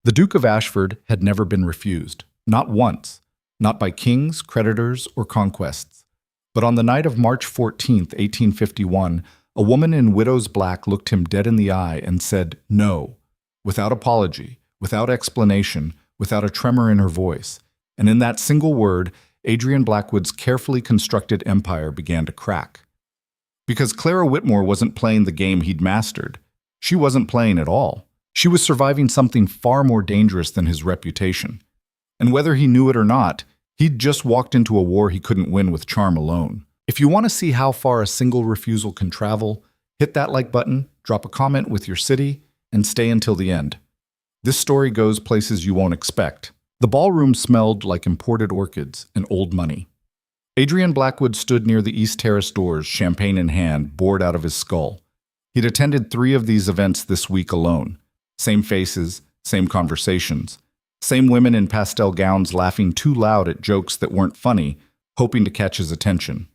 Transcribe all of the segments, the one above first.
The Duke of Ashford had never been refused, not once, not by kings, creditors, or conquests. But on the night of March 14th, 1851, a woman in widow's black looked him dead in the eye and said no, without apology, without explanation, without a tremor in her voice. And in that single word, Adrian Blackwood's carefully constructed empire began to crack. Because Clara Whitmore wasn't playing the game he'd mastered. She wasn't playing at all. She was surviving something far more dangerous than his reputation. And whether he knew it or not, he'd just walked into a war he couldn't win with charm alone. If you want to see how far a single refusal can travel, hit that like button, drop a comment with your city, and stay until the end. This story goes places you won't expect. The ballroom smelled like imported orchids and old money. Adrian Blackwood stood near the East Terrace doors, champagne in hand, bored out of his skull. He'd attended 3 of these events this week alone. Same faces, same conversations. Same women in pastel gowns laughing too loud at jokes that weren't funny, hoping to catch his attention.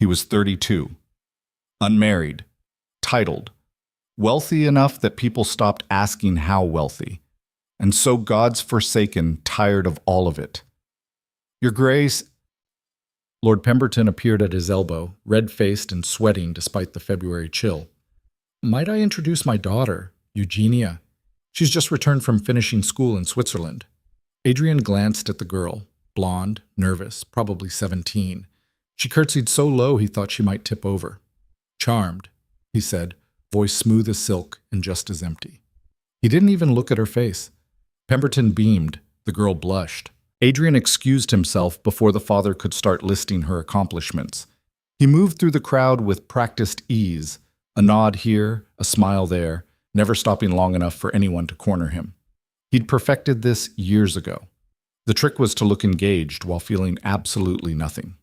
He was 32. Unmarried. Titled. Wealthy enough that people stopped asking how wealthy. And so God's forsaken, tired of all of it. Your Grace... Lord Pemberton appeared at his elbow, red-faced and sweating despite the February chill. Might I introduce my daughter, Eugenia? She's just returned from finishing school in Switzerland. Adrian glanced at the girl, blonde, nervous, probably 17. She curtsied so low he thought she might tip over. Charmed, he said, voice smooth as silk and just as empty. He didn't even look at her face. Pemberton beamed. The girl blushed. Adrian excused himself before the father could start listing her accomplishments. He moved through the crowd with practiced ease, a nod here, a smile there, never stopping long enough for anyone to corner him. He'd perfected this years ago. The trick was to look engaged while feeling absolutely nothing.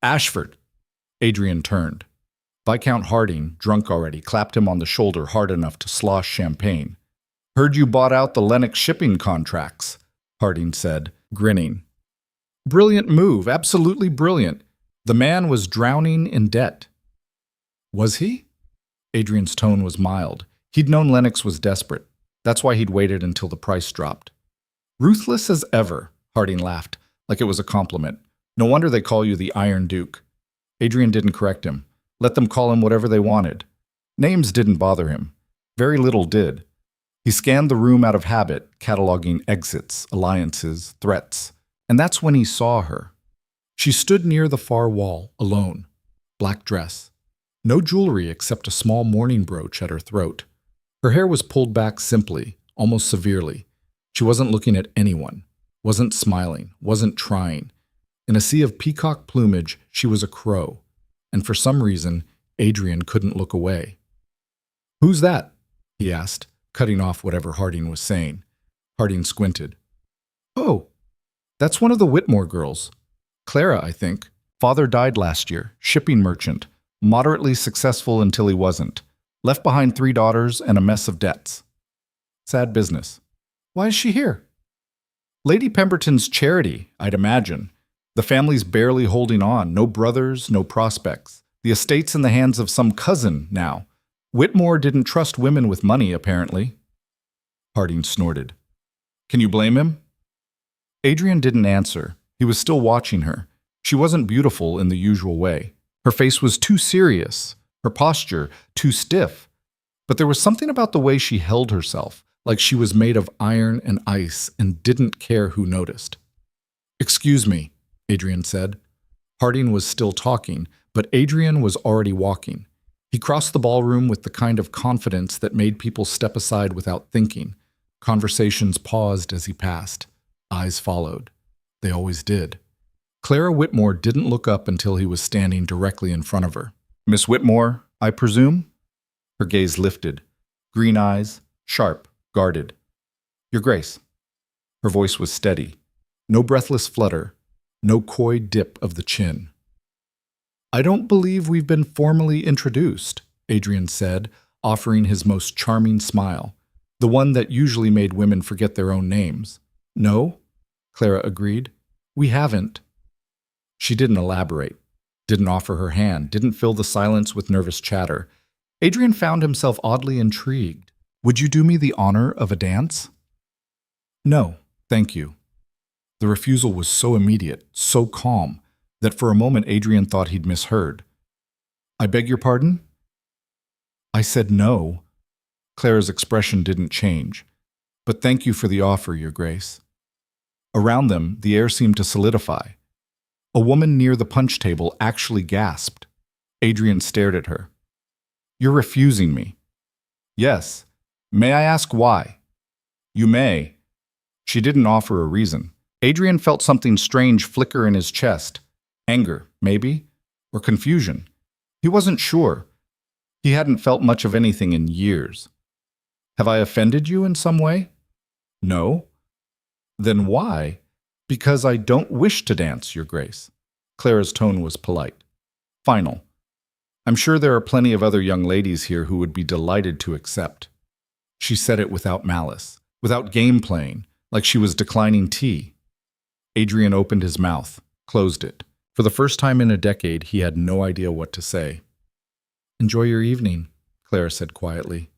Ashford! Adrian turned. Viscount Harding, drunk already, clapped him on the shoulder hard enough to slosh champagne. Heard you bought out the Lennox shipping contracts, Harding said, grinning. Brilliant move, absolutely brilliant. The man was drowning in debt. Was he? Adrian's tone was mild. He'd known Lennox was desperate. That's why he'd waited until the price dropped. Ruthless as ever, Harding laughed, like it was a compliment. No wonder they call you the Iron Duke. Adrian didn't correct him. Let them call him whatever they wanted. Names didn't bother him. Very little did. He scanned the room out of habit, cataloging exits, alliances, threats. And that's when he saw her. She stood near the far wall, alone. Black dress. No jewelry except a small mourning brooch at her throat. Her hair was pulled back simply, almost severely. She wasn't looking at anyone, wasn't smiling, wasn't trying. In a sea of peacock plumage, she was a crow. And for some reason, Adrian couldn't look away. Who's that? He asked, cutting off whatever Harding was saying. Harding squinted. Oh, that's one of the Whitmore girls. Clara, I think. Father died last year, shipping merchant, moderately successful until he wasn't. Left behind 3 daughters and a mess of debts. Sad business. Why is she here? Lady Pemberton's charity, I'd imagine. The family's barely holding on, no brothers, no prospects. The estate's in the hands of some cousin now. Whitmore didn't trust women with money, apparently. Harding snorted. Can you blame him? Adrian didn't answer. He was still watching her. She wasn't beautiful in the usual way. Her face was too serious, her posture too stiff. But there was something about the way she held herself, like she was made of iron and ice and didn't care who noticed. Excuse me, Adrian said. Harding was still talking, but Adrian was already walking. He crossed the ballroom with the kind of confidence that made people step aside without thinking. Conversations paused as he passed. Eyes followed. They always did. Clara Whitmore didn't look up until he was standing directly in front of her. Miss Whitmore, I presume? Her gaze lifted. Green eyes, sharp, guarded. Your Grace. Her voice was steady. No breathless flutter. No coy dip of the chin. I don't believe we've been formally introduced, Adrian said, offering his most charming smile, the one that usually made women forget their own names. No, Clara agreed. We haven't. She didn't elaborate, didn't offer her hand, didn't fill the silence with nervous chatter. Adrian found himself oddly intrigued. Would you do me the honor of a dance? No, thank you. The refusal was so immediate, so calm, that for a moment Adrian thought he'd misheard. I beg your pardon? I said no. Clara's expression didn't change. But thank you for the offer, Your Grace. Around them, the air seemed to solidify. A woman near the punch table actually gasped. Adrian stared at her. You're refusing me. Yes. May I ask why? You may. She didn't offer a reason. Adrian felt something strange flicker in his chest. Anger, maybe? Or confusion. He wasn't sure. He hadn't felt much of anything in years. Have I offended you in some way? No. Then why? Because I don't wish to dance, Your Grace. Clara's tone was polite. Final. I'm sure there are plenty of other young ladies here who would be delighted to accept. She said it without malice, without game playing, like she was declining tea. Adrian opened his mouth, closed it. For the first time in a decade, he had no idea what to say. Enjoy your evening, Clara said quietly,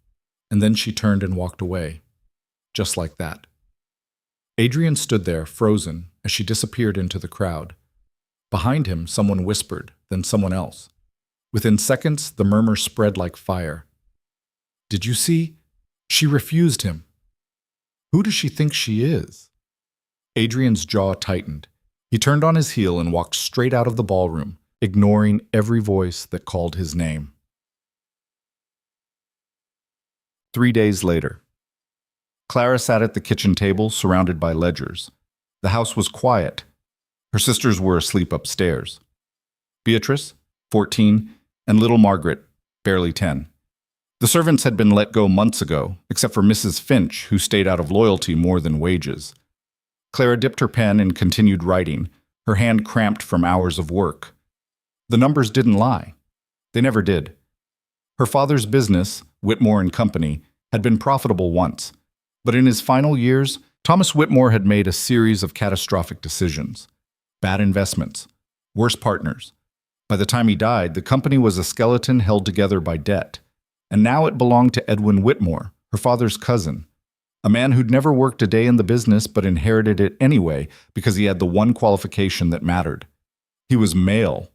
and then she turned and walked away. Just like that. Adrian stood there, frozen, as she disappeared into the crowd. Behind him, someone whispered, then someone else. Within seconds, the murmur spread like fire. Did you see? She refused him. Who does she think she is? Adrian's jaw tightened. He turned on his heel and walked straight out of the ballroom, ignoring every voice that called his name. 3 days later. Clara sat at the kitchen table, surrounded by ledgers. The house was quiet. Her sisters were asleep upstairs. Beatrice, 14, and little Margaret, barely 10. The servants had been let go months ago, except for Mrs. Finch, who stayed out of loyalty more than wages. Clara dipped her pen and continued writing, her hand cramped from hours of work. The numbers didn't lie. They never did. Her father's business, Whitmore and Company, had been profitable once, but in his final years, Thomas Whitmore had made a series of catastrophic decisions. Bad investments, worse partners. By the time he died, the company was a skeleton held together by debt, and now it belonged to Edwin Whitmore, her father's cousin, a man who'd never worked a day in the business but inherited it anyway because he had the one qualification that mattered. He was male.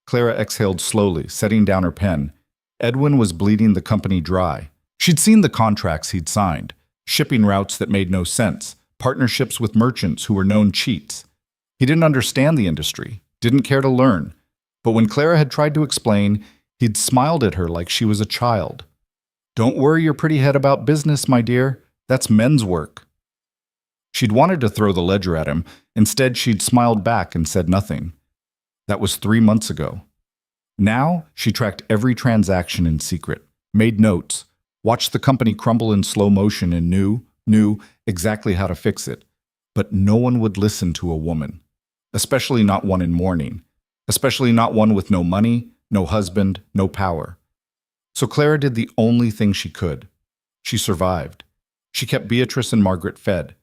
Clara exhaled slowly, setting down her pen. Edwin was bleeding the company dry. She'd seen the contracts he'd signed, shipping routes that made no sense, partnerships with merchants who were known cheats. He didn't understand the industry, didn't care to learn, but when Clara had tried to explain, he'd smiled at her like she was a child. Don't worry your pretty head about business, my dear. That's men's work. She'd wanted to throw the ledger at him. Instead, she'd smiled back and said nothing. That was 3 months ago. Now, she tracked every transaction in secret, made notes, watched the company crumble in slow motion and knew exactly how to fix it. But no one would listen to a woman, especially not one in mourning, especially not one with no money, no husband, no power. So Clara did the only thing she could. She survived. She kept Beatrice and Margaret fed,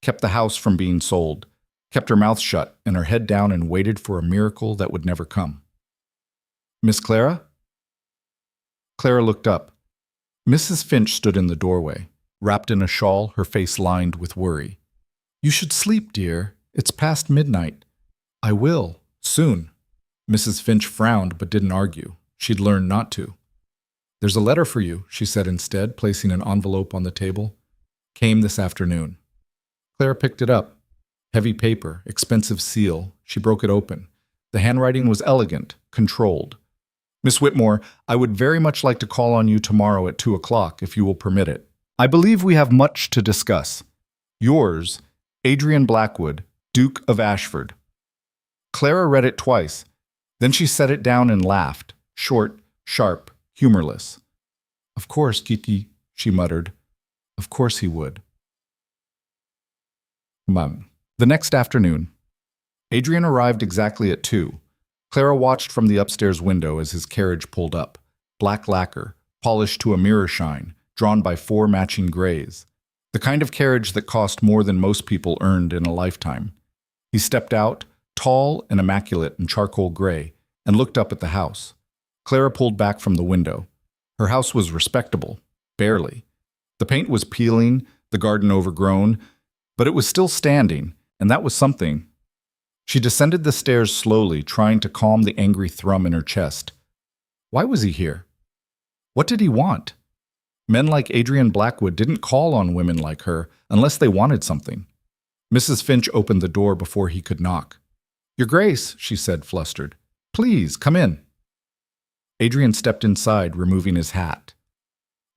kept the house from being sold, kept her mouth shut and her head down and waited for a miracle that would never come. Miss Clara? Clara looked up. Mrs. Finch stood in the doorway, wrapped in a shawl, her face lined with worry. You should sleep, dear. It's past midnight. I will, soon. Mrs. Finch frowned but didn't argue. She'd learned not to. There's a letter for you, she said instead, placing an envelope on the table. Came this afternoon. Clara picked it up. Heavy paper, expensive seal. She broke it open. The handwriting was elegant, controlled. Miss Whitmore, I would very much like to call on you tomorrow at 2 o'clock, if you will permit it. I believe we have much to discuss. Yours, Adrian Blackwood, Duke of Ashford. Clara read it twice. Then she set it down and laughed, short, sharp, humorless. Of course, Kiki, she muttered. Of course he would. Mum. The next afternoon, Adrian arrived exactly at 2. Clara watched from the upstairs window as his carriage pulled up, black lacquer, polished to a mirror shine, drawn by 4 matching grays. The kind of carriage that cost more than most people earned in a lifetime. He stepped out, tall and immaculate in charcoal gray, and looked up at the house. Clara pulled back from the window. Her house was respectable, barely. The paint was peeling, the garden overgrown, But it was still standing, and that was something. She descended the stairs slowly, trying to calm the angry thrum in her chest. Why was he here? What did he want? Men like Adrian Blackwood didn't call on women like her unless they wanted something. Mrs. Finch opened the door before he could knock. "Your Grace," she said, flustered. "Please, come in." Adrian stepped inside, removing his hat.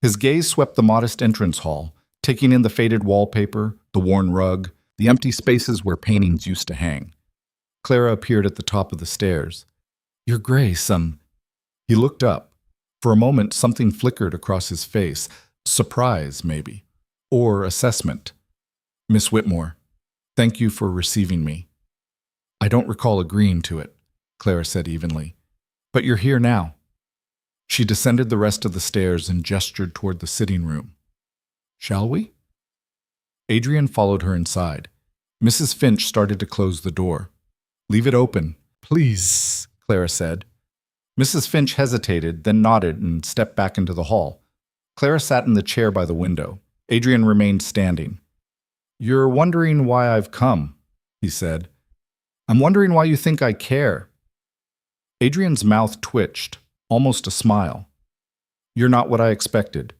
His gaze swept the modest entrance hall, taking in the faded wallpaper, the worn rug, the empty spaces where paintings used to hang. Clara appeared at the top of the stairs. "Your Grace, He looked up. For a moment, something flickered across his face. Surprise, maybe. Or assessment. "Miss Whitmore, thank you for receiving me." "I don't recall agreeing to it," Clara said evenly. "But you're here now." She descended the rest of the stairs and gestured toward the sitting room. "Shall we?" Adrian followed her inside. Mrs. Finch started to close the door. "Leave it open, please," Clara said. Mrs. Finch hesitated, then nodded and stepped back into the hall. Clara sat in the chair by the window. Adrian remained standing. "You're wondering why I've come," he said. "I'm wondering why you think I care." Adrian's mouth twitched, almost a smile. "You're not what I expected."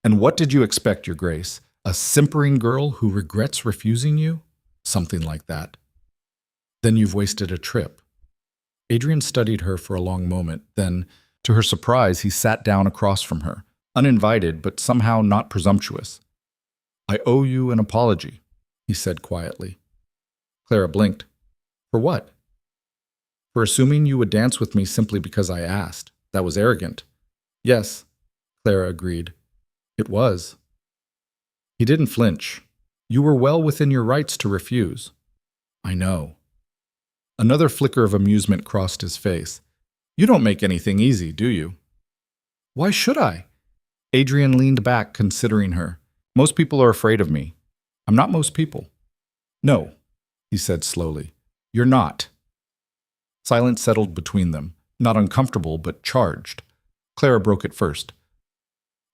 "And what did you expect, Your Grace? A simpering girl who regrets refusing you?" "Something like that." "Then you've wasted a trip." Adrian studied her for a long moment. Then, to her surprise, he sat down across from her, uninvited but somehow not presumptuous. "I owe you an apology," he said quietly. Clara blinked. "For what?" "For assuming you would dance with me simply because I asked. That was arrogant." "Yes," Clara agreed. "It was." He didn't flinch. "You were well within your rights to refuse." "I know." Another flicker of amusement crossed his face. "You don't make anything easy, do you?" "Why should I?" Adrian leaned back, considering her. "Most people are afraid of me." "I'm not most people." "No," he said slowly. "You're not." Silence settled between them, not uncomfortable, but charged. Clara broke it first.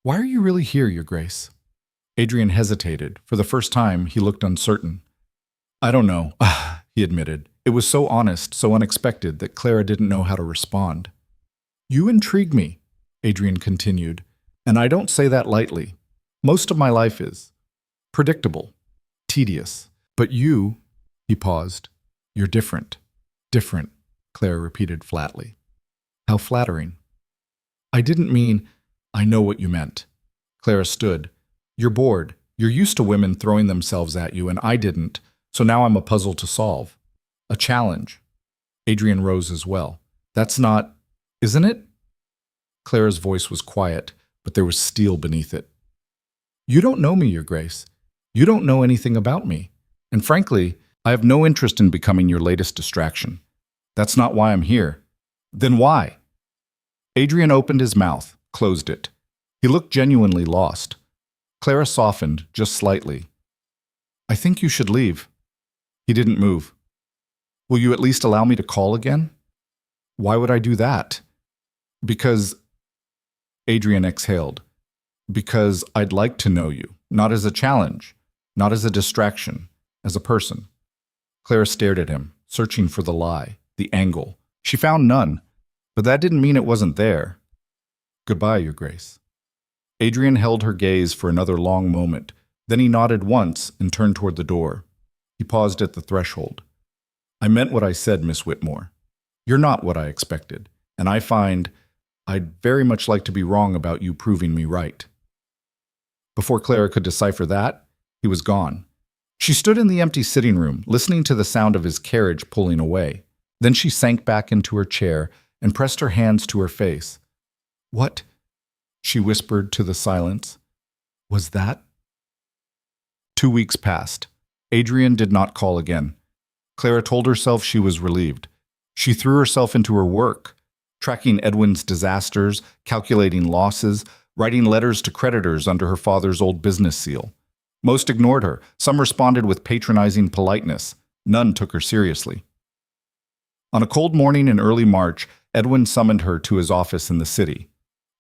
"Why are you really here, Your Grace?" Adrian hesitated. For the first time, he looked uncertain. "I don't know," he admitted. It was so honest, so unexpected, that Clara didn't know how to respond. "You intrigue me," Adrian continued, "and I don't say that lightly. Most of my life is predictable, tedious. But you," he paused, "you're different." "Different," Clara repeated flatly. "How flattering." "I didn't mean—" "I know what you meant." Clara stood. "You're bored. You're used to women throwing themselves at you, and I didn't, so now I'm a puzzle to solve. A challenge." Adrian rose as well. "That's not, isn't it?" Clara's voice was quiet, but there was steel beneath it. "You don't know me, Your Grace. You don't know anything about me. And frankly, I have no interest in becoming your latest distraction. That's not why I'm here." "Then why?" Adrian opened his mouth, closed it. He looked genuinely lost. Clara softened, just slightly. "I think you should leave." He didn't move. "Will you at least allow me to call again?" "Why would I do that?" "Because—" Adrian exhaled. "Because I'd like to know you, not as a challenge, not as a distraction, as a person." Clara stared at him, searching for the lie, the angle. She found none, but that didn't mean it wasn't there. "Goodbye, Your Grace." Adrian held her gaze for another long moment. Then he nodded once and turned toward the door. He paused at the threshold. "I meant what I said, Miss Whitmore. You're not what I expected, and I find I'd very much like to be wrong about you proving me right." Before Clara could decipher that, he was gone. She stood in the empty sitting room, listening to the sound of his carriage pulling away. Then she sank back into her chair and pressed her hands to her face. "What?" she whispered to the silence. "Was that?" 2 weeks passed. Adrian did not call again. Clara told herself she was relieved. She threw herself into her work, tracking Edwin's disasters, calculating losses, writing letters to creditors under her father's old business seal. Most ignored her. Some responded with patronizing politeness. None took her seriously. On a cold morning in early March, Edwin summoned her to his office in the city.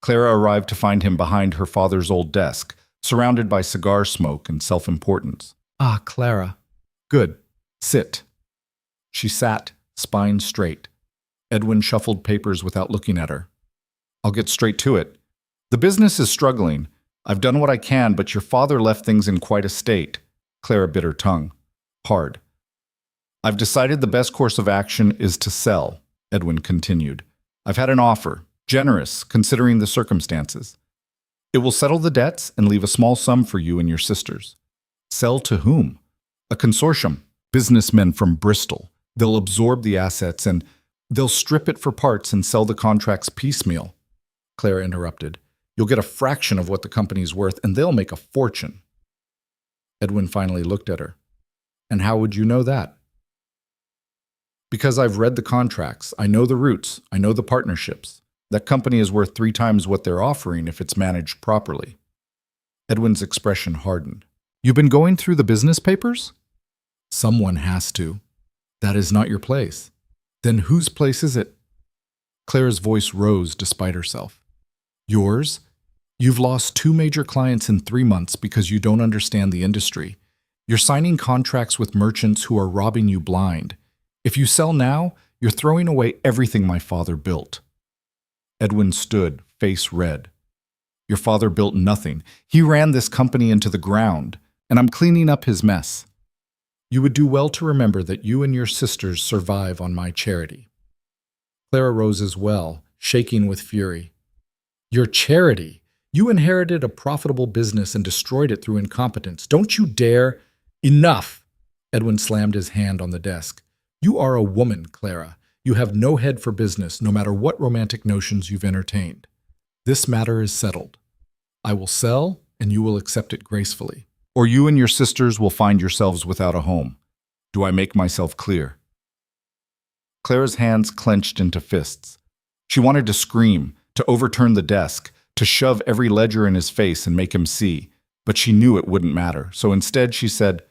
Clara arrived to find him behind her father's old desk, surrounded by cigar smoke and self-importance. Ah, Clara. Good. Sit. She sat, spine straight. Edwin shuffled papers without looking at her. I'll get straight to it. The business is struggling. I've done what I can, but your father left things in quite a state. Clara bit her tongue. Hard. I've decided the best course of action is to sell, Edwin continued. I've had an offer, generous, considering the circumstances. It will settle the debts and leave a small sum for you and your sisters. Sell to whom? A consortium, businessmen from Bristol. They'll absorb the assets and they'll strip it for parts and sell the contracts piecemeal. Clara interrupted. You'll get a fraction of what the company's worth and they'll make a fortune. Edwin finally looked at her. And how would you know that? Because I've read the contracts. I know the routes. I know the partnerships. That company is worth 3 times what they're offering if it's managed properly. Edwin's expression hardened. You've been going through the business papers? Someone has to. That is not your place. Then whose place is it? Clara's voice rose despite herself. Yours? You've lost 2 major clients in 3 months because you don't understand the industry. You're signing contracts with merchants who are robbing you blind. If you sell now, you're throwing away everything my father built. Edwin stood, face red. Your father built nothing. He ran this company into the ground, and I'm cleaning up his mess. You would do well to remember that you and your sisters survive on my charity. Clara rose as well, shaking with fury. Your charity? You inherited a profitable business and destroyed it through incompetence. Don't you dare— Enough! Edwin slammed his hand on the desk. You are a woman, Clara. You have no head for business, no matter what romantic notions you've entertained. This matter is settled. I will sell, and you will accept it gracefully. Or you and your sisters will find yourselves without a home. Do I make myself clear? Clara's hands clenched into fists. She wanted to scream, to overturn the desk, to shove every ledger in his face and make him see, but she knew it wouldn't matter, so instead she said,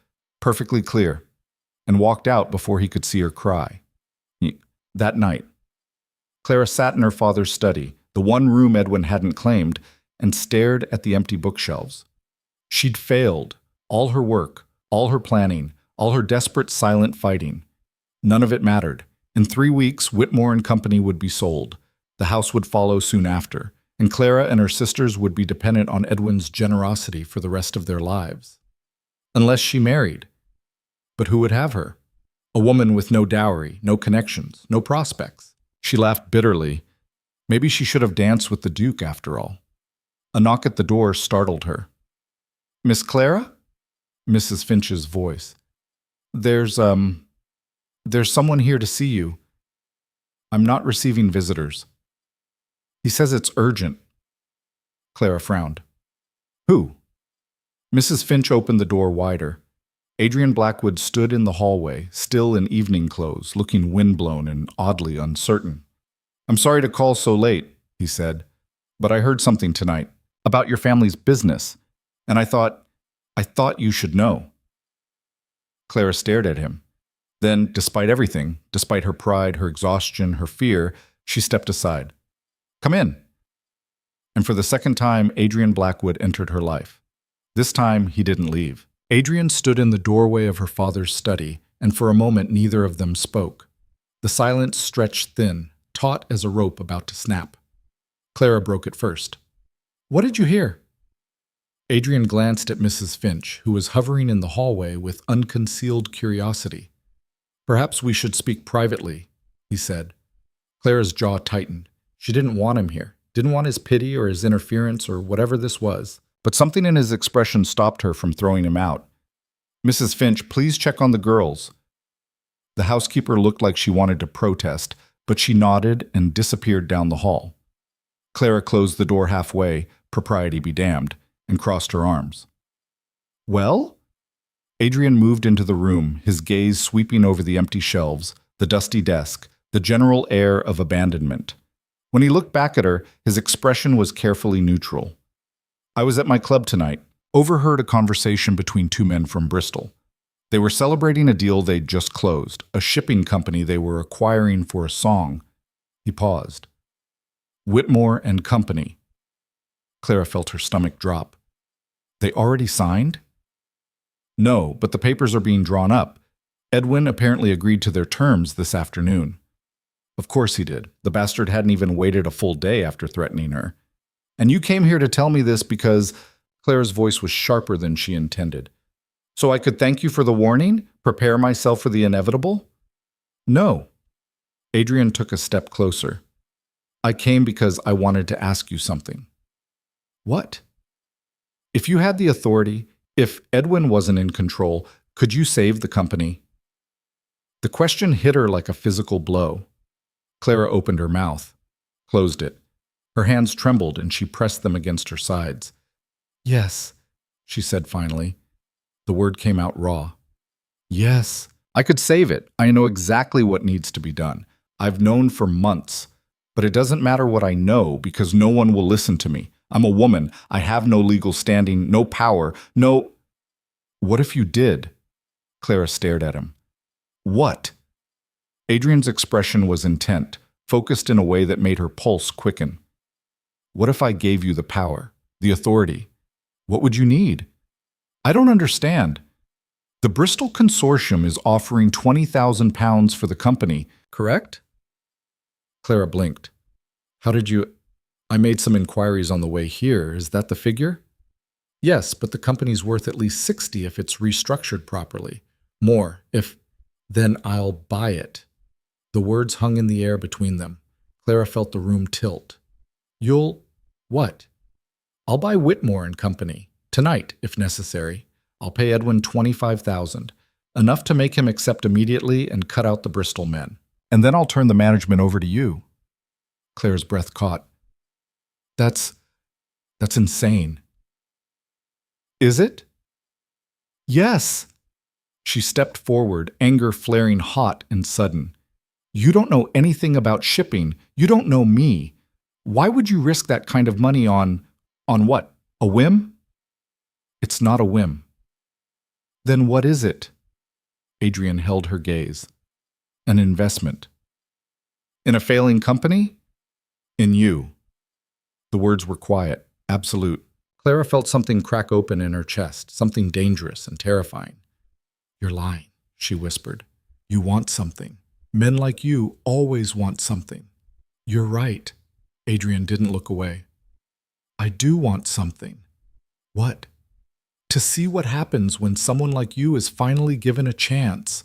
perfectly clear, and walked out before he could see her cry. That night, Clara sat in her father's study, the one room Edwin hadn't claimed, and stared at the empty bookshelves. She'd failed, all her work, all her planning, all her desperate silent fighting. None of it mattered. In 3 weeks, Whitmore and Company would be sold. The house would follow soon after, and Clara and her sisters would be dependent on Edwin's generosity for the rest of their lives. Unless she married. But who would have her? A woman with no dowry, no connections, no prospects. She laughed bitterly. Maybe she should have danced with the Duke after all. A knock at the door startled her. Miss Clara? Mrs. Finch's voice. There's someone here to see you. I'm not receiving visitors. He says it's urgent. Clara frowned. Who? Mrs. Finch opened the door wider. Adrian Blackwood stood in the hallway, still in evening clothes, looking windblown and oddly uncertain. I'm sorry to call so late, he said, but I heard something tonight about your family's business, and I thought you should know. Clara stared at him. Then, despite everything, despite her pride, her exhaustion, her fear, she stepped aside. Come in. And for the second time, Adrian Blackwood entered her life. This time, he didn't leave. Adrian stood in the doorway of her father's study, and for a moment neither of them spoke. The silence stretched thin, taut as a rope about to snap. Clara broke it first. What did you hear? Adrian glanced at Mrs. Finch, who was hovering in the hallway with unconcealed curiosity. Perhaps we should speak privately, he said. Clara's jaw tightened. She didn't want him here, didn't want his pity or his interference or whatever this was. But something in his expression stopped her from throwing him out. Mrs. Finch, please check on the girls. The housekeeper looked like she wanted to protest, but she nodded and disappeared down the hall. Clara closed the door halfway, propriety be damned, and crossed her arms. Well? Adrian moved into the room, his gaze sweeping over the empty shelves, the dusty desk, the general air of abandonment. When he looked back at her, his expression was carefully neutral. I was at my club tonight, overheard a conversation between 2 men from Bristol. They were celebrating a deal they'd just closed, a shipping company they were acquiring for a song. He paused. Whitmore and Company. Clara felt her stomach drop. They already signed? No, but the papers are being drawn up. Edwin apparently agreed to their terms this afternoon. Of course he did. The bastard hadn't even waited a full day after threatening her. And you came here to tell me this because Claire's voice was sharper than she intended. So I could thank you for the warning? Prepare myself for the inevitable? No. Adrian took a step closer. I came because I wanted to ask you something. What? If you had the authority, if Edwin wasn't in control, could you save the company? The question hit her like a physical blow. Clara opened her mouth, closed it. Her hands trembled and she pressed them against her sides. Yes, she said finally. The word came out raw. Yes, I could save it. I know exactly what needs to be done. I've known for months. But it doesn't matter what I know because no one will listen to me. I'm a woman. I have no legal standing, no power, no... What if you did? Clara stared at him. What? Adrian's expression was intent, focused in a way that made her pulse quicken. What if I gave you the power, the authority? What would you need? I don't understand. The Bristol Consortium is offering £20,000 for the company, correct? Clara blinked. How did you... I made some inquiries on the way here. Is that the figure? Yes, but the company's worth at least 60 if it's restructured properly. More, if... Then I'll buy it. The words hung in the air between them. Clara felt the room tilt. You'll... What? I'll buy Whitmore and Company. Tonight, if necessary. I'll pay Edwin $25,000. Enough to make him accept immediately and cut out the Bristol men. And then I'll turn the management over to you. Claire's breath caught. That's insane. Is it? Yes. She stepped forward, anger flaring hot and sudden. You don't know anything about shipping. You don't know me. Why would you risk that kind of money on what? A whim? It's not a whim. Then what is it? Adrian held her gaze. An investment. In a failing company? In you. The words were quiet, absolute. Clara felt something crack open in her chest, something dangerous and terrifying. You're lying, she whispered. You want something. Men like you always want something. You're right. Adrian didn't look away. I do want something. What? To see what happens when someone like you is finally given a chance.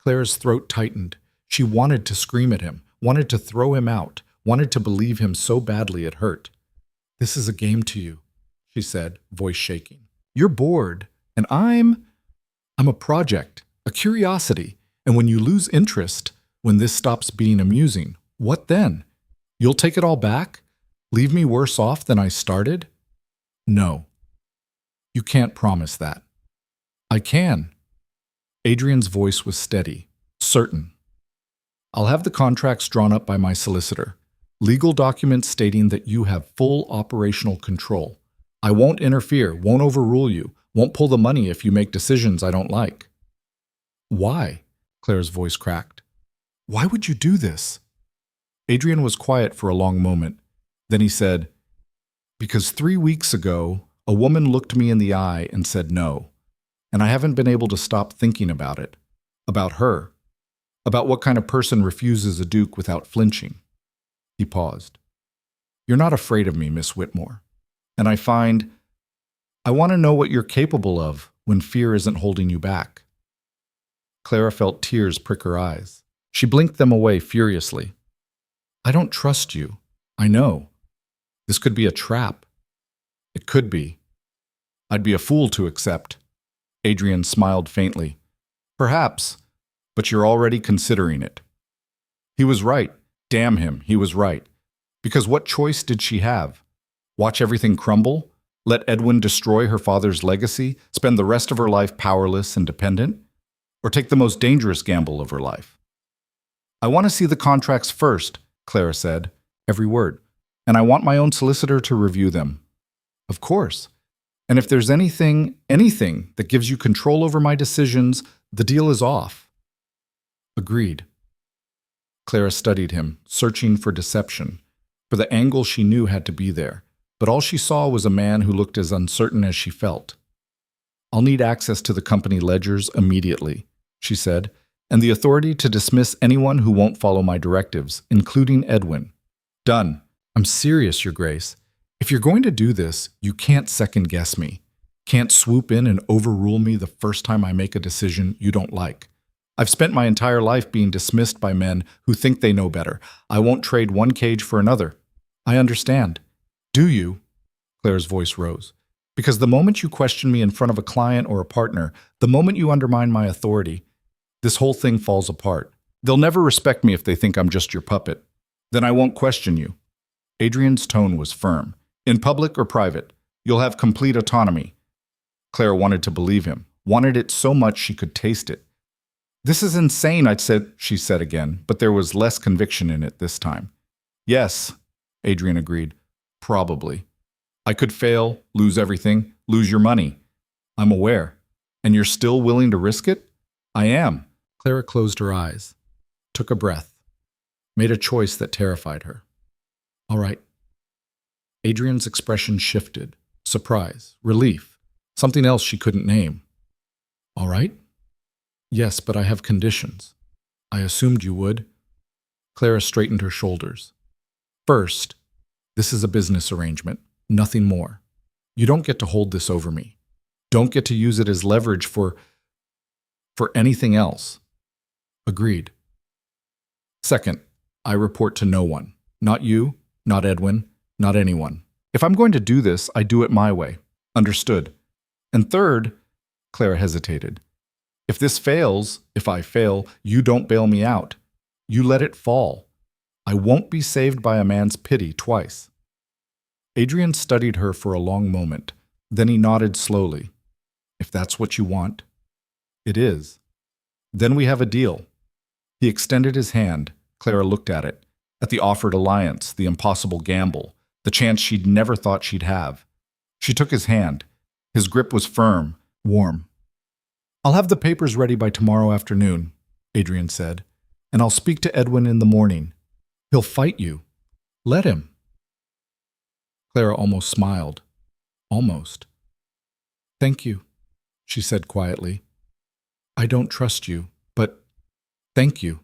Clara's throat tightened. She wanted to scream at him, wanted to throw him out, wanted to believe him so badly it hurt. This is a game to you, she said, voice shaking. You're bored, and I'm a project, a curiosity, and when you lose interest, when this stops being amusing, what then? You'll take it all back? Leave me worse off than I started? No. You can't promise that. I can. Adrian's voice was steady, certain. I'll have the contracts drawn up by my solicitor. Legal documents stating that you have full operational control. I won't interfere, won't overrule you, won't pull the money if you make decisions I don't like. Why? Claire's voice cracked. Why would you do this? Adrian was quiet for a long moment. Then he said, because 3 weeks ago, a woman looked me in the eye and said no. And I haven't been able to stop thinking about it. About her. About what kind of person refuses a duke without flinching. He paused. You're not afraid of me, Miss Whitmore. And I want to know what you're capable of when fear isn't holding you back. Clara felt tears prick her eyes. She blinked them away furiously. I don't trust you. I know. This could be a trap. It could be. I'd be a fool to accept. Adrian smiled faintly. Perhaps, but you're already considering it. He was right. Damn him, he was right. Because what choice did she have? Watch everything crumble? Let Edwin destroy her father's legacy? Spend the rest of her life powerless and dependent? Or take the most dangerous gamble of her life? I want to see the contracts first, Clara said, every word. And I want my own solicitor to review them. Of course. And if there's anything that gives you control over my decisions, the deal is off. Agreed. Clara studied him, searching for deception, for the angle she knew had to be there, but all she saw was a man who looked as uncertain as she felt. I'll need access to the company ledgers immediately, she said, and the authority to dismiss anyone who won't follow my directives, including Edwin. Done. I'm serious, Your Grace. If you're going to do this, you can't second-guess me. Can't swoop in and overrule me the first time I make a decision you don't like. I've spent my entire life being dismissed by men who think they know better. I won't trade one cage for another. I understand. Do you? Claire's voice rose. Because the moment you question me in front of a client or a partner, the moment you undermine my authority, this whole thing falls apart. They'll never respect me if they think I'm just your puppet. Then I won't question you. Adrian's tone was firm. In public or private, you'll have complete autonomy. Claire wanted to believe him, wanted it so much she could taste it. This is insane, she said again, but there was less conviction in it this time. Yes, Adrian agreed. Probably. I could fail, lose everything, lose your money. I'm aware. And you're still willing to risk it? I am. Clara closed her eyes, took a breath, made a choice that terrified her. All right. Adrian's expression shifted. Surprise, relief, something else she couldn't name. All right? Yes, but I have conditions. I assumed you would. Clara straightened her shoulders. First, this is a business arrangement, nothing more. You don't get to hold this over me. Don't get to use it as leverage for anything else. Agreed. Second, I report to no one. Not you, not Edwin, not anyone. If I'm going to do this, I do it my way. Understood. And third, Clara hesitated. If this fails, if I fail, you don't bail me out. You let it fall. I won't be saved by a man's pity twice. Adrian studied her for a long moment. Then he nodded slowly. If that's what you want. It is. Then we have a deal. He extended his hand. Clara looked at it, at the offered alliance, the impossible gamble, the chance she'd never thought she'd have. She took his hand. His grip was firm, warm. I'll have the papers ready by tomorrow afternoon, Adrian said, and I'll speak to Edwin in the morning. He'll fight you. Let him. Clara almost smiled. Almost. Thank you, she said quietly. I don't trust you, but thank you.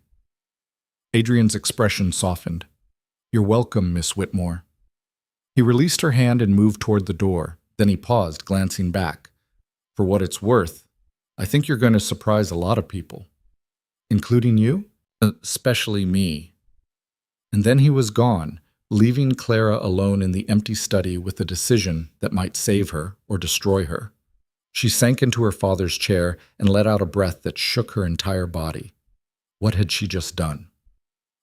Adrian's expression softened. You're welcome, Miss Whitmore. He released her hand and moved toward the door. Then he paused, glancing back. For what it's worth, I think you're going to surprise a lot of people. Including you? Especially me. And then he was gone, leaving Clara alone in the empty study with a decision that might save her or destroy her. She sank into her father's chair and let out a breath that shook her entire body. What had she just done?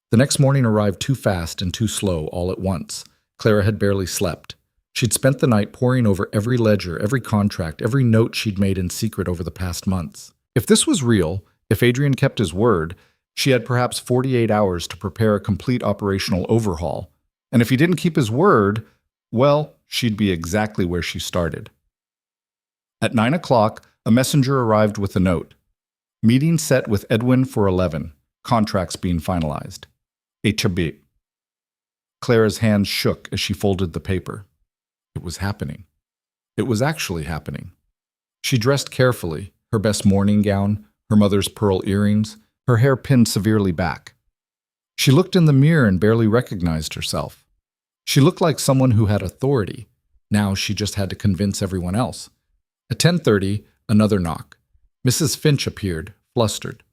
The next morning arrived too fast and too slow all at once. Clara had barely slept. She'd spent the night poring over every ledger, every contract, every note she'd made in secret over the past months. If this was real, if Adrian kept his word, she had perhaps 48 hours to prepare a complete operational overhaul. And if he didn't keep his word, well, she'd be exactly where she started. At 9 o'clock, a messenger arrived with a note. Meeting set with Edwin for 11. Contracts being finalized. HB. Clara's hands shook as she folded the paper. It was happening. It was actually happening. She dressed carefully, her best morning gown, her mother's pearl earrings, her hair pinned severely back. She looked in the mirror and barely recognized herself. She looked like someone who had authority. Now she just had to convince everyone else. At 10:30, another knock. Mrs. Finch appeared, flustered.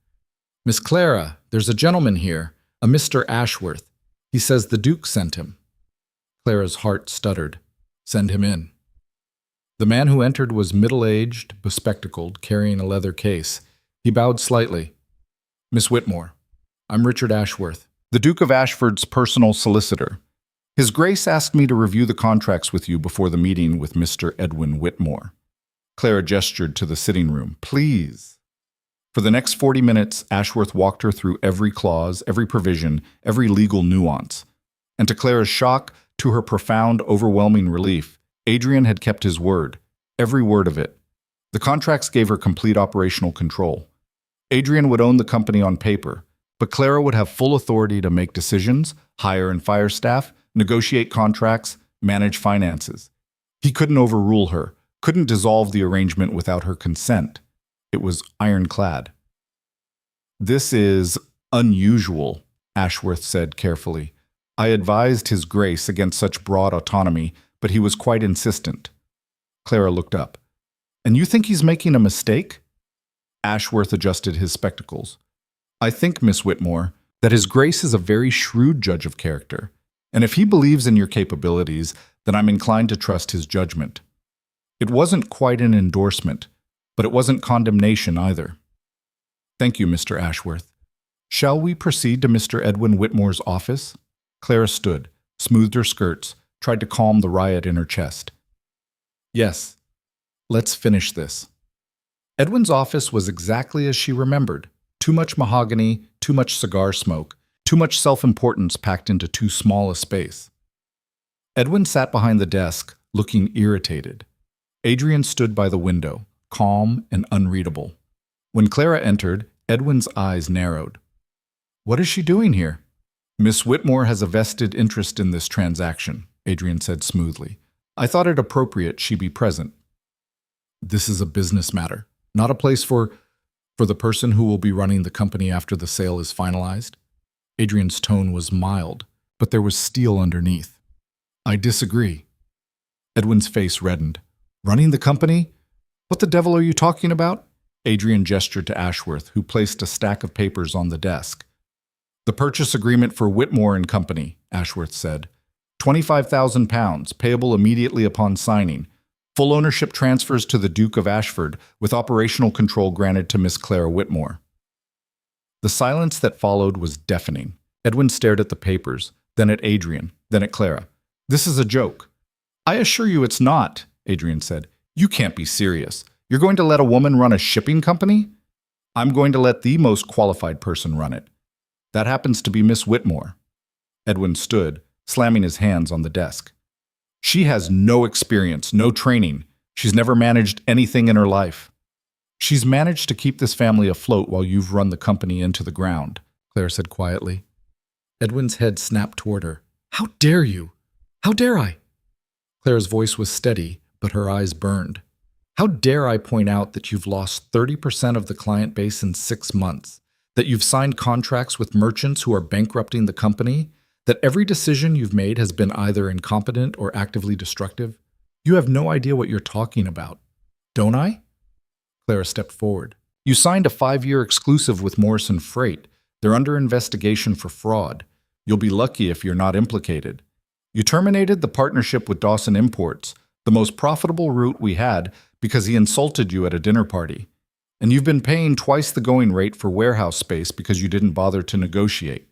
Miss Clara, there's a gentleman here, a Mr. Ashworth. He says the Duke sent him. Clara's heart stuttered. Send him in. The man who entered was middle-aged, bespectacled, carrying a leather case. He bowed slightly. Miss Whitmore, I'm Richard Ashworth, the Duke of Ashford's personal solicitor. His Grace asked me to review the contracts with you before the meeting with Mr. Edwin Whitmore. Clara gestured to the sitting room. Please. For the next 40 minutes, Ashworth walked her through every clause, every provision, every legal nuance. And to Clara's shock, to her profound, overwhelming relief, Adrian had kept his word, every word of it. The contracts gave her complete operational control. Adrian would own the company on paper, but Clara would have full authority to make decisions, hire and fire staff, negotiate contracts, manage finances. He couldn't overrule her, couldn't dissolve the arrangement without her consent. It was ironclad. "This is unusual," Ashworth said carefully. "I advised His Grace against such broad autonomy, but he was quite insistent." Clara looked up. "And you think he's making a mistake?" Ashworth adjusted his spectacles. "I think, Miss Whitmore, that His Grace is a very shrewd judge of character, and if he believes in your capabilities, then I'm inclined to trust his judgment. It wasn't quite an endorsement, but it wasn't condemnation either." "Thank you, Mr. Ashworth. Shall we proceed to Mr. Edwin Whitmore's office?" Clara stood, smoothed her skirts, tried to calm the riot in her chest. "Yes. Let's finish this." Edwin's office was exactly as she remembered. Too much mahogany, too much cigar smoke, too much self-importance packed into too small a space. Edwin sat behind the desk, looking irritated. Adrian stood by the window, calm and unreadable. When Clara entered, Edwin's eyes narrowed. "What is she doing here?" "Miss Whitmore has a vested interest in this transaction," Adrian said smoothly. "I thought it appropriate she be present." "This is a business matter, not a place for the person who will be running the company after the sale is finalized." Adrian's tone was mild, but there was steel underneath. "I disagree." Edwin's face reddened. "Running the company? What the devil are you talking about?" Adrian gestured to Ashworth, who placed a stack of papers on the desk. "The purchase agreement for Whitmore and Company," Ashworth said. £25,000, payable immediately upon signing. Full ownership transfers to the Duke of Ashford, with operational control granted to Miss Clara Whitmore. The silence that followed was deafening. Edwin stared at the papers, then at Adrian, then at Clara. "This is a joke." "I assure you it's not," Adrian said. "You can't be serious. You're going to let a woman run a shipping company?" "I'm going to let the most qualified person run it. That happens to be Miss Whitmore." Edwin stood, slamming his hands on the desk. "She has no experience, no training. She's never managed anything in her life." "She's managed to keep this family afloat while you've run the company into the ground," Claire said quietly. Edwin's head snapped toward her. "How dare you? How dare I?" Claire's voice was steady, but her eyes burned. "How dare I point out that you've lost 30% of the client base in 6 months, that you've signed contracts with merchants who are bankrupting the company, that every decision you've made has been either incompetent or actively destructive? You have no idea what you're talking about. Don't I?" Clara stepped forward. "You signed a 5-year exclusive with Morrison Freight. They're under investigation for fraud. You'll be lucky if you're not implicated. You terminated the partnership with Dawson Imports, the most profitable route we had, because he insulted you at a dinner party. And you've been paying twice the going rate for warehouse space because you didn't bother to negotiate."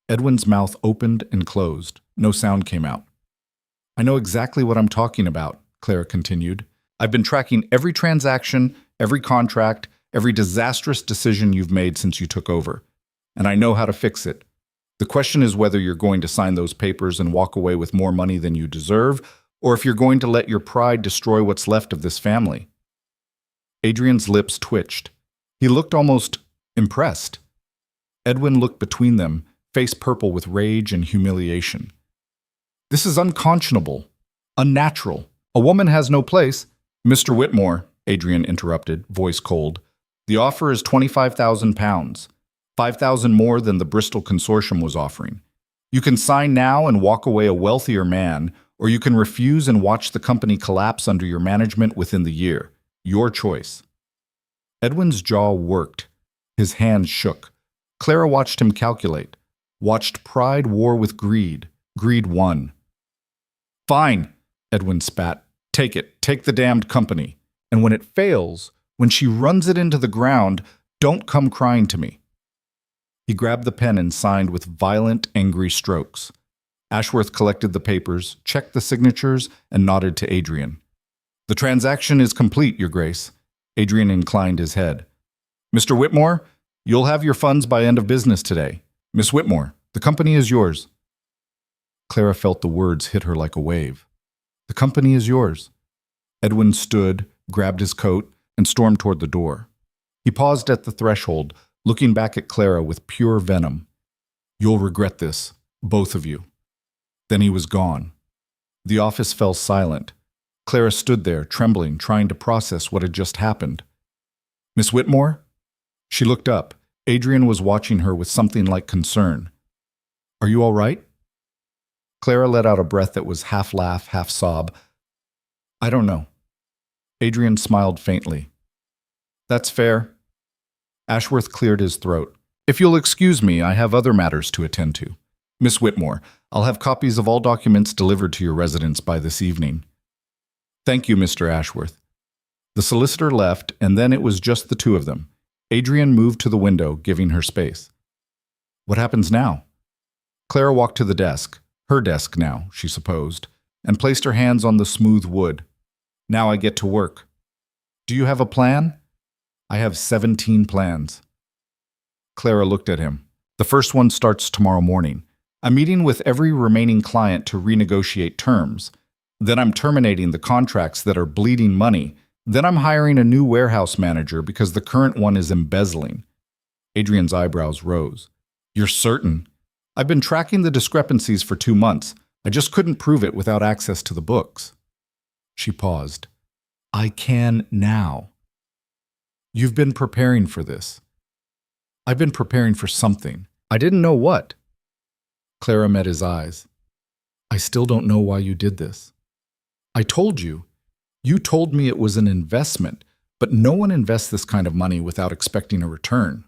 Edwin's mouth opened and closed. No sound came out. "I know exactly what I'm talking about," Clara continued. "I've been tracking every transaction, every contract, every disastrous decision you've made since you took over. And I know how to fix it. The question is whether you're going to sign those papers and walk away with more money than you deserve, or if you're going to let your pride destroy what's left of this family." Adrian's lips twitched. He looked almost impressed. Edwin looked between them, face purple with rage and humiliation. "This is unconscionable, unnatural. A woman has no place." "Mr. Whitmore," Adrian interrupted, voice cold, "the offer is £25,000, 5,000 more than the Bristol Consortium was offering. You can sign now and walk away a wealthier man, or you can refuse and watch the company collapse under your management within the year. Your choice." Edwin's jaw worked. His hands shook. Clara watched him calculate. Watched pride war with greed. Greed won. "Fine," Edwin spat. "Take it. Take the damned company. And when it fails, when she runs it into the ground, don't come crying to me." He grabbed the pen and signed with violent, angry strokes. Ashworth collected the papers, checked the signatures, and nodded to Adrian. "The transaction is complete, Your Grace." Adrian inclined his head. "Mr. Whitmore, you'll have your funds by end of business today. Miss Whitmore, the company is yours." Clara felt the words hit her like a wave. "The company is yours." Edwin stood, grabbed his coat, and stormed toward the door. He paused at the threshold, looking back at Clara with pure venom. "You'll regret this, both of you." Then he was gone. The office fell silent. Clara stood there, trembling, trying to process what had just happened. Miss Whitmore? She looked up. Adrian was watching her with something like concern. Are you all right? Clara let out a breath that was half laugh, half sob. I don't know. Adrian smiled faintly. That's fair. Ashworth cleared his throat. If you'll excuse me, I have other matters to attend to. Miss Whitmore, I'll have copies of all documents delivered to your residence by this evening. Thank you, Mr. Ashworth. The solicitor left, and then it was just the two of them. Adrian moved to the window, giving her space. What happens now? Clara walked to the desk, her desk now, she supposed, and placed her hands on the smooth wood. Now I get to work. Do you have a plan? I have 17 plans. Clara looked at him. The first one starts tomorrow morning. I'm meeting with every remaining client to renegotiate terms. Then I'm terminating the contracts that are bleeding money. Then I'm hiring a new warehouse manager because the current one is embezzling. Adrian's eyebrows rose. You're certain? I've been tracking the discrepancies for 2 months. I just couldn't prove it without access to the books. She paused. I can now. You've been preparing for this. I've been preparing for something. I didn't know what. Clara met his eyes. I still don't know why you did this. I told you. You told me it was an investment, but no one invests this kind of money without expecting a return.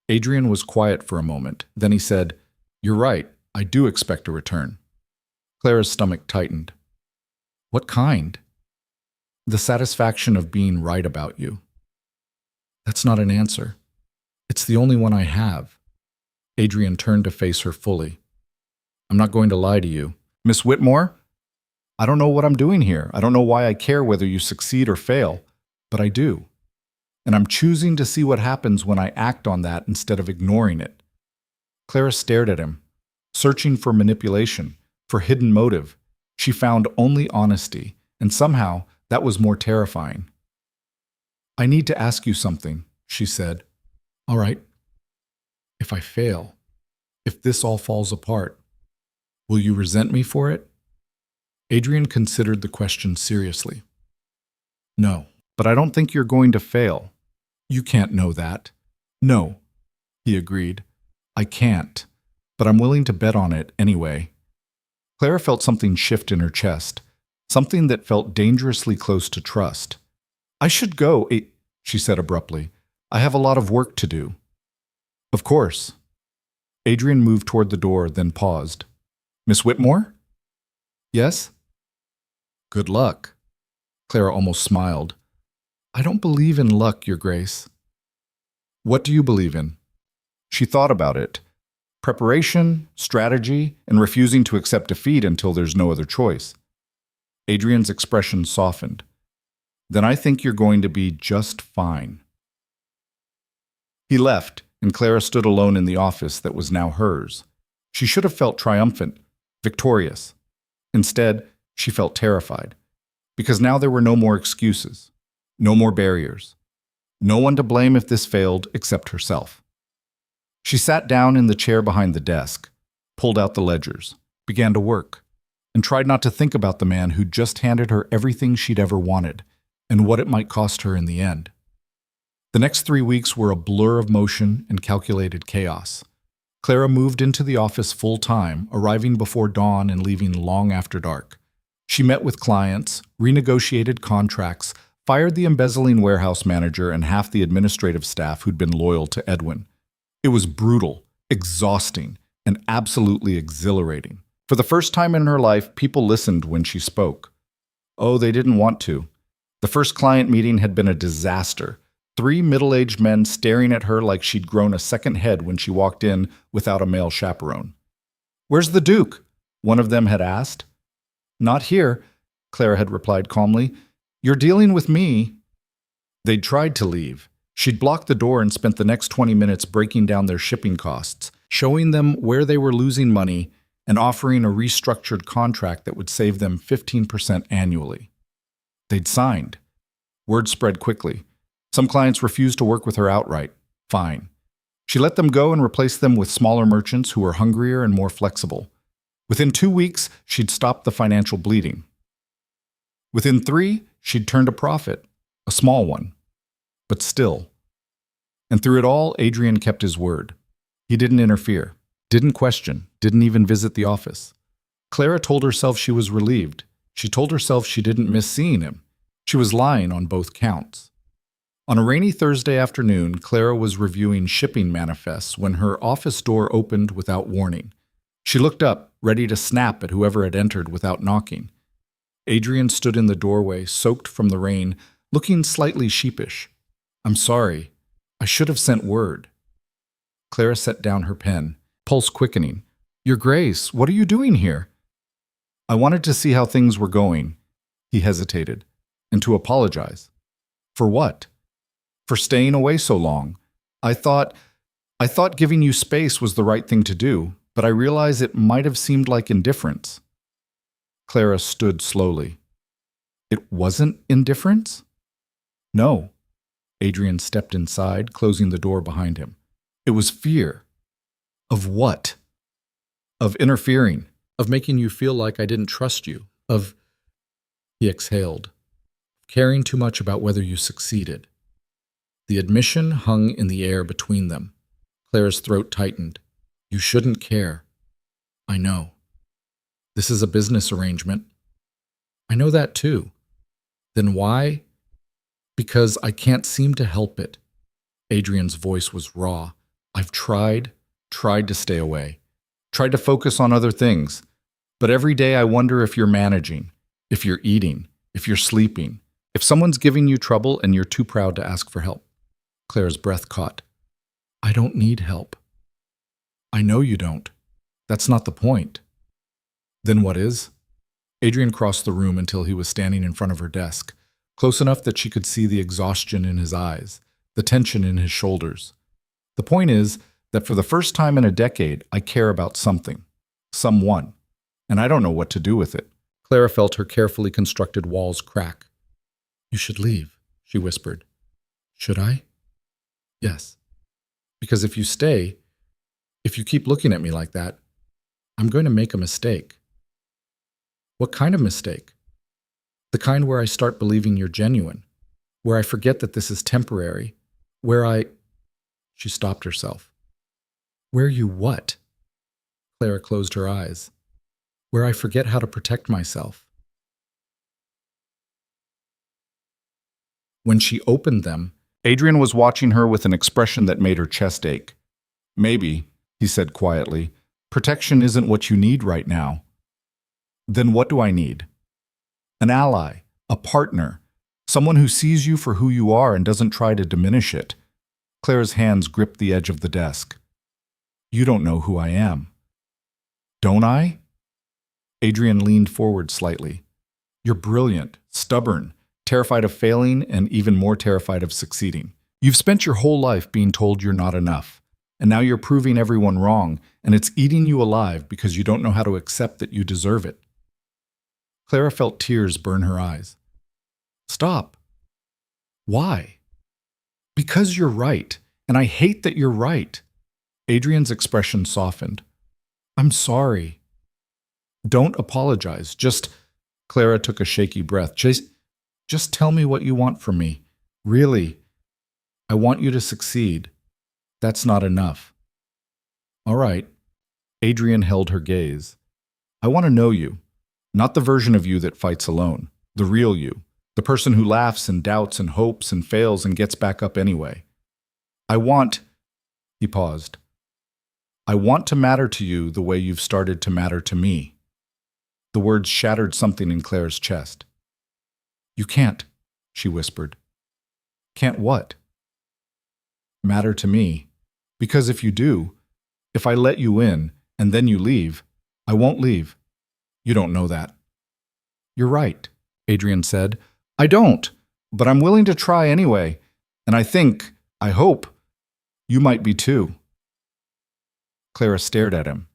Adrian was quiet for a moment. Then he said, You're right. I do expect a return. Clara's stomach tightened. What kind? The satisfaction of being right about you. That's not an answer. It's the only one I have. Adrian turned to face her fully. I'm not going to lie to you. Miss Whitmore? I don't know what I'm doing here. I don't know why I care whether you succeed or fail, but I do. And I'm choosing to see what happens when I act on that instead of ignoring it. Clara stared at him, searching for manipulation, for hidden motive. She found only honesty, and somehow that was more terrifying. I need to ask you something, she said. All right. If I fail, if this all falls apart, will you resent me for it? Adrian considered the question seriously. No, but I don't think you're going to fail. You can't know that. No, he agreed. I can't, but I'm willing to bet on it anyway. Clara felt something shift in her chest, something that felt dangerously close to trust. I should go, she said abruptly. I have a lot of work to do. Of course. Adrian moved toward the door, then paused. Miss Whitmore? Yes? Good luck. Clara almost smiled. I don't believe in luck, Your Grace. What do you believe in? She thought about it. Preparation, strategy, and refusing to accept defeat until there's no other choice. Adrian's expression softened. Then I think you're going to be just fine. He left, and Clara stood alone in the office that was now hers. She should have felt triumphant, victorious. Instead, she felt terrified, because now there were no more excuses, no more barriers, no one to blame if this failed except herself. She sat down in the chair behind the desk, pulled out the ledgers, began to work, and tried not to think about the man who'd just handed her everything she'd ever wanted, and what it might cost her in the end. The next 3 weeks were a blur of motion and calculated chaos. Clara moved into the office full-time, arriving before dawn and leaving long after dark. She met with clients, renegotiated contracts, fired the embezzling warehouse manager and half the administrative staff who'd been loyal to Edwin. It was brutal, exhausting, and absolutely exhilarating. For the first time in her life, people listened when she spoke. Oh, they didn't want to. The first client meeting had been a disaster. 3 middle-aged men staring at her like she'd grown a second head when she walked in without a male chaperone. Where's the Duke? One of them had asked. Not here, Clara had replied calmly. You're dealing with me. They'd tried to leave. She'd blocked the door and spent the next 20 minutes breaking down their shipping costs, showing them where they were losing money, and offering a restructured contract that would save them 15% annually. They'd signed. Word spread quickly. Some clients refused to work with her outright. Fine. She let them go and replaced them with smaller merchants who were hungrier and more flexible. Within 2 weeks, she'd stopped the financial bleeding. Within 3, she'd turned a profit, a small one, but still. And through it all, Adrian kept his word. He didn't interfere, didn't question, didn't even visit the office. Clara told herself she was relieved. She told herself she didn't miss seeing him. She was lying on both counts. On a rainy Thursday afternoon, Clara was reviewing shipping manifests when her office door opened without warning. She looked up, ready to snap at whoever had entered without knocking. Adrian stood in the doorway, soaked from the rain, looking slightly sheepish. "I'm sorry. I should have sent word." Clara set down her pen, pulse quickening. "Your Grace, what are you doing here?" "I wanted to see how things were going." He hesitated. "And to apologize." "For what?" "For staying away so long. I thought giving you space was the right thing to do, but I realize it might have seemed like indifference." Clara stood slowly. "It wasn't indifference?" "No." Adrian stepped inside, closing the door behind him. "It was fear." "Of what?" "Of interfering. Of making you feel like I didn't trust you. Of," he exhaled, "caring too much about whether you succeeded." The admission hung in the air between them. Clara's throat tightened. "You shouldn't care." "I know. This is a business arrangement." "I know that too." "Then why?" "Because I can't seem to help it." Adrian's voice was raw. "I've tried to stay away. Tried to focus on other things. But every day I wonder if you're managing, if you're eating, if you're sleeping, if someone's giving you trouble and you're too proud to ask for help." Clara's breath caught. "I don't need help." "I know you don't. That's not the point." "Then what is?" Adrian crossed the room until he was standing in front of her desk, close enough that she could see the exhaustion in his eyes, the tension in his shoulders. "The point is that for the first time in a decade, I care about something, someone, and I don't know what to do with it." Clara felt her carefully constructed walls crack. "You should leave," she whispered. "Should I?" "Yes. Because if you stay, if you keep looking at me like that, I'm going to make a mistake." "What kind of mistake?" "The kind where I start believing you're genuine, where I forget that this is temporary, where I—" She stopped herself. "Where you what?" Clara closed her eyes. "Where I forget how to protect myself." When she opened them, Adrian was watching her with an expression that made her chest ache. "Maybe," he said quietly, "protection isn't what you need right now." "Then what do I need?" "An ally, a partner, someone who sees you for who you are and doesn't try to diminish it." Clara's hands gripped the edge of the desk. "You don't know who I am." "Don't I?" Adrian leaned forward slightly. "You're brilliant, stubborn, terrified of failing, and even more terrified of succeeding. You've spent your whole life being told you're not enough, and now you're proving everyone wrong, and it's eating you alive because you don't know how to accept that you deserve it." Clara felt tears burn her eyes. "Stop." "Why?" "Because you're right, and I hate that you're right." Adrian's expression softened. "I'm sorry." "Don't apologize. Just—" Clara took a shaky breath. Just tell me what you want from me. Really. I want you to succeed. That's not enough." "All right." Adrian held her gaze. "I want to know you. Not the version of you that fights alone. The real you. The person who laughs and doubts and hopes and fails and gets back up anyway. I want—" He paused. "I want to matter to you the way you've started to matter to me." The words shattered something in Claire's chest. "You can't," she whispered. "Can't what?" "Matter to me. Because if you do, if I let you in, and then you leave, I won't leave. You don't know that." "You're right," Adrian said. "I don't, but I'm willing to try anyway, and I hope, you might be too." Clara stared at him,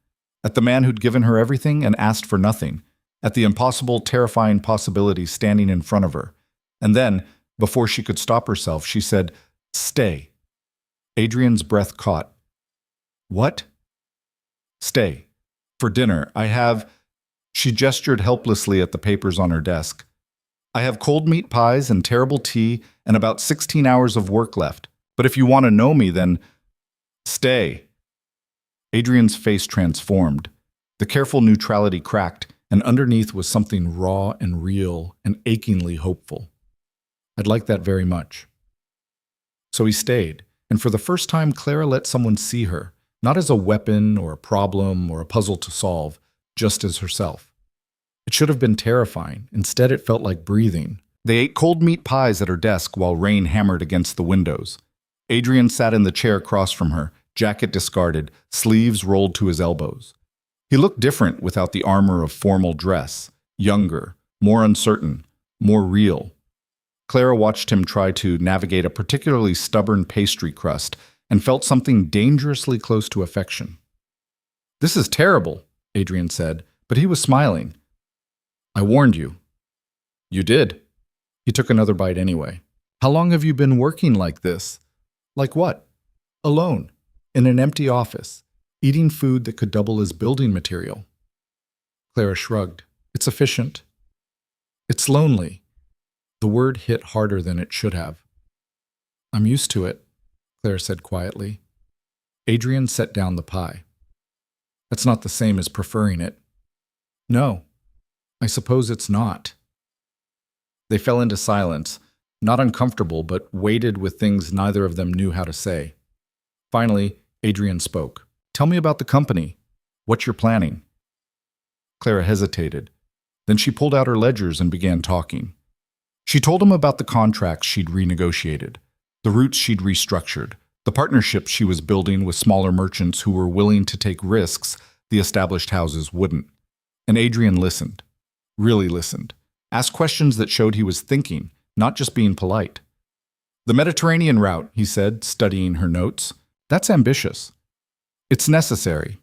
at the man who'd given her everything and asked for nothing, at the impossible, terrifying possibility standing in front of her. And then, before she could stop herself, she said, "Stay." Adrian's breath caught. "What?" "Stay. For dinner. I have—" She gestured helplessly at the papers on her desk. I have cold meat pies and terrible tea and about 16 hours of work left. But if you want to know me, then stay. Adrian's face transformed. The careful neutrality cracked, and underneath was something raw and real and achingly hopeful. I'd like that very much. So he stayed, and for the first time, Clara let someone see her, not as a weapon or a problem or a puzzle to solve, just as herself. It should have been terrifying. Instead, it felt like breathing. They ate cold meat pies at her desk while rain hammered against the windows. Adrian sat in the chair across from her, jacket discarded, sleeves rolled to his elbows. He looked different without the armor of formal dress, younger, more uncertain, more real. Clara watched him try to navigate a particularly stubborn pastry crust and felt something dangerously close to affection. "This is terrible," Adrian said, but he was smiling. "I warned you." "You did." He took another bite anyway. "How long have you been working like this?" "Like what?" "Alone, in an empty office, eating food that could double as building material." Clara shrugged. "It's efficient. It's lonely." The word hit harder than it should have. "I'm used to it," Clara said quietly. Adrian set down the pie. "That's not the same as preferring it." "No, I suppose it's not." They fell into silence, not uncomfortable, but weighted with things neither of them knew how to say. Finally, Adrian spoke. "Tell me about the company. What you're planning." Clara hesitated. Then she pulled out her ledgers and began talking. She told him about the contracts she'd renegotiated, the routes she'd restructured, the partnerships she was building with smaller merchants who were willing to take risks the established houses wouldn't. And Adrian listened, really listened, asked questions that showed he was thinking, not just being polite. "The Mediterranean route," he said, studying her notes, "that's ambitious. It's necessary.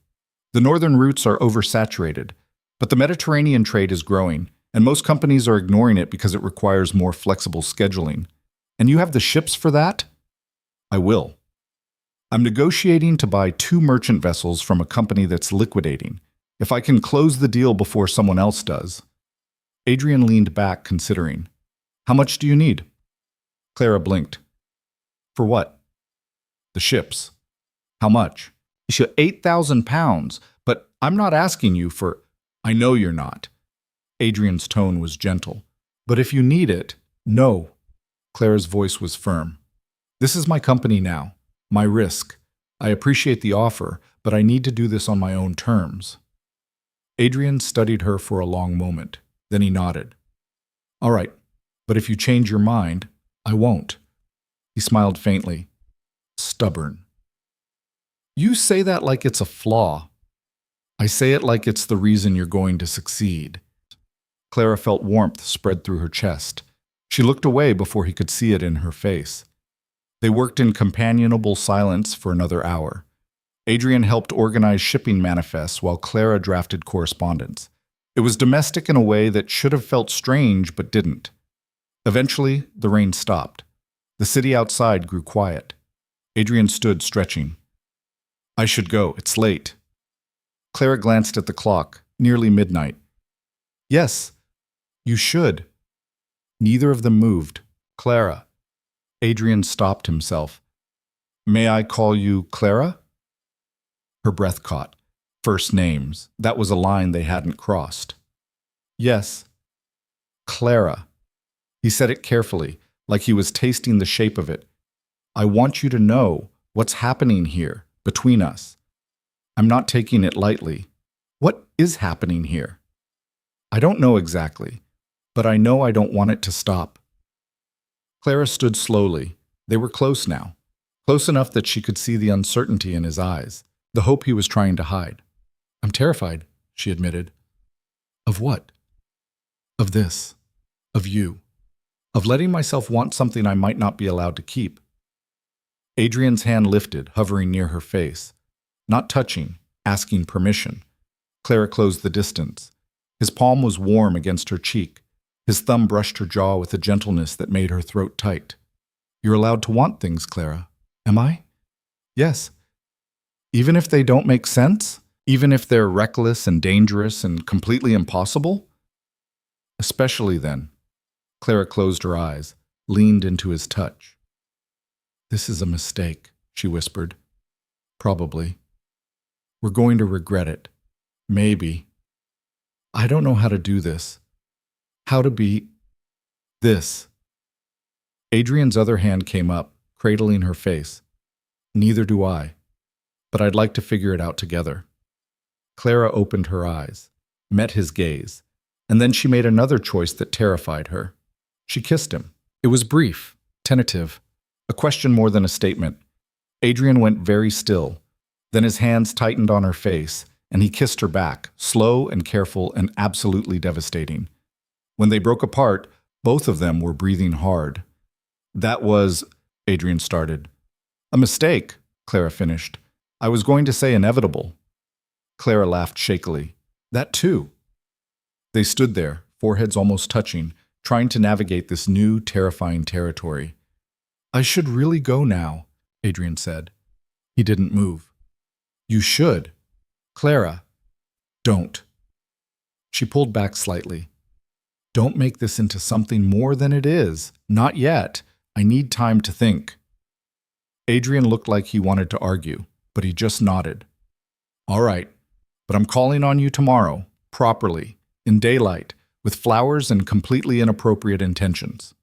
The northern routes are oversaturated, but the Mediterranean trade is growing, and most companies are ignoring it because it requires more flexible scheduling. And you have the ships for that?" "I will. I'm negotiating to buy 2 merchant vessels from a company that's liquidating, if I can close the deal before someone else does." Adrian leaned back, considering. "How much do you need?" Clara blinked. "For what?" "The ships." "How much?" £8,000, but I'm not asking you for—" "I know you're not." Adrian's tone was gentle. "But if you need it—" "No." Clara's voice was firm. "This is my company now, my risk. I appreciate the offer, but I need to do this on my own terms." Adrian studied her for a long moment. Then he nodded. "All right, but if you change your mind, I won't." He smiled faintly. "Stubborn." "You say that like it's a flaw." "I say it like it's the reason you're going to succeed." Clara felt warmth spread through her chest. She looked away before he could see it in her face. They worked in companionable silence for another hour. Adrian helped organize shipping manifests while Clara drafted correspondence. It was domestic in a way that should have felt strange but didn't. Eventually, the rain stopped. The city outside grew quiet. Adrian stood stretching. "I should go. It's late." Clara glanced at the clock, nearly midnight. "Yes, you should." Neither of them moved. "Clara." Adrian stopped himself. "May I call you Clara?" Her breath caught. First names. That was a line they hadn't crossed. "Yes." "Clara." He said it carefully, like he was tasting the shape of it. "I want you to know what's happening here, between us. I'm not taking it lightly. What is happening here?" "I don't know exactly, but I know I don't want it to stop." Clara stood slowly. They were close now, close enough that she could see the uncertainty in his eyes, the hope he was trying to hide. "I'm terrified," she admitted. "Of what?" "Of this. Of you. Of letting myself want something I might not be allowed to keep." Adrian's hand lifted, hovering near her face. Not touching, asking permission. Clara closed the distance. His palm was warm against her cheek. His thumb brushed her jaw with a gentleness that made her throat tight. "You're allowed to want things, Clara. Am I?" "Yes." "Even if they don't make sense? Even if they're reckless and dangerous and completely impossible?" "Especially then." Clara closed her eyes, leaned into his touch. "This is a mistake," she whispered. "Probably. We're going to regret it. Maybe. I don't know how to do this. How to be this." Adrian's other hand came up, cradling her face. "Neither do I. But I'd like to figure it out together." Clara opened her eyes, met his gaze, and then she made another choice that terrified her. She kissed him. It was brief, tentative, a question more than a statement. Adrian went very still. Then his hands tightened on her face, and he kissed her back, slow and careful and absolutely devastating. When they broke apart, both of them were breathing hard. "That was," Adrian started. "A mistake," Clara finished. "I was going to say inevitable." Clara laughed shakily. "That too." They stood there, foreheads almost touching, trying to navigate this new, terrifying territory. "I should really go now," Adrian said. He didn't move. "You should." "Clara." "Don't." She pulled back slightly. "Don't make this into something more than it is. Not yet. I need time to think." Adrian looked like he wanted to argue, but he just nodded. "All right, but I'm calling on you tomorrow, properly, in daylight, with flowers and completely inappropriate intentions."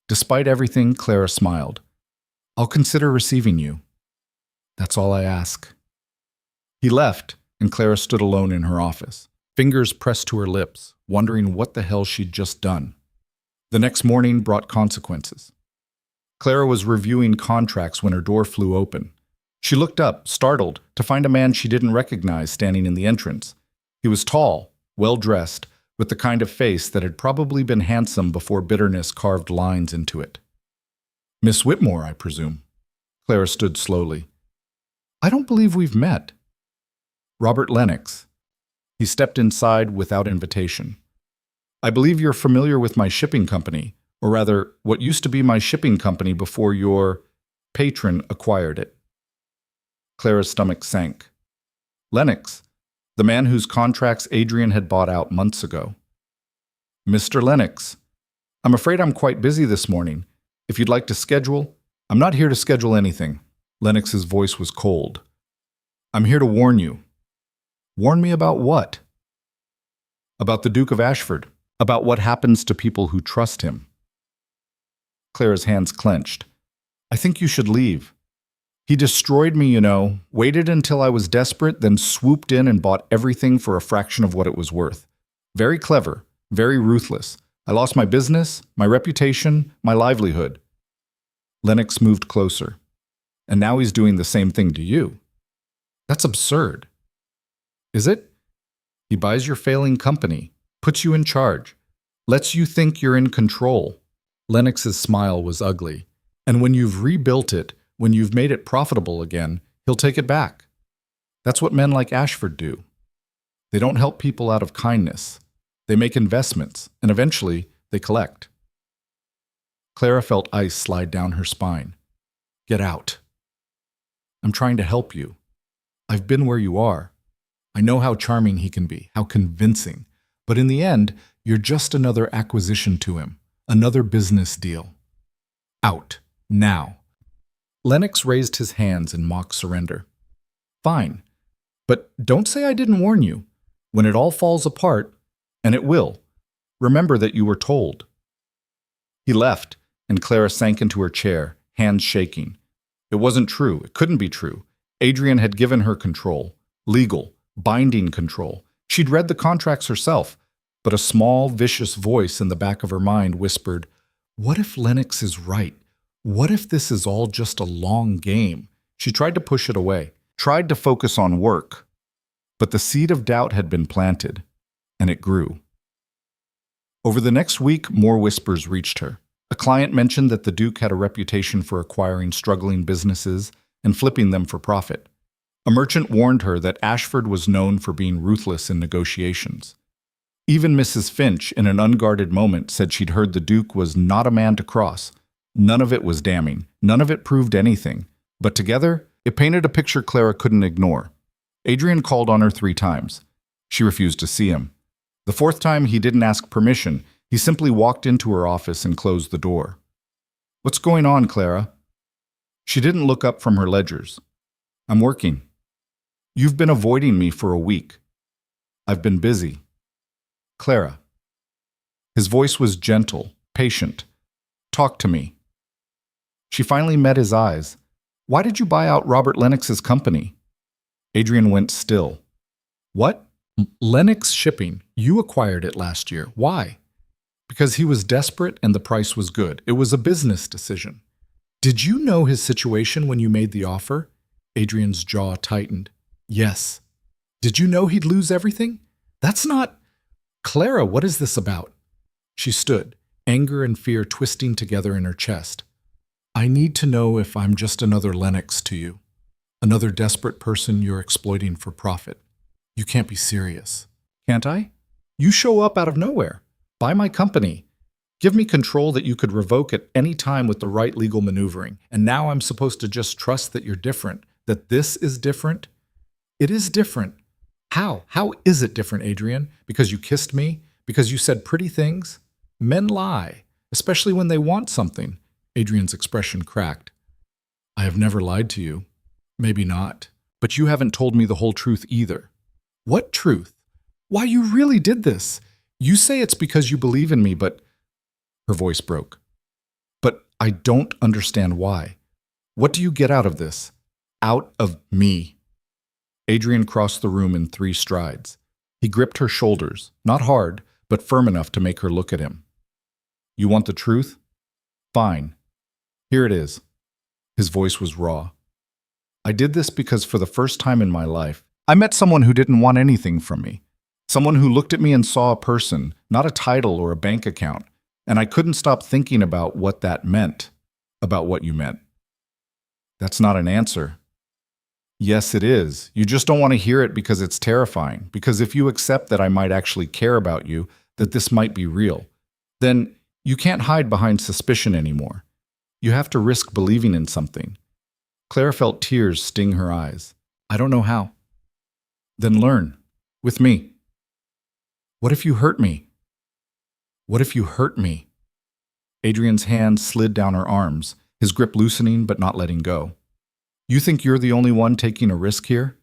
Despite everything, Clara smiled. "I'll consider receiving you. That's all I ask." He left, and Clara stood alone in her office, fingers pressed to her lips, wondering what the hell she'd just done. The next morning brought consequences. Clara was reviewing contracts when her door flew open. She looked up, startled, to find a man she didn't recognize standing in the entrance. He was tall, well-dressed, with the kind of face that had probably been handsome before bitterness carved lines into it. "Miss Whitmore, I presume." Clara stood slowly. "I don't believe we've met." "Robert Lennox." He stepped inside without invitation. "I believe you're familiar with my shipping company, or rather, what used to be my shipping company before your patron acquired it." Clara's stomach sank. "Lennox, the man whose contracts Adrian had bought out months ago." "Mr. Lennox, I'm afraid I'm quite busy this morning. If you'd like to schedule—" "I'm not here to schedule anything." Lennox's voice was cold. "I'm here to warn you." "Warn me about what?" "About the Duke of Ashford. About what happens to people who trust him." Clara's hands clenched. "I think you should leave. He destroyed me, you know, waited until I was desperate, then swooped in and bought everything for a fraction of what it was worth. Very clever, very ruthless. I lost my business, my reputation, my livelihood." Lennox moved closer. "And now he's doing the same thing to you." "That's absurd." "Is it? He buys your failing company, puts you in charge, lets you think you're in control." Lennox's smile was ugly. "And when you've rebuilt it, when you've made it profitable again, he'll take it back. That's what men like Ashford do. They don't help people out of kindness. They make investments, and eventually they collect." Clara felt ice slide down her spine. "Get out." "I'm trying to help you. I've been where you are. I know how charming he can be, how convincing. But in the end, you're just another acquisition to him, another business deal. Out. Now." Lennox raised his hands in mock surrender. "Fine. But don't say I didn't warn you. When it all falls apart, and it will, remember that you were told." He left, and Clara sank into her chair, hands shaking. It wasn't true. It couldn't be true. Adrian had given her control. Legal, binding control. She'd read the contracts herself, but a small, vicious voice in the back of her mind whispered, "What if Lennox is right? What if this is all just a long game?" She tried to push it away, tried to focus on work, but the seed of doubt had been planted, and it grew. Over the next week, more whispers reached her. A client mentioned that the Duke had a reputation for acquiring struggling businesses and flipping them for profit. A merchant warned her that Ashford was known for being ruthless in negotiations. Even Mrs. Finch, in an unguarded moment, said she'd heard the Duke was not a man to cross. None of it was damning. None of it proved anything. But together, it painted a picture Clara couldn't ignore. Adrian called on her 3 times. She refused to see him. The 4th time, he didn't ask permission. He simply walked into her office and closed the door. "What's going on, Clara?" She didn't look up from her ledgers. "I'm working. You've been avoiding me for a week. I've been busy." "Clara." His voice was gentle, patient. "Talk to me." She finally met his eyes. "Why did you buy out Robert Lennox's company?" Adrian went still. "What?" "Lennox Shipping. You acquired it last year. Why?" "Because he was desperate and the price was good. It was a business decision." "Did you know his situation when you made the offer?" Adrian's jaw tightened. "Yes." "Did you know he'd lose everything?" "That's not—" "Clara, what is this about?" She stood, anger and fear twisting together in her chest. "I need to know if I'm just another Lennox to you. Another desperate person you're exploiting for profit. You can't be serious." "Can't I? You show up out of nowhere. Buy my company. Give me control that you could revoke at any time with the right legal maneuvering. And now I'm supposed to just trust that you're different, that this is different?" "It is different." "How? How is it different, Adrian? Because you kissed me? Because you said pretty things?" "Men lie, especially when they want something." Adrian's expression cracked. "I have never lied to you." "Maybe not. But you haven't told me the whole truth either." "What truth?" "Why you really did this. You say it's because you believe in me, but—" Her voice broke. "But I don't understand why. What do you get out of this? Out of me?" Adrian crossed the room in 3 strides. He gripped her shoulders, not hard, but firm enough to make her look at him. "You want the truth? Fine. Here it is." His voice was raw. "I did this because for the first time in my life, I met someone who didn't want anything from me. Someone who looked at me and saw a person, not a title or a bank account. And I couldn't stop thinking about what that meant, about what you meant." "That's not an answer." "Yes, it is. You just don't want to hear it because it's terrifying. Because if you accept that I might actually care about you, that this might be real, then you can't hide behind suspicion anymore. You have to risk believing in something." Clara felt tears sting her eyes. "I don't know how." "Then learn. With me." "What if you hurt me?" "What if you hurt me?" Adrian's hand slid down her arms, his grip loosening but not letting go. "You think you're the only one taking a risk here?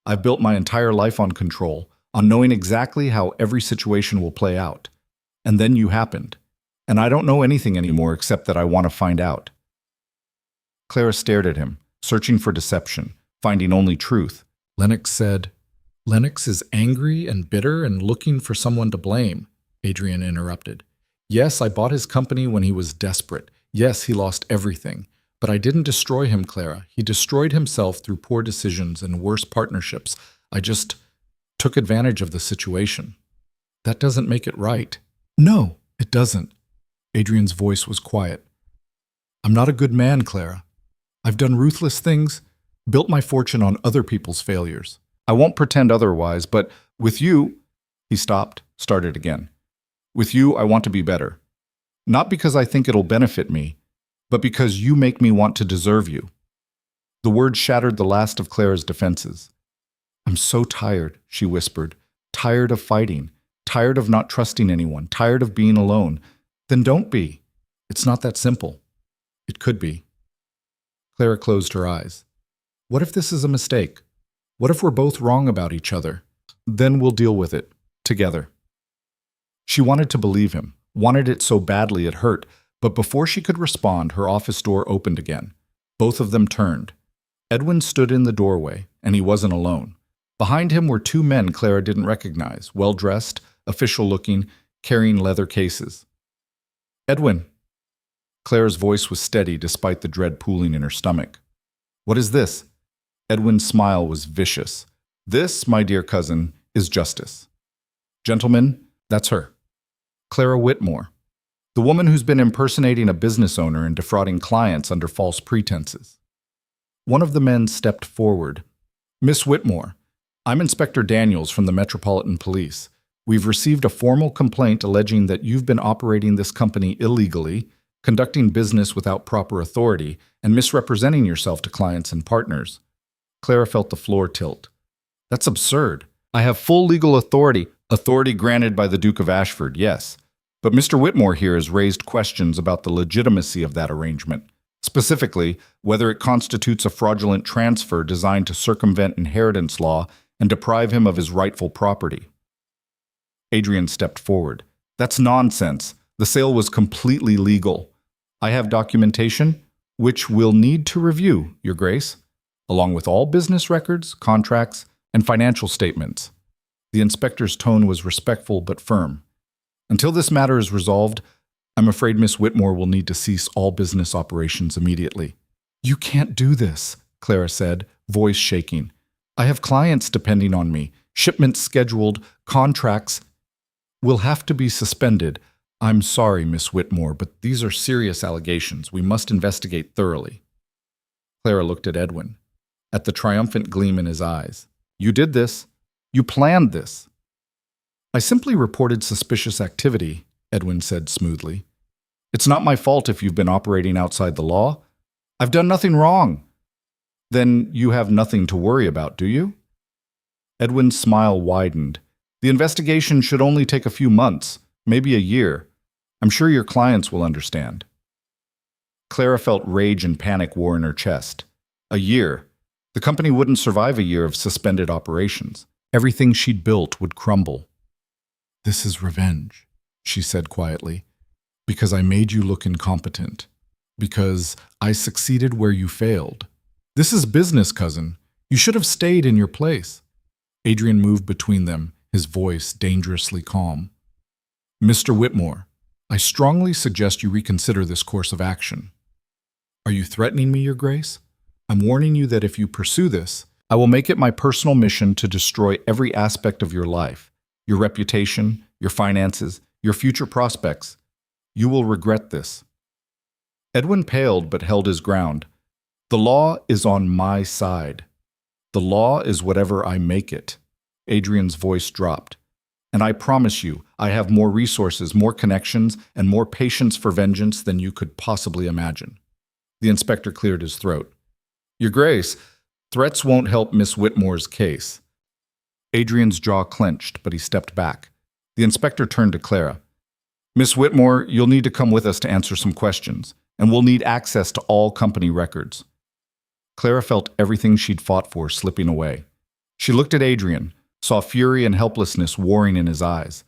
I've built my entire life on control, on knowing exactly how every situation will play out. And then you happened. And I don't know anything anymore except that I want to find out." Clara stared at him, searching for deception, finding only truth. Lennox said, "Lennox is angry and bitter and looking for someone to blame," Adrian interrupted. "Yes, I bought his company when he was desperate. Yes, he lost everything. But I didn't destroy him, Clara. He destroyed himself through poor decisions and worse partnerships. I just took advantage of the situation." "That doesn't make it right." "No, it doesn't." Adrian's voice was quiet. "I'm not a good man, Clara. I've done ruthless things, built my fortune on other people's failures. I won't pretend otherwise, but with you—" He stopped, started again. "With you, I want to be better. Not because I think it'll benefit me, but because you make me want to deserve you." The word shattered the last of Clara's defenses. "I'm so tired," she whispered. "Tired of fighting. Tired of not trusting anyone. Tired of being alone." "Then don't be. It's not that simple." "It could be." Clara closed her eyes. "What if this is a mistake? What if we're both wrong about each other? Then we'll deal with it, together." She wanted to believe him, wanted it so badly it hurt, but before she could respond, her office door opened again. Both of them turned. Edwin stood in the doorway, and he wasn't alone. Behind him were 2 men Clara didn't recognize, well-dressed, official-looking, carrying leather cases. "Edwin." Clara's voice was steady despite the dread pooling in her stomach. "What is this?" Edwin's smile was vicious. "This, my dear cousin, is justice. Gentlemen, that's her. Clara Whitmore. The woman who's been impersonating a business owner and defrauding clients under false pretenses." One of the men stepped forward. "Miss Whitmore, I'm Inspector Daniels from the Metropolitan Police. We've received a formal complaint alleging that you've been operating this company illegally, conducting business without proper authority, and misrepresenting yourself to clients and partners." Clara felt the floor tilt. "That's absurd. I have full legal authority." "Authority granted by the Duke of Ashford, yes. But Mr. Whitmore here has raised questions about the legitimacy of that arrangement, specifically whether it constitutes a fraudulent transfer designed to circumvent inheritance law and deprive him of his rightful property. Adrian stepped forward. That's nonsense. The sale was completely legal. I have documentation, which we'll need to review, Your Grace, along with all business records, contracts, and financial statements. The inspector's tone was respectful but firm. Until this matter is resolved, I'm afraid Miss Whitmore will need to cease all business operations immediately. You can't do this, Clara said, voice shaking. I have clients depending on me, shipments scheduled, contracts will have to be suspended. I'm sorry, Miss Whitmore, but these are serious allegations. We must investigate thoroughly. Clara looked at Edwin, at the triumphant gleam in his eyes. You did this. You planned this. I simply reported suspicious activity, Edwin said smoothly. It's not my fault if you've been operating outside the law. I've done nothing wrong. Then you have nothing to worry about, do you? Edwin's smile widened. The investigation should only take a few months, maybe a year. I'm sure your clients will understand. Clara felt rage and panic war in her chest. A year. The company wouldn't survive a year of suspended operations. Everything she'd built would crumble. This is revenge, she said quietly, because I made you look incompetent. Because I succeeded where you failed. This is business, cousin. You should have stayed in your place. Adrian moved between them, his voice dangerously calm. Mr. Whitmore, I strongly suggest you reconsider this course of action. Are you threatening me, Your Grace? I'm warning you that if you pursue this, I will make it my personal mission to destroy every aspect of your life, your reputation, your finances, your future prospects. You will regret this. Edwin paled but held his ground. The law is on my side. The law is whatever I make it. Adrian's voice dropped. And I promise you, I have more resources, more connections, and more patience for vengeance than you could possibly imagine. The inspector cleared his throat. Your Grace, threats won't help Miss Whitmore's case. Adrian's jaw clenched, but he stepped back. The inspector turned to Clara. Miss Whitmore, you'll need to come with us to answer some questions, and we'll need access to all company records. Clara felt everything she'd fought for slipping away. She looked at Adrian, saw fury and helplessness warring in his eyes.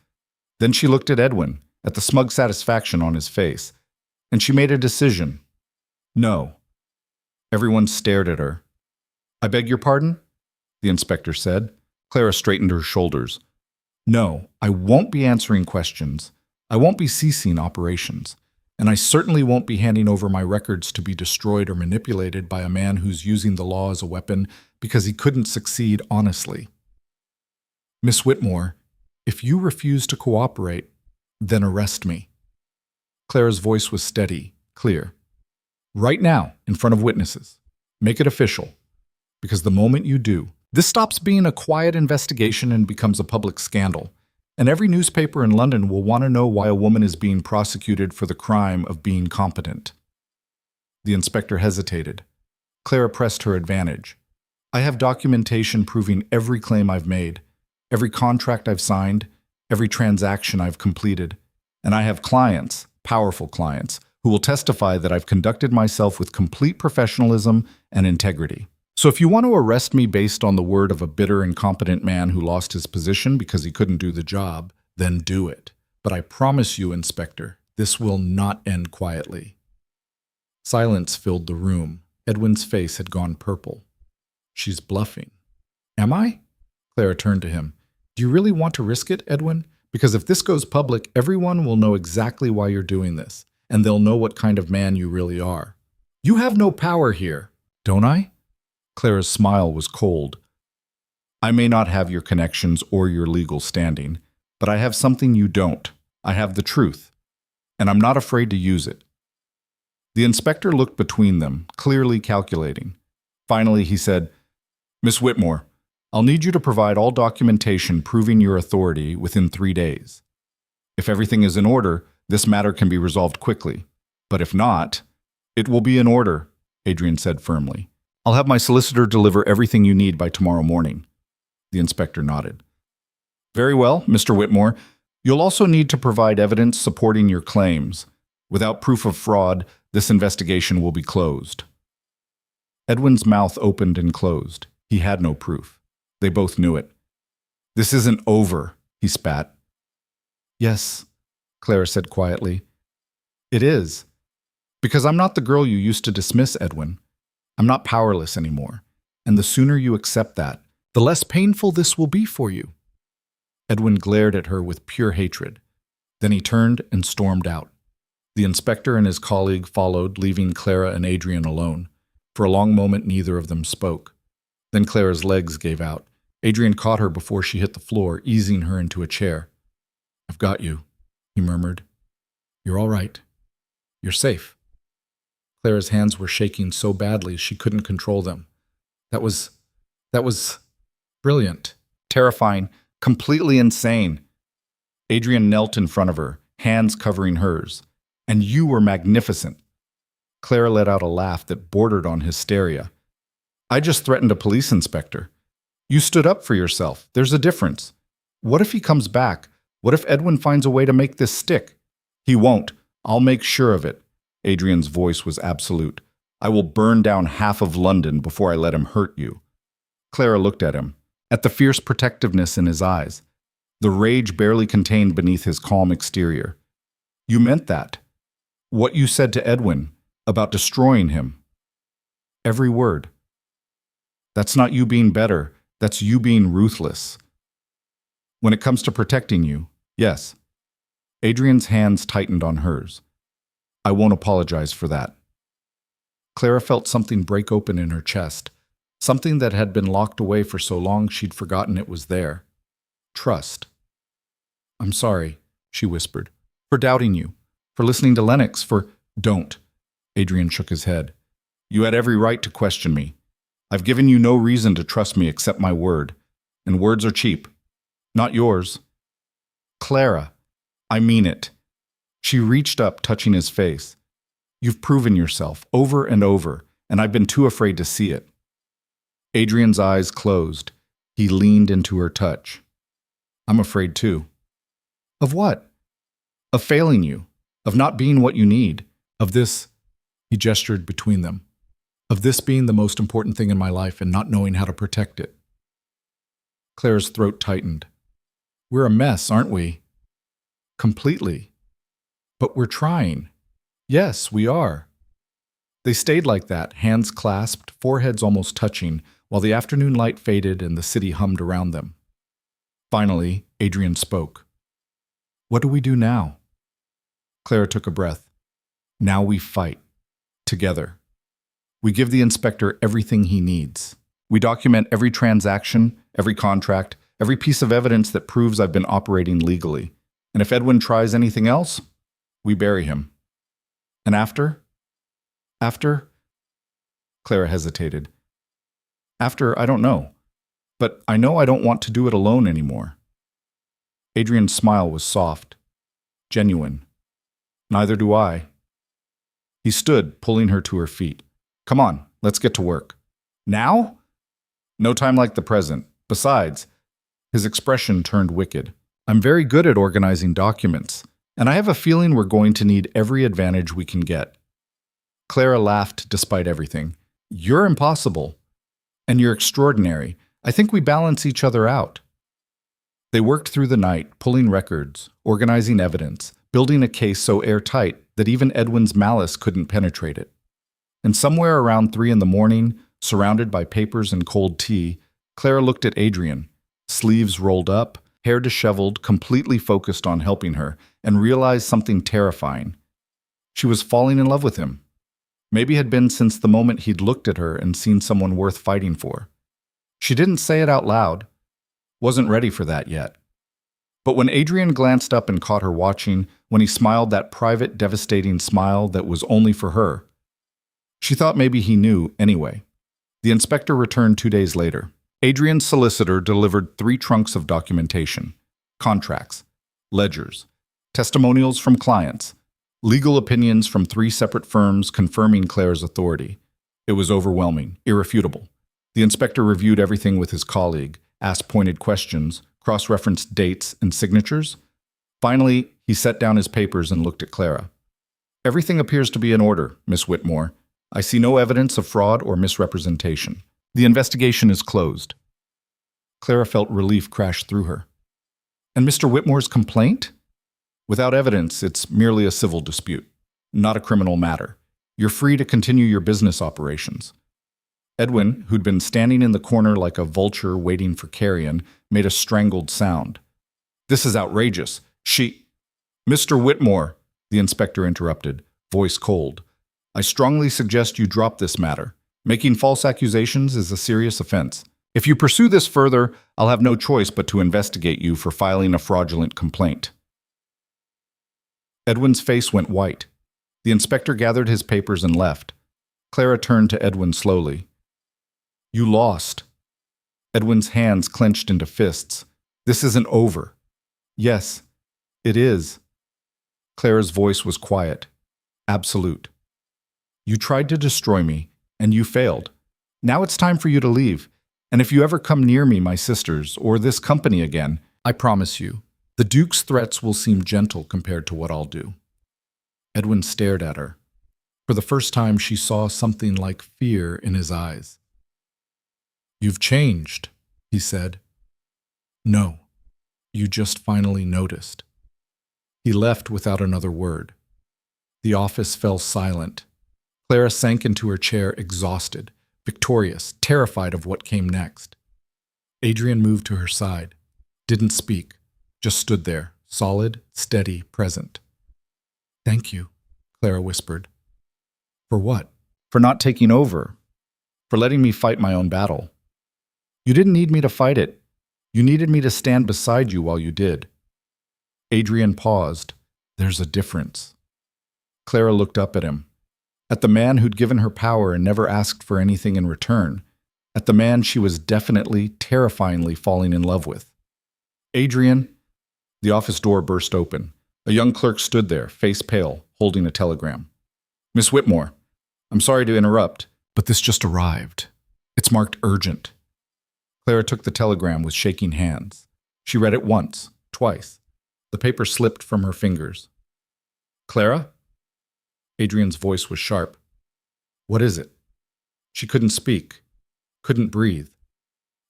Then she looked at Edwin, at the smug satisfaction on his face, and she made a decision. No. Everyone stared at her. I beg your pardon? The inspector said. Clara straightened her shoulders. No, I won't be answering questions. I won't be ceasing operations. And I certainly won't be handing over my records to be destroyed or manipulated by a man who's using the law as a weapon because he couldn't succeed honestly. Miss Whitmore, if you refuse to cooperate, then arrest me. Clara's voice was steady, clear. Right now, in front of witnesses. Make it official. Because the moment you do, this stops being a quiet investigation and becomes a public scandal. And every newspaper in London will want to know why a woman is being prosecuted for the crime of being competent. The inspector hesitated. Clara pressed her advantage. I have documentation proving every claim I've made, every contract I've signed, every transaction I've completed. And I have clients, powerful clients, who will testify that I've conducted myself with complete professionalism and integrity. So if you want to arrest me based on the word of a bitter, incompetent man who lost his position because he couldn't do the job, then do it. But I promise you, Inspector, this will not end quietly. Silence filled the room. Edwin's face had gone purple. She's bluffing. Am I? Clara turned to him. Do you really want to risk it, Edwin? Because if this goes public, everyone will know exactly why you're doing this, and they'll know what kind of man you really are. You have no power here, don't I? Clara's smile was cold. I may not have your connections or your legal standing, but I have something you don't. I have the truth, and I'm not afraid to use it. The inspector looked between them, clearly calculating. Finally, he said, Miss Whitmore, I'll need you to provide all documentation proving your authority within 3 days. If everything is in order, this matter can be resolved quickly. But if not, it will be in order, Adrian said firmly. I'll have my solicitor deliver everything you need by tomorrow morning. The inspector nodded. Very well, Mr. Whitmore. You'll also need to provide evidence supporting your claims. Without proof of fraud, this investigation will be closed. Edwin's mouth opened and closed. He had no proof. They both knew it. This isn't over, he spat. Yes, Clara said quietly. It is. Because I'm not the girl you used to dismiss, Edwin. I'm not powerless anymore. And the sooner you accept that, the less painful this will be for you. Edwin glared at her with pure hatred. Then he turned and stormed out. The inspector and his colleague followed, leaving Clara and Adrian alone. For a long moment, neither of them spoke. Then Clara's legs gave out. Adrian caught her before she hit the floor, easing her into a chair. I've got you, he murmured. You're all right. You're safe. Clara's hands were shaking so badly she couldn't control them. That was brilliant, terrifying, completely insane. Adrian knelt in front of her, hands covering hers. And you were magnificent. Clara let out a laugh that bordered on hysteria. I just threatened a police inspector. You stood up for yourself. There's a difference. What if he comes back? What if Edwin finds a way to make this stick? He won't. I'll make sure of it. Adrian's voice was absolute. I will burn down half of London before I let him hurt you. Clara looked at him, at the fierce protectiveness in his eyes, the rage barely contained beneath his calm exterior. You meant that. What you said to Edwin about destroying him. Every word. That's not you being better. That's you being ruthless. When it comes to protecting you, yes. Adrian's hands tightened on hers. I won't apologize for that. Clara felt something break open in her chest, something that had been locked away for so long she'd forgotten it was there. Trust. I'm sorry, she whispered, for doubting you, for listening to Lennox, for... Don't. Adrian shook his head. You had every right to question me. I've given you no reason to trust me except my word. And words are cheap. Not yours. Clara, I mean it. She reached up, touching his face. You've proven yourself, over and over, and I've been too afraid to see it. Adrian's eyes closed. He leaned into her touch. I'm afraid too. Of what? Of failing you. Of not being what you need. Of this, he gestured between them. Of this being the most important thing in my life and not knowing how to protect it. Claire's throat tightened. We're a mess, aren't we? Completely. But we're trying. Yes, we are. They stayed like that, hands clasped, foreheads almost touching, while the afternoon light faded and the city hummed around them. Finally, Adrian spoke. What do we do now? Clara took a breath. Now we fight. Together. We give the inspector everything he needs. We document every transaction, every contract, every piece of evidence that proves I've been operating legally. And if Edwin tries anything else, we bury him. And after? After? Clara hesitated. After, I don't know. But I know I don't want to do it alone anymore. Adrian's smile was soft, genuine. Neither do I. He stood, pulling her to her feet. Come on, let's get to work. Now? No time like the present. Besides, his expression turned wicked. I'm very good at organizing documents, and I have a feeling we're going to need every advantage we can get. Clara laughed despite everything. You're impossible. And you're extraordinary. I think we balance each other out. They worked through the night, pulling records, organizing evidence, building a case so airtight that even Edwin's malice couldn't penetrate it. And somewhere around 3 a.m, surrounded by papers and cold tea, Clara looked at Adrian, sleeves rolled up, hair disheveled, completely focused on helping her, and realized something terrifying. She was falling in love with him. Maybe had been since the moment he'd looked at her and seen someone worth fighting for. She didn't say it out loud. Wasn't ready for that yet. But when Adrian glanced up and caught her watching, when he smiled that private, devastating smile that was only for her, she thought maybe he knew anyway. The inspector returned 2 days later. Adrian's solicitor delivered 3 trunks of documentation, contracts, ledgers, testimonials from clients, legal opinions from 3 separate firms confirming Claire's authority. It was overwhelming, irrefutable. The inspector reviewed everything with his colleague, asked pointed questions, cross-referenced dates and signatures. Finally, he set down his papers and looked at Clara. Everything appears to be in order, Miss Whitmore. I see no evidence of fraud or misrepresentation. The investigation is closed. Clara felt relief crash through her. And Mr. Whitmore's complaint? Without evidence, it's merely a civil dispute, not a criminal matter. You're free to continue your business operations. Edwin, who'd been standing in the corner like a vulture waiting for carrion, made a strangled sound. This is outrageous. Mr. Whitmore, the inspector interrupted, voice cold. I strongly suggest you drop this matter. Making false accusations is a serious offense. If you pursue this further, I'll have no choice but to investigate you for filing a fraudulent complaint. Edwin's face went white. The inspector gathered his papers and left. Clara turned to Edwin slowly. You lost. Edwin's hands clenched into fists. This isn't over. Yes, it is. Clara's voice was quiet, absolute. You tried to destroy me, and you failed. Now it's time for you to leave. And if you ever come near me, my sisters, or this company again, I promise you, the Duke's threats will seem gentle compared to what I'll do. Edwin stared at her. For the first time, she saw something like fear in his eyes. You've changed, he said. No, you just finally noticed. He left without another word. The office fell silent. Clara sank into her chair, exhausted, victorious, terrified of what came next. Adrian moved to her side, didn't speak, just stood there, solid, steady, present. Thank you, Clara whispered. For what? For not taking over. For letting me fight my own battle. You didn't need me to fight it. You needed me to stand beside you while you did. Adrian paused. There's a difference. Clara looked up at him. At the man who'd given her power and never asked for anything in return. At the man she was definitely, terrifyingly falling in love with. Adrian. The office door burst open. A young clerk stood there, face pale, holding a telegram. Miss Whitmore, I'm sorry to interrupt, but this just arrived. It's marked urgent. Clara took the telegram with shaking hands. She read it once, twice. The paper slipped from her fingers. Clara? Adrian's voice was sharp. What is it? She couldn't speak, couldn't breathe.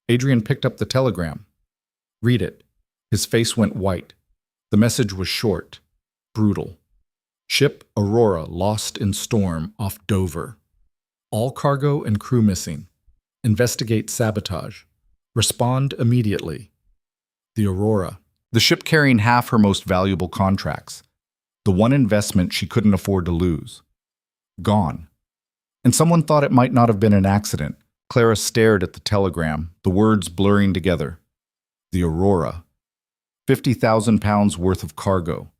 Adrian picked up the telegram. Read it. His face went white. The message was short, brutal. Ship Aurora lost in storm off Dover. All cargo and crew missing. Investigate sabotage. Respond immediately. The Aurora. The ship carrying half her most valuable contracts. The one investment she couldn't afford to lose. Gone. And someone thought it might not have been an accident. Clara stared at the telegram, the words blurring together. The Aurora. 50,000 pounds worth of cargo.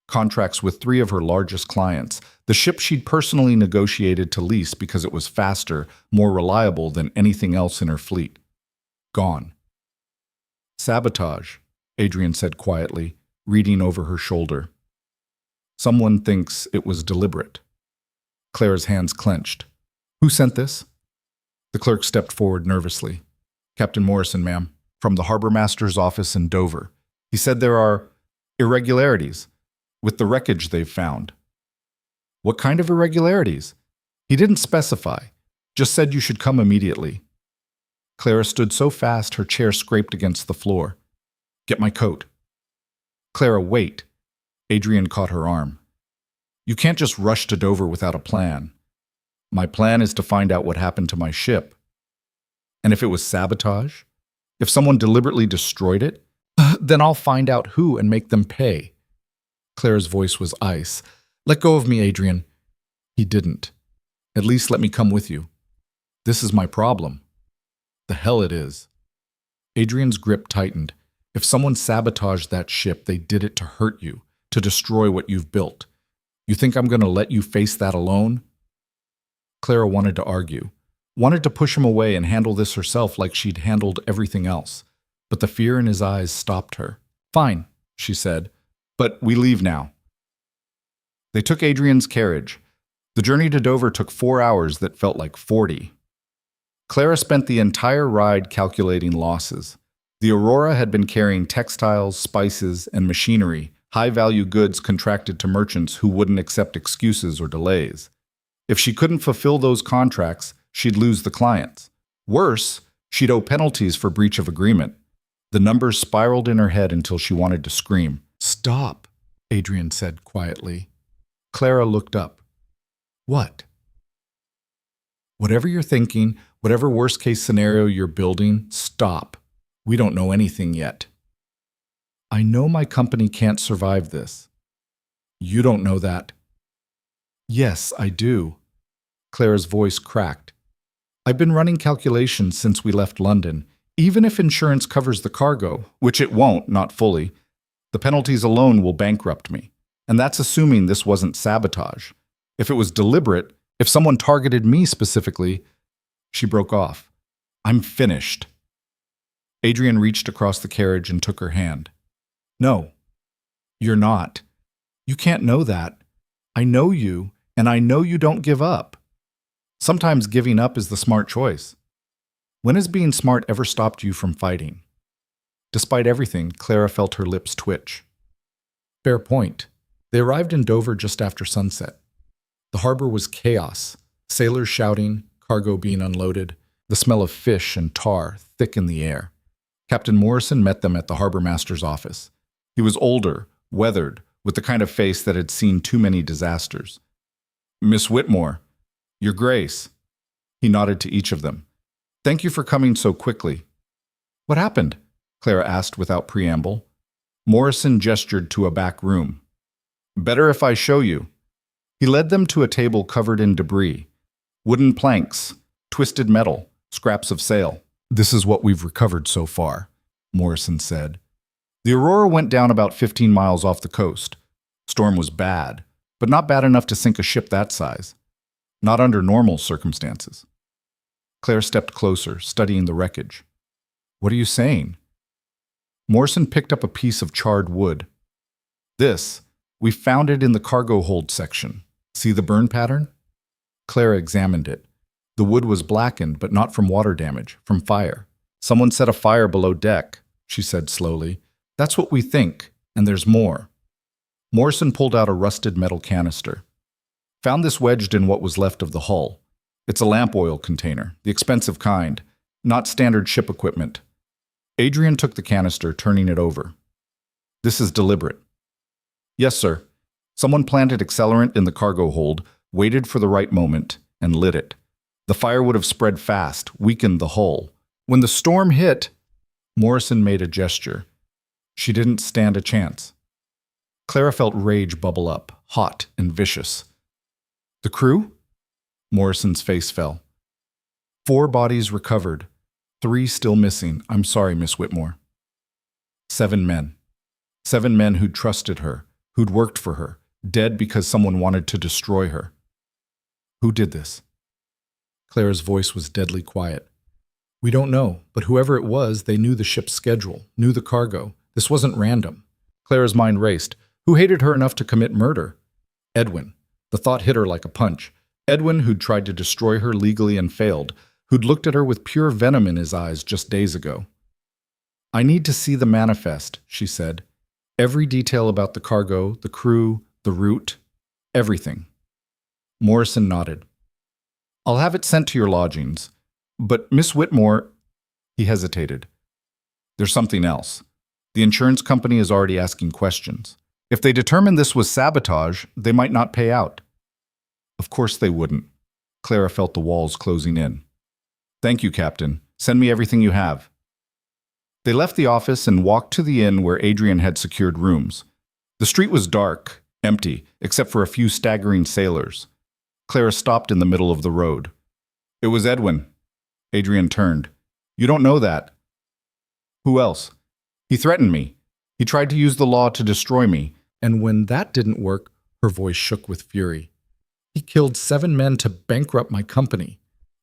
Contracts with 3 of her largest clients. The ship she'd personally negotiated to lease because it was faster, more reliable than anything else in her fleet. Gone. Sabotage, Adrian said quietly, reading over her shoulder. Someone thinks it was deliberate. Clara's hands clenched. Who sent this? The clerk stepped forward nervously. Captain Morrison, ma'am, from the harbor master's office in Dover. He said there are irregularities with the wreckage they've found. What kind of irregularities? He didn't specify, just said you should come immediately. Clara stood so fast her chair scraped against the floor. Get my coat. Clara, wait. Adrian caught her arm. You can't just rush to Dover without a plan. My plan is to find out what happened to my ship. And if it was sabotage? If someone deliberately destroyed it? Then I'll find out who and make them pay. Clara's voice was ice. Let go of me, Adrian. He didn't. At least let me come with you. This is my problem. The hell it is. Adrian's grip tightened. If someone sabotaged that ship, they did it to hurt you, to destroy what you've built. You think I'm going to let you face that alone? Clara wanted to argue, wanted to push him away and handle this herself like she'd handled everything else. But the fear in his eyes stopped her. Fine, she said, but we leave now. They took Adrian's carriage. The journey to Dover took 4 hours that felt like 40. Clara spent the entire ride calculating losses. The Aurora had been carrying textiles, spices, and machinery, high-value goods contracted to merchants who wouldn't accept excuses or delays. If she couldn't fulfill those contracts, she'd lose the clients. Worse, she'd owe penalties for breach of agreement. The numbers spiraled in her head until she wanted to scream. "Stop," Adrian said quietly. Clara looked up. "What?" "Whatever you're thinking, whatever worst-case scenario you're building, stop. We don't know anything yet." "I know my company can't survive this." "You don't know that." "Yes, I do." Clara's voice cracked. "I've been running calculations since we left London. Even if insurance covers the cargo, which it won't, not fully, the penalties alone will bankrupt me. And that's assuming this wasn't sabotage. If it was deliberate, if someone targeted me specifically..." She broke off. "I'm finished." Adrian reached across the carriage and took her hand. "No, you're not. You can't know that. I know you, and I know you don't give up. Sometimes giving up is the smart choice. When has being smart ever stopped you from fighting?" Despite everything, Clara felt her lips twitch. Fair point. They arrived in Dover just after sunset. The harbor was chaos, sailors shouting, cargo being unloaded, the smell of fish and tar thick in the air. Captain Morrison met them at the harbor master's office. He was older, weathered, with the kind of face that had seen too many disasters. "Miss Whitmore, Your Grace." He nodded to each of them. "Thank you for coming so quickly." "What happened?" Clara asked without preamble. Morrison gestured to a back room. "Better if I show you." He led them to a table covered in debris. Wooden planks, twisted metal, scraps of sail. "This is what we've recovered so far," Morrison said. The Aurora went down about 15 miles off the coast. Storm was bad, but not bad enough to sink a ship that size. Not under normal circumstances. Claire stepped closer, studying the wreckage. "What are you saying?" Morrison picked up a piece of charred wood. We found it in the cargo hold section. See the burn pattern?" Clara examined it. The wood was blackened, but not from water damage, from fire. "Someone set a fire below deck," she said slowly. "That's what we think, and there's more." Morrison pulled out a rusted metal canister. "Found this wedged in what was left of the hull. It's a lamp oil container, the expensive kind, not standard ship equipment." Adrian took the canister, turning it over. "This is deliberate." "Yes, sir. Someone planted accelerant in the cargo hold, waited for the right moment, and lit it. The fire would have spread fast, weakened the hull. When the storm hit..." Morrison made a gesture. "She didn't stand a chance." Clara felt rage bubble up, hot and vicious. "The crew?" Morrison's face fell. 4 bodies recovered. 3 still missing. I'm sorry, Miss Whitmore." 7 men. 7 men who'd trusted her, who'd worked for her, dead because someone wanted to destroy her. "Who did this?" Clara's voice was deadly quiet. "We don't know, but whoever it was, they knew the ship's schedule, knew the cargo. This wasn't random." Clara's mind raced. Who hated her enough to commit murder? Edwin. The thought hit her like a punch. Edwin, who'd tried to destroy her legally and failed, who'd looked at her with pure venom in his eyes just days ago. "I need to see the manifest," she said. "Every detail about the cargo, the crew, the route, everything." Morrison nodded. "I'll have it sent to your lodgings. But Miss Whitmore..." He hesitated. "There's something else. The insurance company is already asking questions. If they determine this was sabotage, they might not pay out." "Of course they wouldn't." Clara felt the walls closing in. "Thank you, Captain. Send me everything you have." They left the office and walked to the inn where Adrian had secured rooms. The street was dark, empty, except for a few staggering sailors. Clara stopped in the middle of the road. "It was Edwin." Adrian turned. "You don't know that." "Who else?" "He threatened me. He tried to use the law to destroy me. And when that didn't work," her voice shook with fury. "He killed 7 men to bankrupt my company.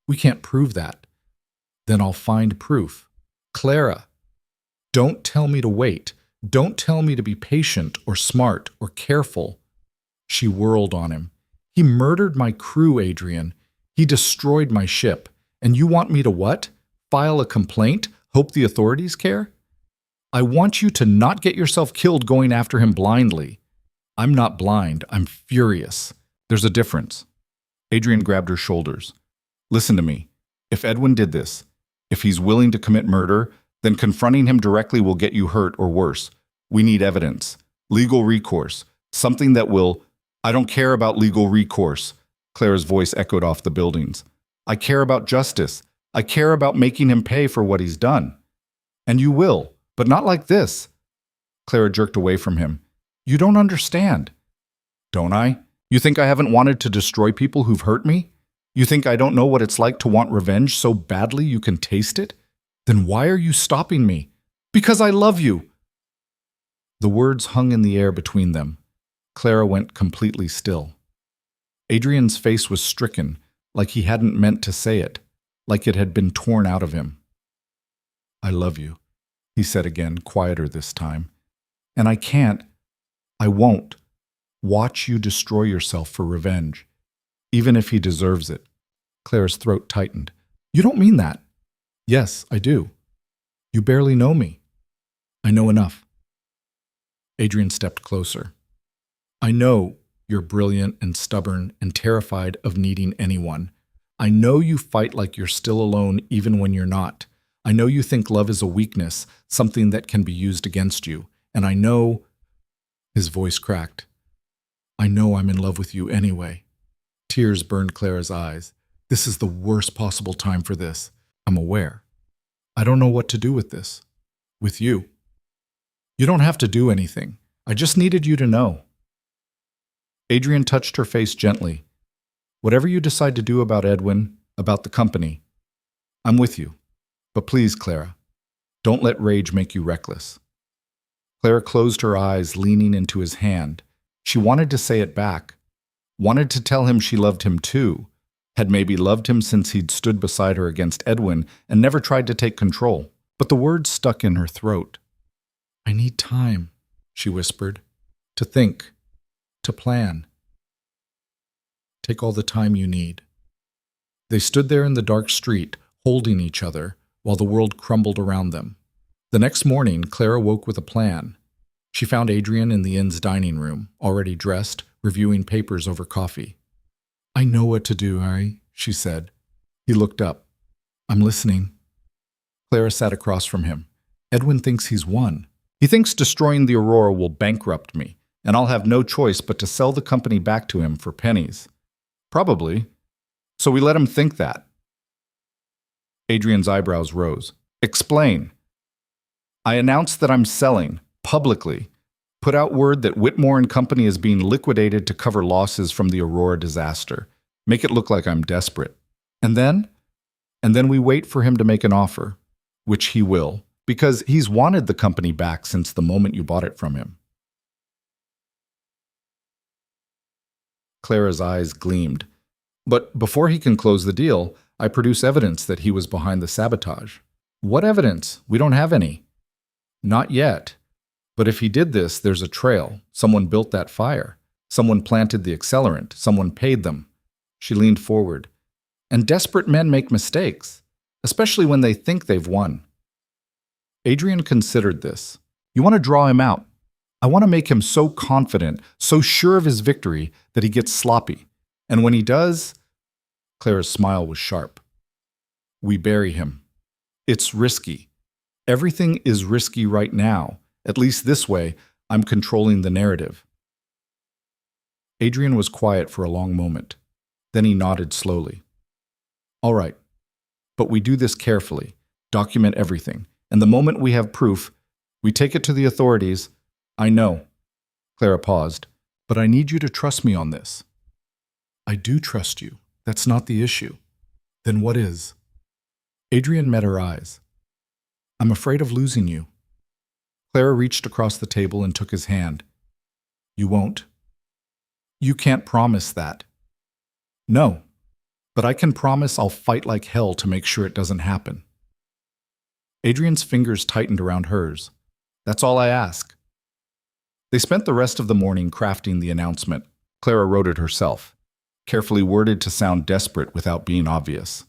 We can't prove that." "Then I'll find proof." "Clara, don't tell me to wait. Don't tell me to be patient or smart or careful." She whirled on him. "He murdered my crew, Adrian. He destroyed my ship. And you want me to what? File a complaint? Hope the authorities care?" I want you to not get yourself killed going after him blindly. I'm not blind. I'm furious. There's a difference. Adrian grabbed her shoulders. Listen to me. If Edwin did this, if he's willing to commit murder, then confronting him directly will get you hurt or worse. We need evidence. Legal recourse. Something that will... I don't care about legal recourse. Clara's voice echoed off the buildings. I care about justice. I care about making him pay for what he's done. And you will, but not like this. Clara jerked away from him. You don't understand. Don't I? You think I haven't wanted to destroy people who've hurt me? You think I don't know what it's like to want revenge so badly you can taste it? Then why are you stopping me? Because I love you. The words hung in the air between them. Clara went completely still. Adrian's face was stricken, like he hadn't meant to say it, like it had been torn out of him. I love you, he said again, quieter this time. And I won't, watch you destroy yourself for revenge, even if he deserves it. Clara's throat tightened. You don't mean that. Yes, I do. You barely know me. I know enough. Adrian stepped closer. I know you're brilliant and stubborn and terrified of needing anyone. I know you fight like you're still alone even when you're not. I know you think love is a weakness, something that can be used against you. And I know... His voice cracked. I know I'm in love with you anyway. Tears burned Clara's eyes. This is the worst possible time for this. I'm aware. I don't know what to do with this. With you. You don't have to do anything. I just needed you to know. Adrian touched her face gently. Whatever you decide to do about Edwin, about the company, I'm with you. But please, Clara, don't let rage make you reckless. Clara closed her eyes, leaning into his hand. She wanted to say it back, wanted to tell him she loved him too, had maybe loved him since he'd stood beside her against Edwin and never tried to take control. But the words stuck in her throat. I need time, she whispered, to think, to plan. Take all the time you need. They stood there in the dark street, holding each other, while the world crumbled around them. The next morning, Clara woke with a plan. She found Adrian in the inn's dining room, already dressed, reviewing papers over coffee. I know what to do, Harry, she said. He looked up. I'm listening. Clara sat across from him. Edwin thinks he's won. He thinks destroying the Aurora will bankrupt me, and I'll have no choice but to sell the company back to him for pennies. Probably. So we let him think that. Adrian's eyebrows rose. Explain. I announced that I'm selling, publicly. Put out word that Whitmore and Company is being liquidated to cover losses from the Aurora disaster. Make it look like I'm desperate. And then we wait for him to make an offer, which he will, because he's wanted the company back since the moment you bought it from him. Clara's eyes gleamed. But before he can close the deal, I produce evidence that he was behind the sabotage. What evidence? We don't have any. Not yet. But if he did this, there's a trail. Someone built that fire. Someone planted the accelerant. Someone paid them. She leaned forward. And desperate men make mistakes, especially when they think they've won. Adrian considered this. You want to draw him out. I want to make him so confident, so sure of his victory, that he gets sloppy. And when he does, Clara's smile was sharp. We bury him. It's risky. Everything is risky right now. At least this way, I'm controlling the narrative. Adrian was quiet for a long moment. Then he nodded slowly. All right, but we do this carefully, document everything, and the moment we have proof, we take it to the authorities. I know. Clara paused. But I need you to trust me on this. I do trust you. That's not the issue. Then what is? Adrian met her eyes. I'm afraid of losing you. Clara reached across the table and took his hand. You won't. You can't promise that. No, but I can promise I'll fight like hell to make sure it doesn't happen. Adrian's fingers tightened around hers. That's all I ask. They spent the rest of the morning crafting the announcement. Clara wrote it herself, carefully worded to sound desperate without being obvious.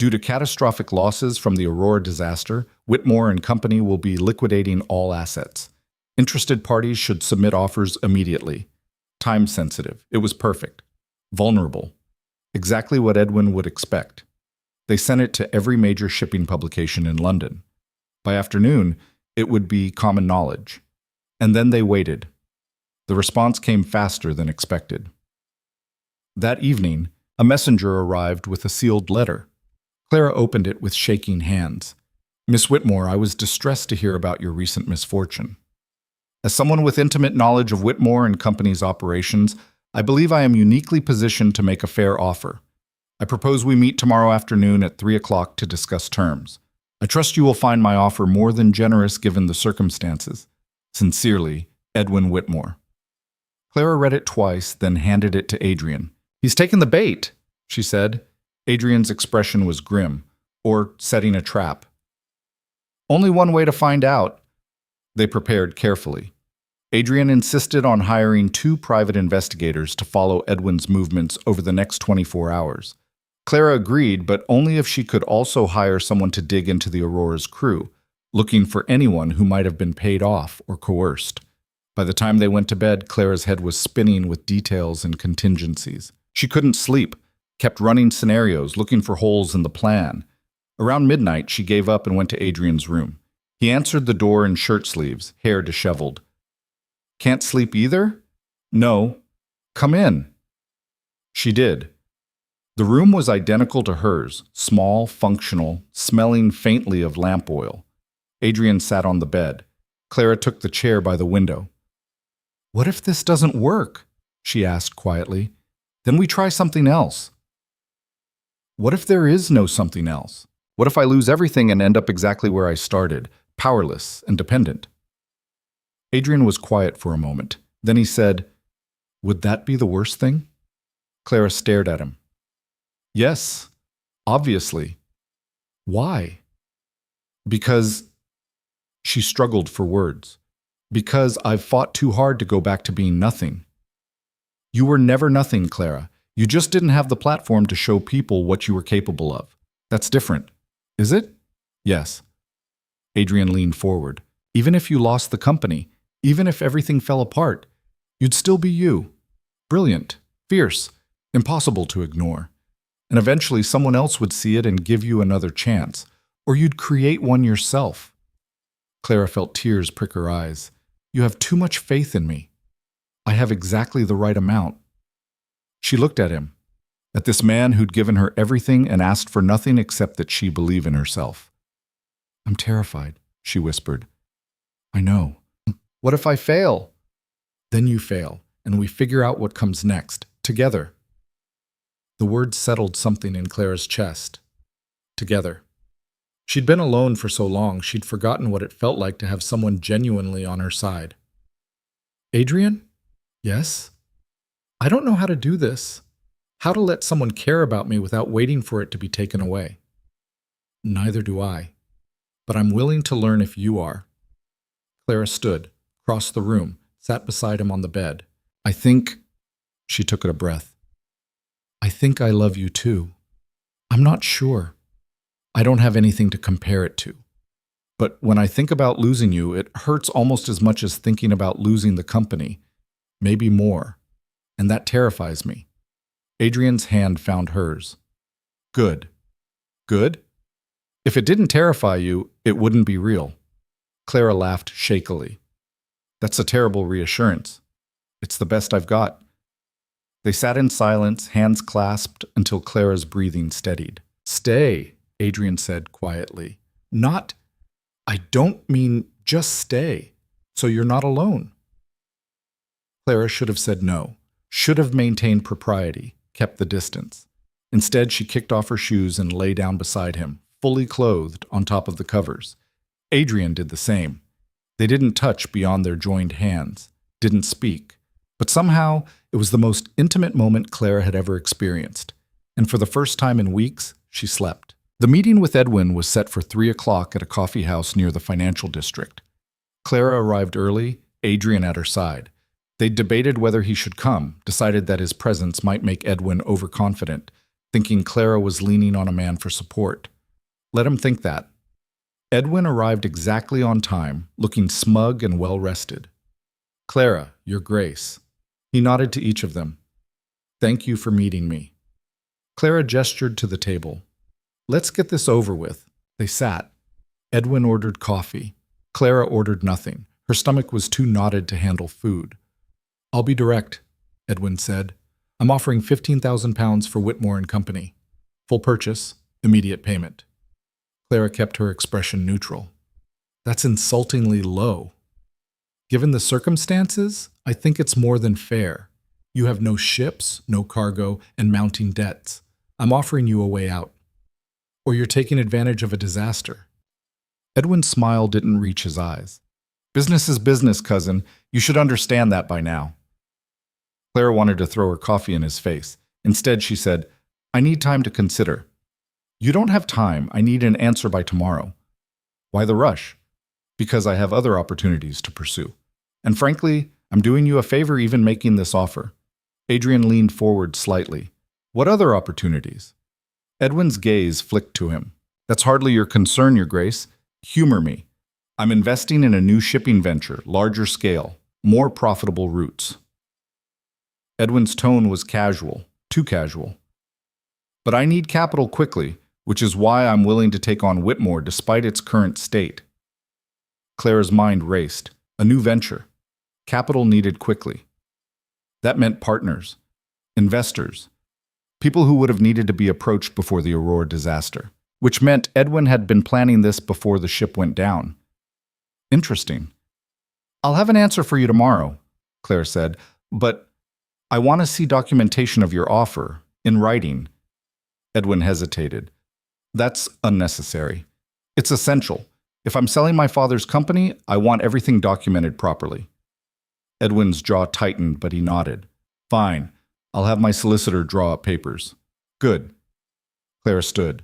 Due to catastrophic losses from the Aurora disaster, Whitmore and Company will be liquidating all assets. Interested parties should submit offers immediately. Time sensitive. It was perfect. Vulnerable. Exactly what Edwin would expect. They sent it to every major shipping publication in London. By afternoon, it would be common knowledge. And then they waited. The response came faster than expected. That evening, a messenger arrived with a sealed letter. Clara opened it with shaking hands. Miss Whitmore, I was distressed to hear about your recent misfortune. As someone with intimate knowledge of Whitmore and Company's operations, I believe I am uniquely positioned to make a fair offer. I propose we meet tomorrow afternoon at 3 o'clock to discuss terms. I trust you will find my offer more than generous given the circumstances. Sincerely, Edwin Whitmore. Clara read it twice, then handed it to Adrian. He's taken the bait, she said. Adrian's expression was grim, or setting a trap. Only one way to find out. They prepared carefully. Adrian insisted on hiring 2 private investigators to follow Edwin's movements over the next 24 hours. Clara agreed, but only if she could also hire someone to dig into the Aurora's crew, looking for anyone who might have been paid off or coerced. By the time they went to bed, Clara's head was spinning with details and contingencies. She couldn't sleep, kept running scenarios, looking for holes in the plan. Around midnight, she gave up and went to Adrian's room. He answered the door in shirt sleeves, hair disheveled. Can't sleep either? No. Come in. She did. The room was identical to hers, small, functional, smelling faintly of lamp oil. Adrian sat on the bed. Clara took the chair by the window. What if this doesn't work? She asked quietly. Then we try something else. What if there is no something else? What if I lose everything and end up exactly where I started, powerless and dependent? Adrian was quiet for a moment. Then he said, Would that be the worst thing? Clara stared at him. Yes, obviously. Why? Because... She struggled for words. Because I've fought too hard to go back to being nothing. You were never nothing, Clara. You just didn't have the platform to show people what you were capable of. That's different. Is it? Yes. Adrian leaned forward. Even if you lost the company, even if everything fell apart, you'd still be you. Brilliant, fierce, impossible to ignore. And eventually someone else would see it and give you another chance, or you'd create one yourself. Clara felt tears prick her eyes. You have too much faith in me. I have exactly the right amount. She looked at him, at this man who'd given her everything and asked for nothing except that she believe in herself. I'm terrified, she whispered. I know. What if I fail? Then you fail, and we figure out what comes next, together. The words settled something in Clara's chest. Together. She'd been alone for so long, she'd forgotten what it felt like to have someone genuinely on her side. Adrian? Yes? I don't know how to do this. How to let someone care about me without waiting for it to be taken away. Neither do I. But I'm willing to learn if you are. Clara stood, crossed the room, sat beside him on the bed. I think... She took a breath. I think I love you too. I'm not sure. I don't have anything to compare it to. But when I think about losing you, it hurts almost as much as thinking about losing the company. Maybe more. And that terrifies me. Adrian's hand found hers. Good. Good? If it didn't terrify you, it wouldn't be real. Clara laughed shakily. That's a terrible reassurance. It's the best I've got. They sat in silence, hands clasped, until Clara's breathing steadied. Stay, Adrian said quietly. Not, I don't mean just stay, so you're not alone. Clara should have said no, should have maintained propriety, kept the distance. Instead, she kicked off her shoes and lay down beside him, fully clothed on top of the covers. Adrian did the same. They didn't touch beyond their joined hands, didn't speak. But somehow, it was the most intimate moment Clara had ever experienced. And for the first time in weeks, she slept. The meeting with Edwin was set for 3 o'clock at a coffee house near the financial district. Clara arrived early, Adrian at her side. They debated whether he should come, decided that his presence might make Edwin overconfident, thinking Clara was leaning on a man for support. Let him think that. Edwin arrived exactly on time, looking smug and well-rested. "Clara, Your Grace." He nodded to each of them. "Thank you for meeting me." Clara gestured to the table. "Let's get this over with." They sat. Edwin ordered coffee. Clara ordered nothing. Her stomach was too knotted to handle food. "I'll be direct," Edwin said. "I'm offering £15,000 for Whitmore and Company. Full purchase, immediate payment." Clara kept her expression neutral. "That's insultingly low. Given the circumstances, I think it's more than fair. You have no ships, no cargo, and mounting debts. I'm offering you a way out. Or you're taking advantage of a disaster." Edwin's smile didn't reach his eyes. "Business is business, cousin. You should understand that by now." Clara wanted to throw her coffee in his face. Instead, she said, "I need time to consider." "You don't have time. I need an answer by tomorrow." "Why the rush?" "Because I have other opportunities to pursue. And frankly, I'm doing you a favor even making this offer." Adrian leaned forward slightly. "What other opportunities?" Edwin's gaze flicked to him. "That's hardly your concern, Your Grace. Humor me. I'm investing in a new shipping venture, larger scale, more profitable routes." Edwin's tone was casual, too casual. "But I need capital quickly, which is why I'm willing to take on Whitmore despite its current state." Clara's mind raced. A new venture. Capital needed quickly. That meant partners, investors, people who would have needed to be approached before the Aurora disaster, which meant Edwin had been planning this before the ship went down. Interesting. "I'll have an answer for you tomorrow," Claire said, "but I want to see documentation of your offer, in writing." Edwin hesitated. "That's unnecessary. It's essential. If I'm selling my father's company, I want everything documented properly." Edwin's jaw tightened, but he nodded. "Fine. I'll have my solicitor draw up papers." "Good." Clara stood.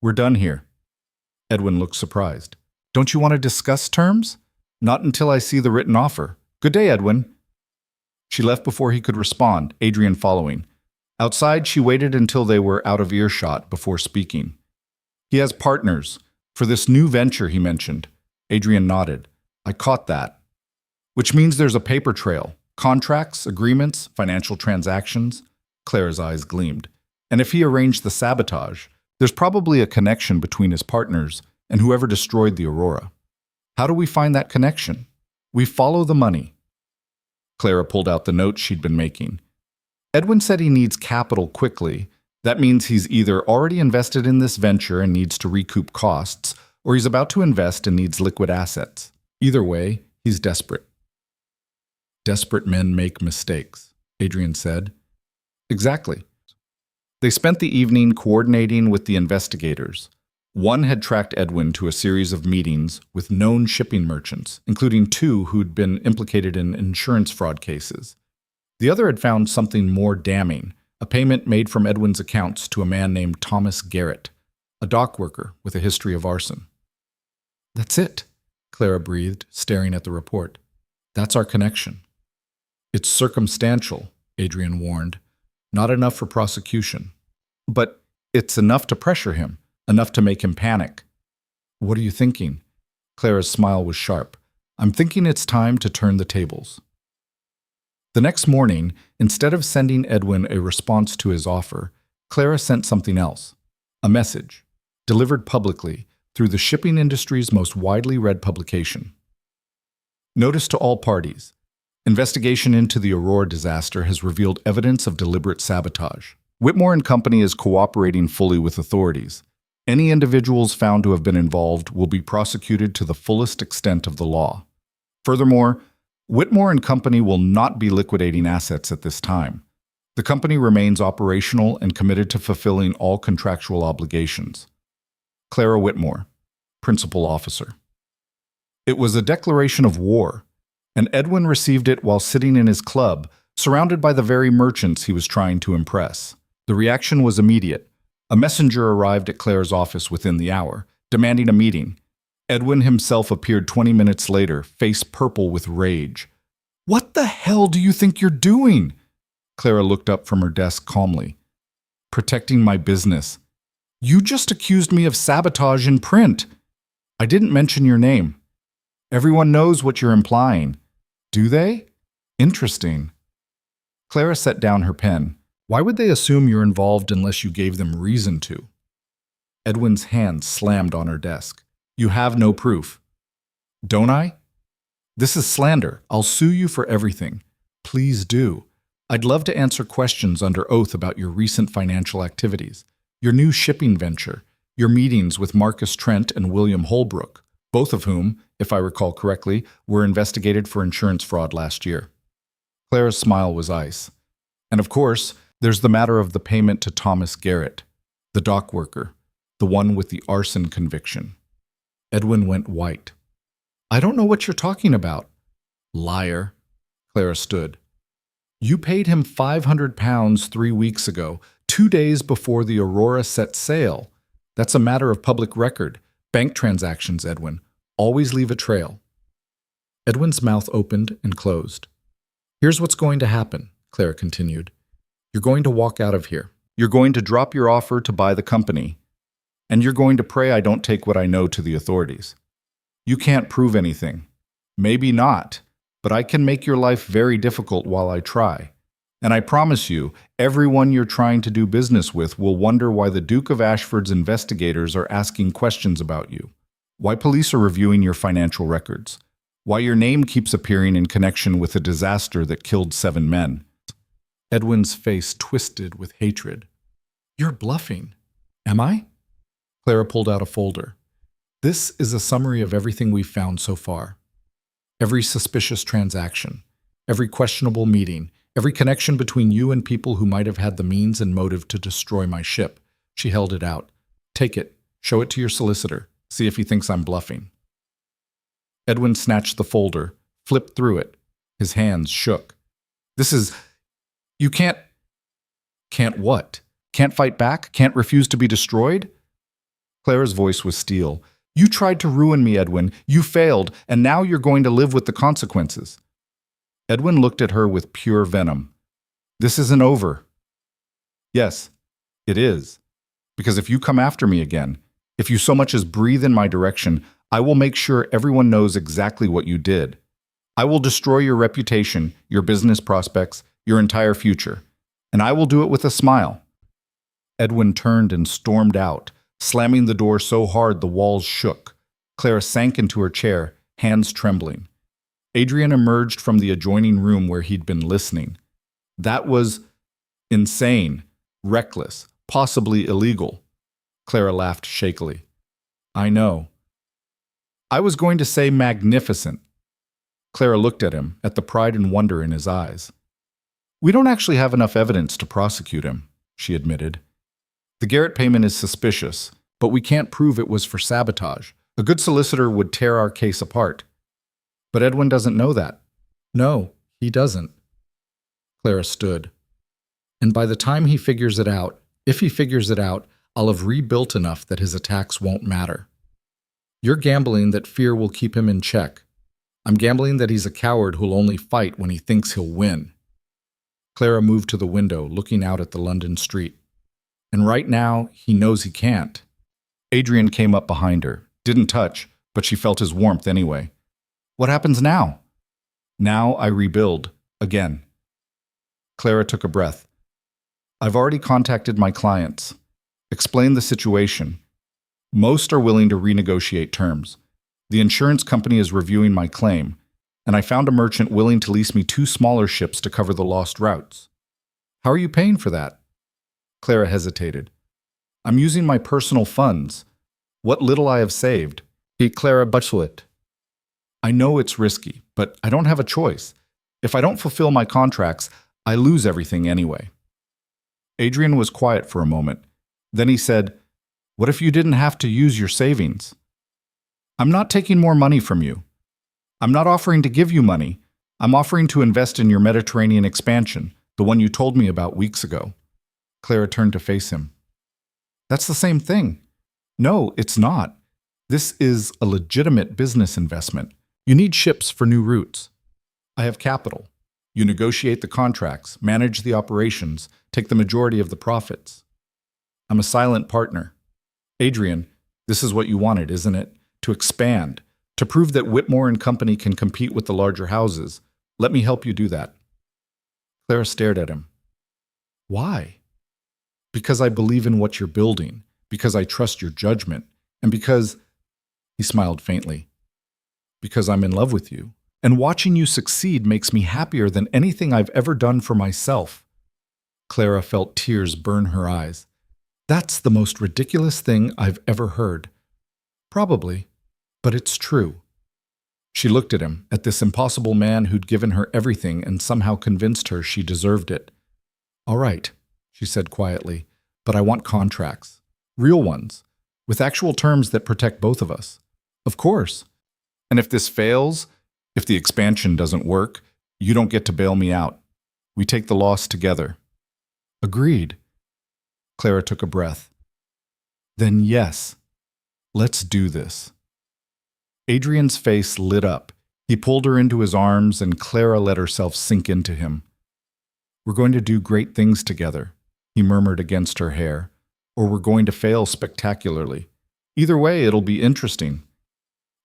"We're done here." Edwin looked surprised. "Don't you want to discuss terms?" "Not until I see the written offer." "Good day, Edwin." She left before he could respond, Adrian following. Outside, she waited until they were out of earshot before speaking. "He has partners. For this new venture he mentioned." Adrian nodded. "I caught that. Which means there's a paper trail. Contracts, agreements, financial transactions." Clara's eyes gleamed. "And if he arranged the sabotage, there's probably a connection between his partners and whoever destroyed the Aurora. How do we find that connection?" "We follow the money." Clara pulled out the notes she'd been making. "Edwin said he needs capital quickly. That means he's either already invested in this venture and needs to recoup costs, or he's about to invest and needs liquid assets. Either way, he's desperate." "Desperate men make mistakes," Adrian said. "Exactly." They spent the evening coordinating with the investigators. One had tracked Edwin to a series of meetings with known shipping merchants, including 2 who'd been implicated in insurance fraud cases. The other had found something more damning, a payment made from Edwin's accounts to a man named Thomas Garrett, a dock worker with a history of arson. "That's it," Clara breathed, staring at the report. "That's our connection." "It's circumstantial," Adrian warned. "Not enough for prosecution. But it's enough to pressure him, enough to make him panic." "What are you thinking?" Clara's smile was sharp. "I'm thinking it's time to turn the tables." The next morning, instead of sending Edwin a response to his offer, Clara sent something else. A message, delivered publicly through the shipping industry's most widely read publication. "Notice to all parties. Investigation into the Aurora disaster has revealed evidence of deliberate sabotage. Whitmore and Company is cooperating fully with authorities. Any individuals found to have been involved will be prosecuted to the fullest extent of the law. Furthermore, Whitmore and Company will not be liquidating assets at this time. The company remains operational and committed to fulfilling all contractual obligations. Clara Whitmore, Principal Officer." It was a declaration of war, and Edwin received it while sitting in his club, surrounded by the very merchants he was trying to impress. The reaction was immediate. A messenger arrived at Clara's office within the hour, demanding a meeting. Edwin himself appeared 20 minutes later, face purple with rage. "What the hell do you think you're doing?" Clara looked up from her desk calmly. Protecting my business. You just accused me of sabotage in print. I didn't mention your name. Everyone knows what you're implying. Do they? Interesting. Clara set down her pen. Why would they assume you're involved unless you gave them reason to? Edwin's hand slammed on her desk. You have no proof. Don't I? This is slander. I'll sue you for everything. Please do. I'd love to answer questions under oath about your recent financial activities, your new shipping venture, your meetings with Marcus Trent and William Holbrook, both of whom, if I recall correctly, were investigated for insurance fraud last year. Clara's smile was ice. And of course, there's the matter of the payment to Thomas Garrett, the dock worker, the one with the arson conviction. Edwin went white. I don't know what you're talking about. Liar. Clara stood. You paid him £500 3 weeks ago, 2 days before the Aurora set sail. That's a matter of public record. Bank transactions, Edwin. Always leave a trail. Edwin's mouth opened and closed. Here's what's going to happen, Clara continued. You're going to walk out of here. You're going to drop your offer to buy the company. And you're going to pray I don't take what I know to the authorities. You can't prove anything. Maybe not, but I can make your life very difficult while I try. And I promise you, everyone you're trying to do business with will wonder why the Duke of Ashford's investigators are asking questions about you, why police are reviewing your financial records, why your name keeps appearing in connection with a disaster that killed 7 men. Edwin's face twisted with hatred. You're bluffing. Am I? Clara pulled out a folder. This is a summary of everything we've found so far. Every suspicious transaction, every questionable meeting, every connection between you and people who might have had the means and motive to destroy my ship. She held it out. Take it. Show it to your solicitor. See if he thinks I'm bluffing. Edwin snatched the folder, flipped through it. His hands shook. This is... You can't... Can't what? Can't fight back? Can't refuse to be destroyed? Clara's voice was steel. You tried to ruin me, Edwin. You failed, and now you're going to live with the consequences. Edwin looked at her with pure venom. This isn't over. Yes, it is. Because if you come after me again, if you so much as breathe in my direction, I will make sure everyone knows exactly what you did. I will destroy your reputation, your business prospects, your entire future. And I will do it with a smile. Edwin turned and stormed out, slamming the door so hard the walls shook. Clara sank into her chair, hands trembling. Adrian emerged from the adjoining room where he'd been listening. That was insane, reckless, possibly illegal. Clara laughed shakily. I know. I was going to say magnificent. Clara looked at him, at the pride and wonder in his eyes. We don't actually have enough evidence to prosecute him, she admitted. The Garrett payment is suspicious, but we can't prove it was for sabotage. A good solicitor would tear our case apart. But Edwin doesn't know that. No, he doesn't. Clara stood. And by the time he figures it out, if he figures it out, I'll have rebuilt enough that his attacks won't matter. You're gambling that fear will keep him in check. I'm gambling that he's a coward who'll only fight when he thinks he'll win. Clara moved to the window, looking out at the London street. And right now, he knows he can't. Adrian came up behind her, didn't touch, but she felt his warmth anyway. What happens now? Now I rebuild, again. Clara took a breath. I've already contacted my clients, explained the situation. Most are willing to renegotiate terms. The insurance company is reviewing my claim, and I found a merchant willing to lease me 2 smaller ships to cover the lost routes. How are you paying for that? Clara hesitated. I'm using my personal funds. What little I have saved. Clara Butchlet. I know it's risky, but I don't have a choice. If I don't fulfill my contracts, I lose everything anyway. Adrian was quiet for a moment. Then he said, What if you didn't have to use your savings? I'm not taking more money from you. I'm not offering to give you money. I'm offering to invest in your Mediterranean expansion, the one you told me about weeks ago. Clara turned to face him. That's the same thing. No, it's not. This is a legitimate business investment. You need ships for new routes. I have capital. You negotiate the contracts, manage the operations, take the majority of the profits. I'm a silent partner. Adrian, this is what you wanted, isn't it? To expand, to prove that Whitmore and Company can compete with the larger houses. Let me help you do that. Clara stared at him. Why? Because I believe in what you're building, because I trust your judgment, and because, he smiled faintly, because I'm in love with you. And watching you succeed makes me happier than anything I've ever done for myself. Clara felt tears burn her eyes. That's the most ridiculous thing I've ever heard. Probably, but it's true. She looked at him, at this impossible man who'd given her everything and somehow convinced her she deserved it. All right, she said quietly, but I want contracts. Real ones, with actual terms that protect both of us. Of course. And if this fails, if the expansion doesn't work, you don't get to bail me out. We take the loss together. Agreed. Clara took a breath. Then yes, let's do this. Adrian's face lit up. He pulled her into his arms and Clara let herself sink into him. We're going to do great things together, he murmured against her hair, or we're going to fail spectacularly. Either way, it'll be interesting.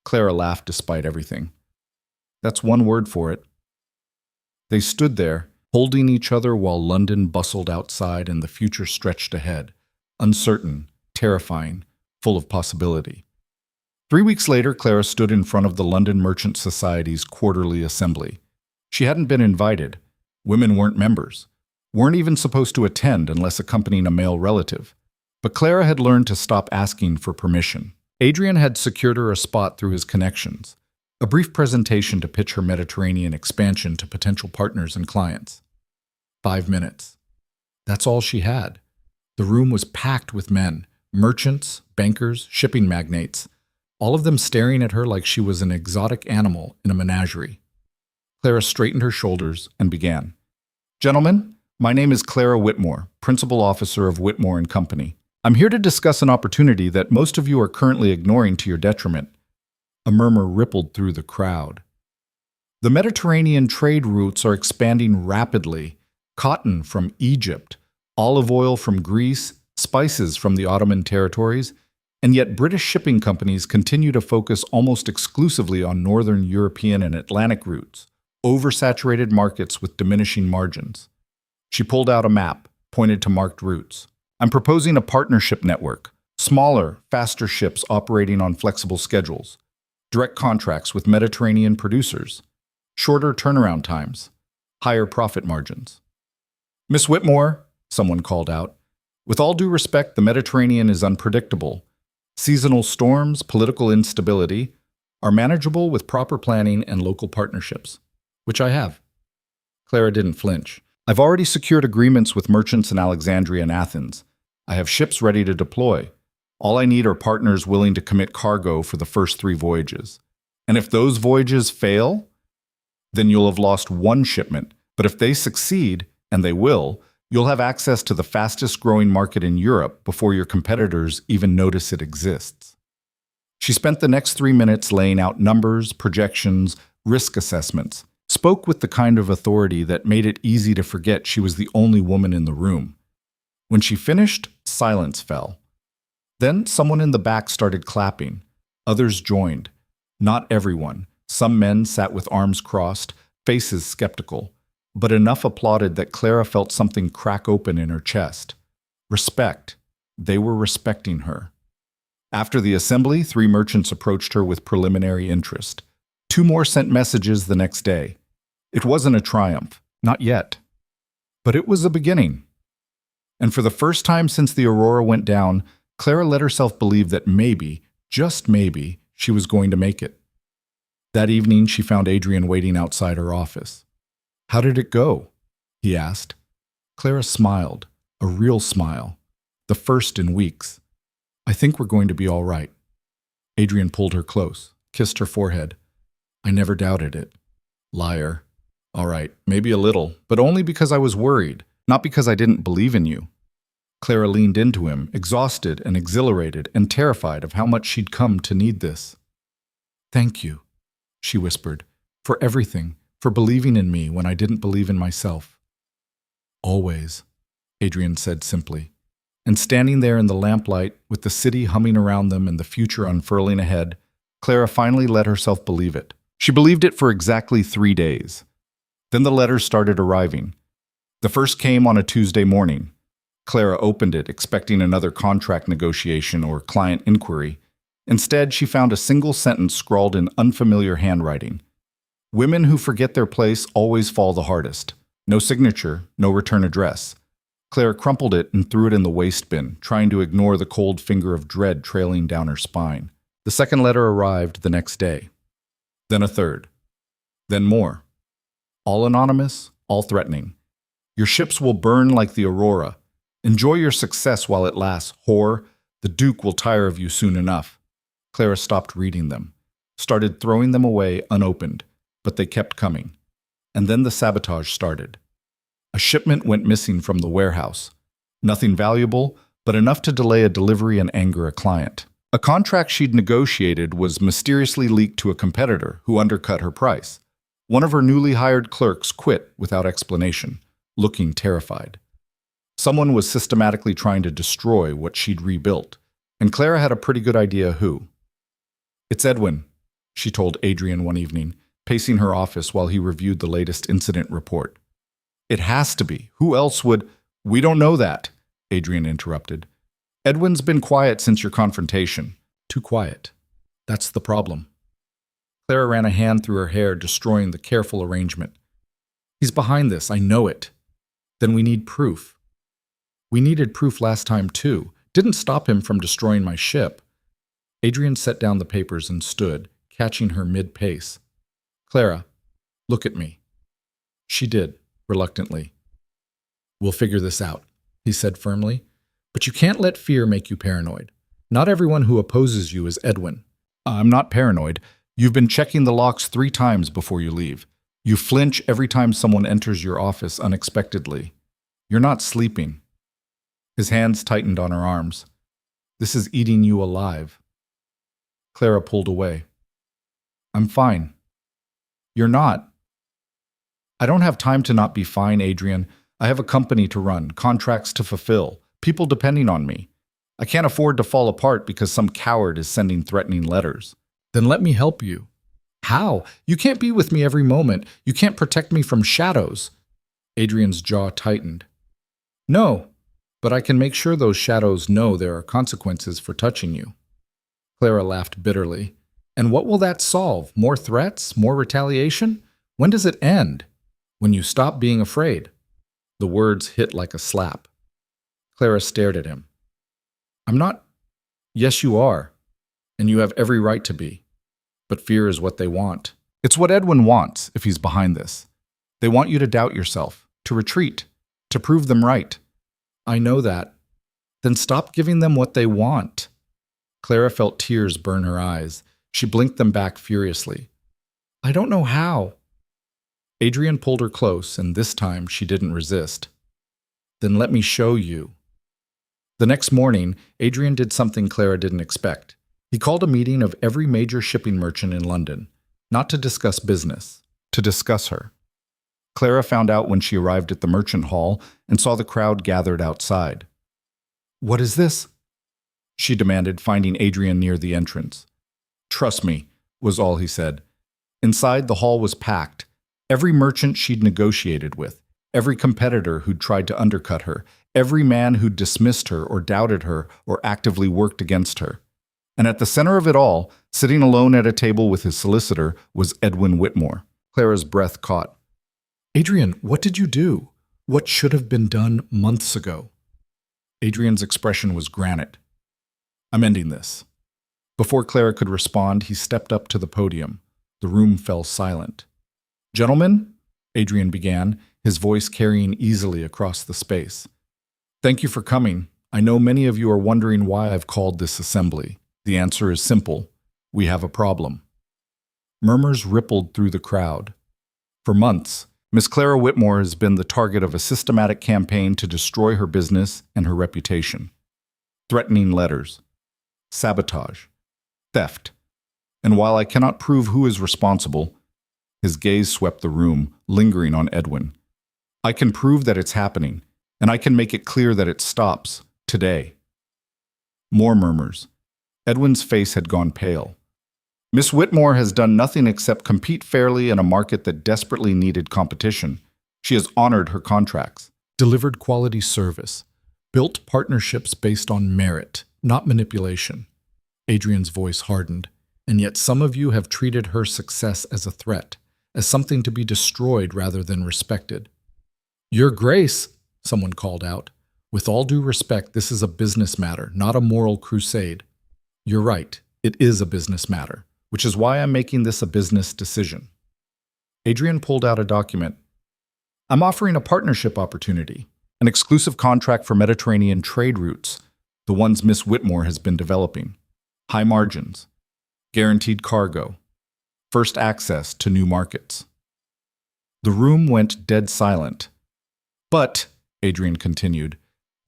Clara laughed despite everything. That's one word for it. They stood there, holding each other while London bustled outside and the future stretched ahead, uncertain, terrifying, full of possibility. 3 weeks later, Clara stood in front of the London Merchant Society's quarterly assembly. She hadn't been invited. Women weren't members, weren't even supposed to attend unless accompanying a male relative. But Clara had learned to stop asking for permission. Adrian had secured her a spot through his connections, a brief presentation to pitch her Mediterranean expansion to potential partners and clients. 5 minutes. That's all she had. The room was packed with men, merchants, bankers, shipping magnates, all of them staring at her like she was an exotic animal in a menagerie. Clara straightened her shoulders and began. Gentlemen, my name is Clara Whitmore, Principal Officer of Whitmore and Company. I'm here to discuss an opportunity that most of you are currently ignoring to your detriment. A murmur rippled through the crowd. The Mediterranean trade routes are expanding rapidly. Cotton from Egypt, olive oil from Greece, spices from the Ottoman territories, and yet British shipping companies continue to focus almost exclusively on northern European and Atlantic routes, oversaturated markets with diminishing margins. She pulled out a map, pointed to marked routes. I'm proposing a partnership network, smaller, faster ships operating on flexible schedules, direct contracts with Mediterranean producers, shorter turnaround times, higher profit margins. Miss Whitmore, someone called out, with all due respect, the Mediterranean is unpredictable. Seasonal storms, political instability are manageable with proper planning and local partnerships, which I have. Clara didn't flinch. I've already secured agreements with merchants in Alexandria and Athens. I have ships ready to deploy. All I need are partners willing to commit cargo for the first 3 voyages. And if those voyages fail, then you'll have lost one shipment. But if they succeed, and they will, you'll have access to the fastest growing market in Europe before your competitors even notice it exists. She spent the next 3 minutes laying out numbers, projections, risk assessments, spoke with the kind of authority that made it easy to forget she was the only woman in the room. When she finished, silence fell. Then someone in the back started clapping. Others joined. Not everyone. Some men sat with arms crossed, faces skeptical. But enough applauded that Clara felt something crack open in her chest. Respect. They were respecting her. After the assembly, 3 merchants approached her with preliminary interest. 2 more sent messages the next day. It wasn't a triumph. Not yet. But it was a beginning. And for the first time since the Aurora went down, Clara let herself believe that maybe, just maybe, she was going to make it. That evening, she found Adrian waiting outside her office. How did it go? He asked. Clara smiled, a real smile, the first in weeks. I think we're going to be all right. Adrian pulled her close, kissed her forehead. I never doubted it. Liar. All right, maybe a little, but only because I was worried, not because I didn't believe in you. Clara leaned into him, exhausted and exhilarated and terrified of how much she'd come to need this. Thank you, she whispered, for everything, for believing in me when I didn't believe in myself. Always, Adrian said simply. And standing there in the lamplight, with the city humming around them and the future unfurling ahead, Clara finally let herself believe it. She believed it for exactly 3 days. Then the letters started arriving. The first came on a Tuesday morning. Clara opened it, expecting another contract negotiation or client inquiry. Instead, she found a single sentence scrawled in unfamiliar handwriting. Women who forget their place always fall the hardest. No signature, no return address. Clara crumpled it and threw it in the waste bin, trying to ignore the cold finger of dread trailing down her spine. The second letter arrived the next day. Then a third. Then more. All anonymous, all threatening. Your ships will burn like the aurora. Enjoy your success while it lasts, whore. The Duke will tire of you soon enough. Clara stopped reading them, started throwing them away unopened, but they kept coming. And then the sabotage started. A shipment went missing from the warehouse. Nothing valuable, but enough to delay a delivery and anger a client. A contract she'd negotiated was mysteriously leaked to a competitor who undercut her price. One of her newly hired clerks quit without explanation, looking terrified. Someone was systematically trying to destroy what she'd rebuilt, and Clara had a pretty good idea who. "It's Edwin," she told Adrian one evening, pacing her office while he reviewed the latest incident report. "It has to be. Who else would—" "We don't know that," Adrian interrupted. "Edwin's been quiet since your confrontation. Too quiet. That's the problem." Clara ran a hand through her hair, destroying the careful arrangement. "He's behind this, I know it. Then we need proof. We needed proof last time too. Didn't stop him from destroying my ship." Adrian set down the papers and stood, catching her mid-pace. "Clara, look at me." She did, reluctantly. "We'll figure this out," he said firmly. "But you can't let fear make you paranoid. Not everyone who opposes you is Edwin." "I'm not paranoid. You've been checking the locks 3 times before you leave. You flinch every time someone enters your office unexpectedly. You're not sleeping." His hands tightened on her arms. "This is eating you alive." Clara pulled away. "I'm fine." "You're not." "I don't have time to not be fine, Adrian. I have a company to run, contracts to fulfill, people depending on me. I can't afford to fall apart because some coward is sending threatening letters." "Then let me help you." "How? You can't be with me every moment. You can't protect me from shadows." Adrian's jaw tightened. "No, but I can make sure those shadows know there are consequences for touching you." Clara laughed bitterly. "And what will that solve? More threats? More retaliation? When does it end? When you stop being afraid." The words hit like a slap. Clara stared at him. "I'm not—" "Yes, you are. And you have every right to be. But fear is what they want. It's what Edwin wants if he's behind this. They want you to doubt yourself, to retreat, to prove them right." "I know that." "Then stop giving them what they want." Clara felt tears burn her eyes. She blinked them back furiously. "I don't know how." Adrian pulled her close, and this time she didn't resist. "Then let me show you." The next morning, Adrian did something Clara didn't expect. He called a meeting of every major shipping merchant in London, not to discuss business, to discuss her. Clara found out when she arrived at the merchant hall and saw the crowd gathered outside. "What is this?" she demanded, finding Adrian near the entrance. "Trust me," was all he said. Inside, the hall was packed. Every merchant she'd negotiated with, every competitor who'd tried to undercut her, every man who'd dismissed her or doubted her or actively worked against her. And at the center of it all, sitting alone at a table with his solicitor, was Edwin Whitmore. Clara's breath caught. "Adrian, what did you do? What should have been done months ago?" Adrian's expression was granite. "I'm ending this." Before Clara could respond, he stepped up to the podium. The room fell silent. "Gentlemen," Adrian began, his voice carrying easily across the space. "Thank you for coming. I know many of you are wondering why I've called this assembly. The answer is simple. We have a problem." Murmurs rippled through the crowd. For months, Miss Clara Whitmore has been the target of a systematic campaign to destroy her business and her reputation. Threatening letters, sabotage, theft. And while I cannot prove who is responsible, his gaze swept the room, lingering on Edwin. I can prove that it's happening, and I can make it clear that it stops Today. More murmurs. Edwin's face had gone pale. Miss Whitmore has done nothing except compete fairly in a market that desperately needed competition. She has honored her contracts, delivered quality service, built partnerships based on merit, not manipulation. Adrian's voice hardened. And yet some of you have treated her success as a threat, as something to be destroyed rather than respected. Your Grace, someone called out. With all due respect, this is a business matter, not a moral crusade. You're right, it is a business matter, which is why I'm making this a business decision. Adrian pulled out a document. I'm offering a partnership opportunity, an exclusive contract for Mediterranean trade routes, the ones Miss Whitmore has been developing. High margins, guaranteed cargo, first access to new markets. The room went dead silent. But, Adrian continued,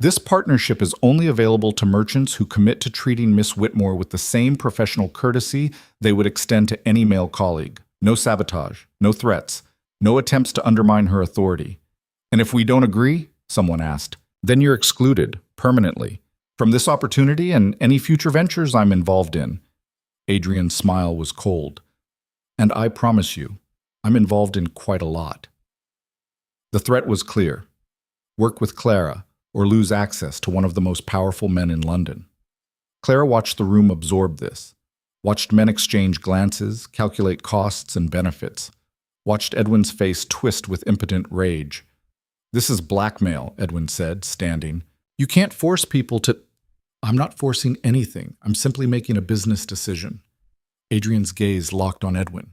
this partnership is only available to merchants who commit to treating Miss Whitmore with the same professional courtesy they would extend to any male colleague. No sabotage, no threats, no attempts to undermine her authority. And if we don't agree, someone asked, then you're excluded, permanently, from this opportunity and any future ventures I'm involved in. Adrian's smile was cold. And I promise you, I'm involved in quite a lot. The threat was clear. Work with Clara, or lose access to one of the most powerful men in London. Clara watched the room absorb this, watched men exchange glances, calculate costs and benefits, watched Edwin's face twist with impotent rage. This is blackmail, Edwin said, standing. You can't force people to... I'm not forcing anything. I'm simply making a business decision. Adrian's gaze locked on Edwin.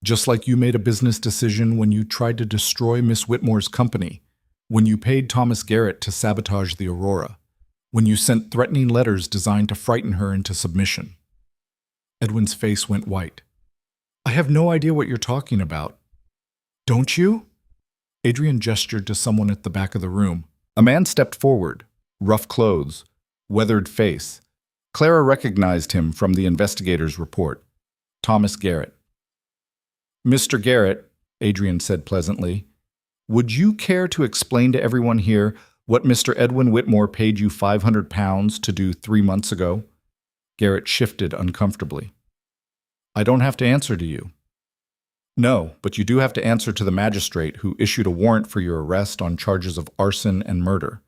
Just like you made a business decision when you tried to destroy Miss Whitmore's company, when you paid Thomas Garrett to sabotage the Aurora, when you sent threatening letters designed to frighten her into submission. Edwin's face went white. I have no idea what you're talking about. Don't you? Adrian gestured to someone at the back of the room. A man stepped forward, rough clothes, weathered face. Clara recognized him from the investigator's report. Thomas Garrett. Mr. Garrett, Adrian said pleasantly, would you care to explain to everyone here what Mr. Edwin Whitmore paid you £500 to do 3 months ago? Garrett shifted uncomfortably. I don't have to answer to you. No, but you do have to answer to the magistrate who issued a warrant for your arrest on charges of arson and murder.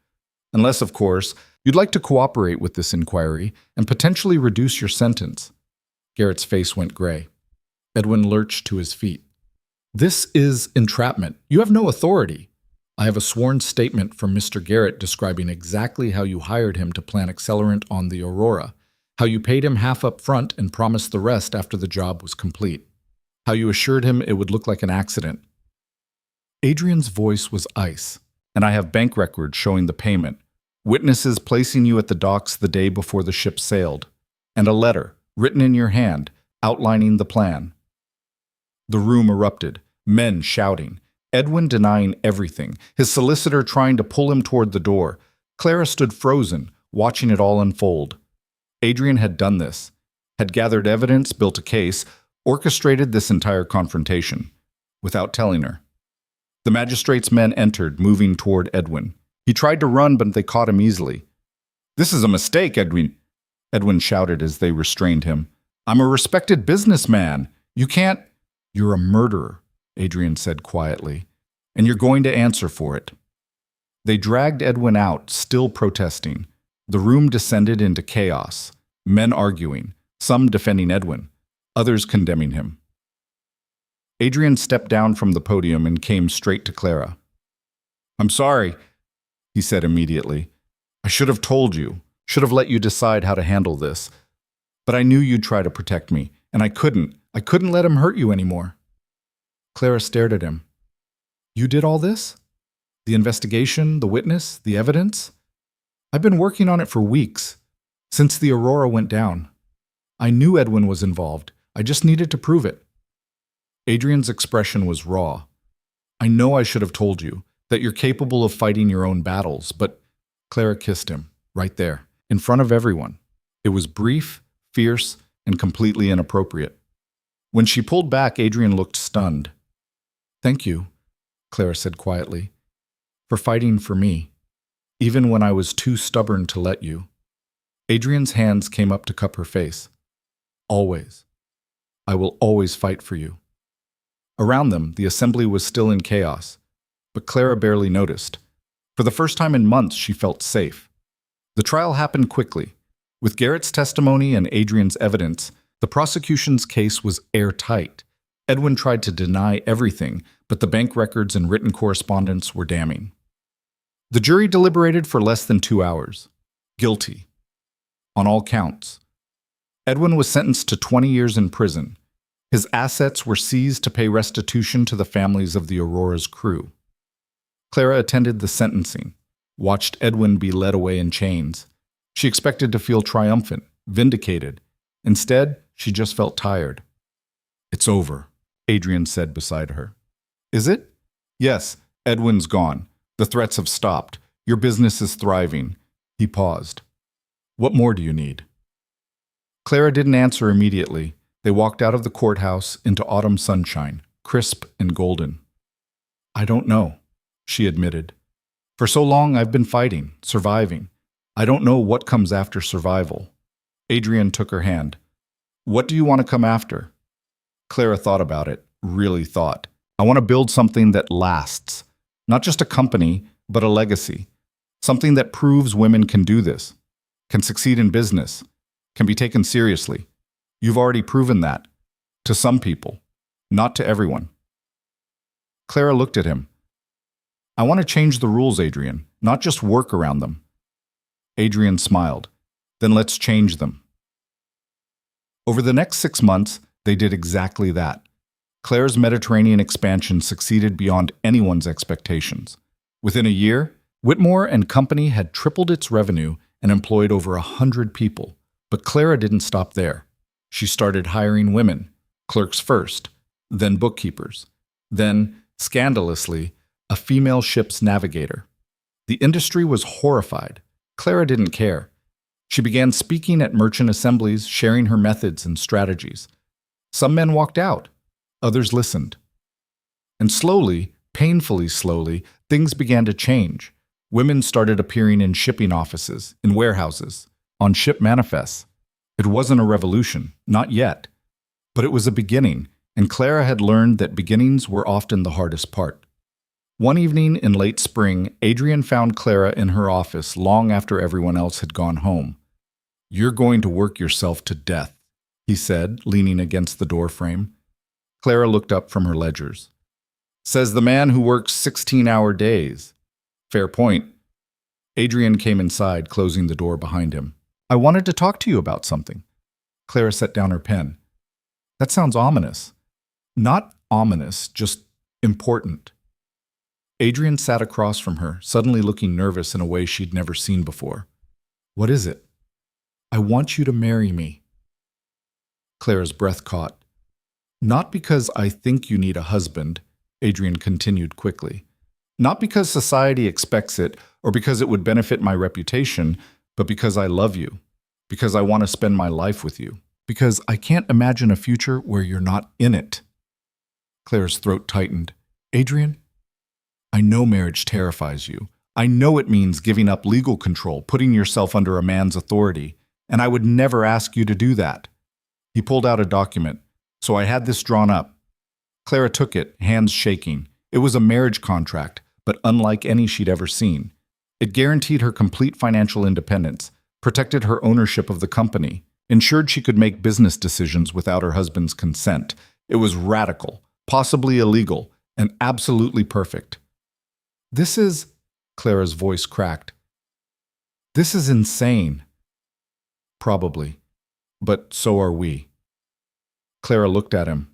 Unless, of course, you'd like to cooperate with this inquiry and potentially reduce your sentence. Garrett's face went gray. Edwin lurched to his feet. This is entrapment. You have no authority. I have a sworn statement from Mr. Garrett describing exactly how you hired him to plant accelerant on the Aurora, how you paid him half up front and promised the rest after the job was complete, how you assured him it would look like an accident. Adrian's voice was ice, and I have bank records showing the payment, witnesses placing you at the docks the day before the ship sailed, and a letter, written in your hand, outlining the plan. The room erupted, men shouting, Edwin denying everything, his solicitor trying to pull him toward the door. Clara stood frozen, watching it all unfold. Adrian had done this, had gathered evidence, built a case, orchestrated this entire confrontation, without telling her. The magistrate's men entered, moving toward Edwin. He tried to run, but they caught him easily. This is a mistake, Edwin, Edwin shouted as they restrained him. I'm a respected businessman. You can't... You're a murderer, Adrian said quietly, and you're going to answer for it. They dragged Edwin out, still protesting. The room descended into chaos, men arguing, some defending Edwin, others condemning him. Adrian stepped down from the podium and came straight to Clara. I'm sorry, he said immediately. I should have told you, should have let you decide how to handle this. But I knew you'd try to protect me, and I couldn't let him hurt you anymore. Clara stared at him. You did all this? The investigation, the witness, the evidence? I've been working on it for weeks, since the Aurora went down. I knew Edwin was involved. I just needed to prove it. Adrian's expression was raw. I know I should have told you that you're capable of fighting your own battles, but Clara kissed him, right there, in front of everyone. It was brief, fierce, and completely inappropriate. When she pulled back, Adrian looked stunned. Thank you, Clara said quietly, for fighting for me. even when I was too stubborn to let you. Adrian's hands came up to cup her face. Always. I will always fight for you. Around them, the assembly was still in chaos, but Clara barely noticed. For the first time in months, she felt safe. The trial happened quickly. With Garrett's testimony and Adrian's evidence, the prosecution's case was airtight. Edwin tried to deny everything, but the bank records and written correspondence were damning. The jury deliberated for less than 2 hours. Guilty. On all counts. Edwin was sentenced to 20 years in prison. His assets were seized to pay restitution to the families of the Aurora's crew. Clara attended the sentencing, watched Edwin be led away in chains. She expected to feel triumphant, vindicated. Instead, she just felt tired. It's over, Adrian said beside her. Is it? Yes, Edwin's gone. The threats have stopped. Your business is thriving. He paused. What more do you need? Clara didn't answer immediately. They walked out of the courthouse into autumn sunshine, crisp and golden. I don't know, she admitted. For so long I've been fighting, surviving. I don't know what comes after survival. Adrian took her hand. What do you want to come after? Clara thought about it, really thought. I want to build something that lasts. Not just a company, but a legacy. Something that proves women can do this, can succeed in business, can be taken seriously. You've already proven that. To some people, not to everyone. Clara looked at him. I want to change the rules, Adrian, not just work around them. Adrian smiled. Then let's change them. Over the next 6 months, they did exactly that. Claire's Mediterranean expansion succeeded beyond anyone's expectations. Within a year, Whitmore and Company had tripled its revenue and employed over 100 people. But Clara didn't stop there. She started hiring women, clerks first, then bookkeepers, then, scandalously, a female ship's navigator. The industry was horrified. Clara didn't care. She began speaking at merchant assemblies, sharing her methods and strategies. Some men walked out. Others listened. And slowly, painfully slowly, things began to change. Women started appearing in shipping offices, in warehouses, on ship manifests. It wasn't a revolution, not yet. But it was a beginning, and Clara had learned that beginnings were often the hardest part. One evening in late spring, Adrian found Clara in her office long after everyone else had gone home. You're going to work yourself to death, he said, leaning against the door frame. Clara looked up from her ledgers. Says the man who works 16-hour days. Fair point. Adrian came inside, closing the door behind him. I wanted to talk to you about something. Clara set down her pen. That sounds ominous. Not ominous, just important. Adrian sat across from her, suddenly looking nervous in a way she'd never seen before. What is it? I want you to marry me. Clara's breath caught. Not because I think you need a husband, Adrian continued quickly. Not because society expects it or because it would benefit my reputation, but because I love you, because I want to spend my life with you, because I can't imagine a future where you're not in it. Claire's throat tightened. Adrian, I know marriage terrifies you. I know it means giving up legal control, putting yourself under a man's authority, and I would never ask you to do that. He pulled out a document, so I had this drawn up. Clara took it, hands shaking. It was a marriage contract, but unlike any she'd ever seen. It guaranteed her complete financial independence, protected her ownership of the company, ensured she could make business decisions without her husband's consent. It was radical, possibly illegal, and absolutely perfect. This is, Clara's voice cracked. This is insane. Probably, but so are we. Clara looked at him,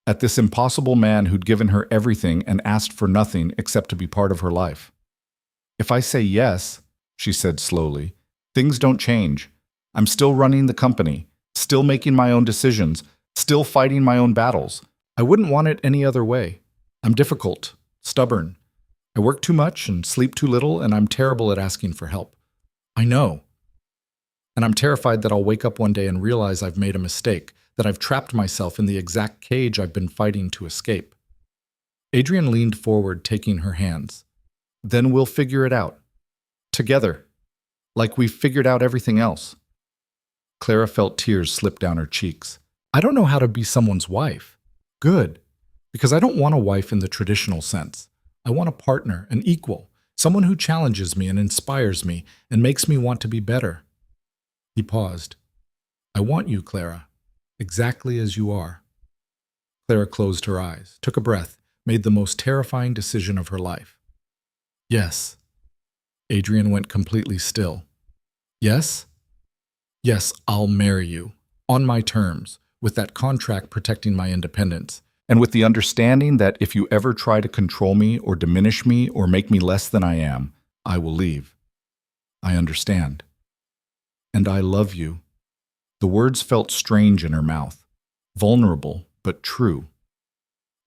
at this impossible man who'd given her everything and asked for nothing except to be part of her life. If I say yes, she said slowly, things don't change. I'm still running the company, still making my own decisions, still fighting my own battles. I wouldn't want it any other way. I'm difficult, stubborn. I work too much and sleep too little, and I'm terrible at asking for help. I know. And I'm terrified that I'll wake up one day and realize I've made a mistake, that I've trapped myself in the exact cage I've been fighting to escape. Adrian leaned forward, taking her hands. Then we'll figure it out. Together, like we've figured out everything else. Clara felt tears slip down her cheeks. I don't know how to be someone's wife. Good, because I don't want a wife in the traditional sense. I want a partner, an equal, someone who challenges me and inspires me and makes me want to be better. He paused. I want you, Clara, exactly as you are. Clara closed her eyes, took a breath, made the most terrifying decision of her life. Yes. Adrian went completely still. Yes? Yes, I'll marry you, on my terms, with that contract protecting my independence, and with the understanding that if you ever try to control me or diminish me or make me less than I am, I will leave. I understand. And I love you. The words felt strange in her mouth, vulnerable but true.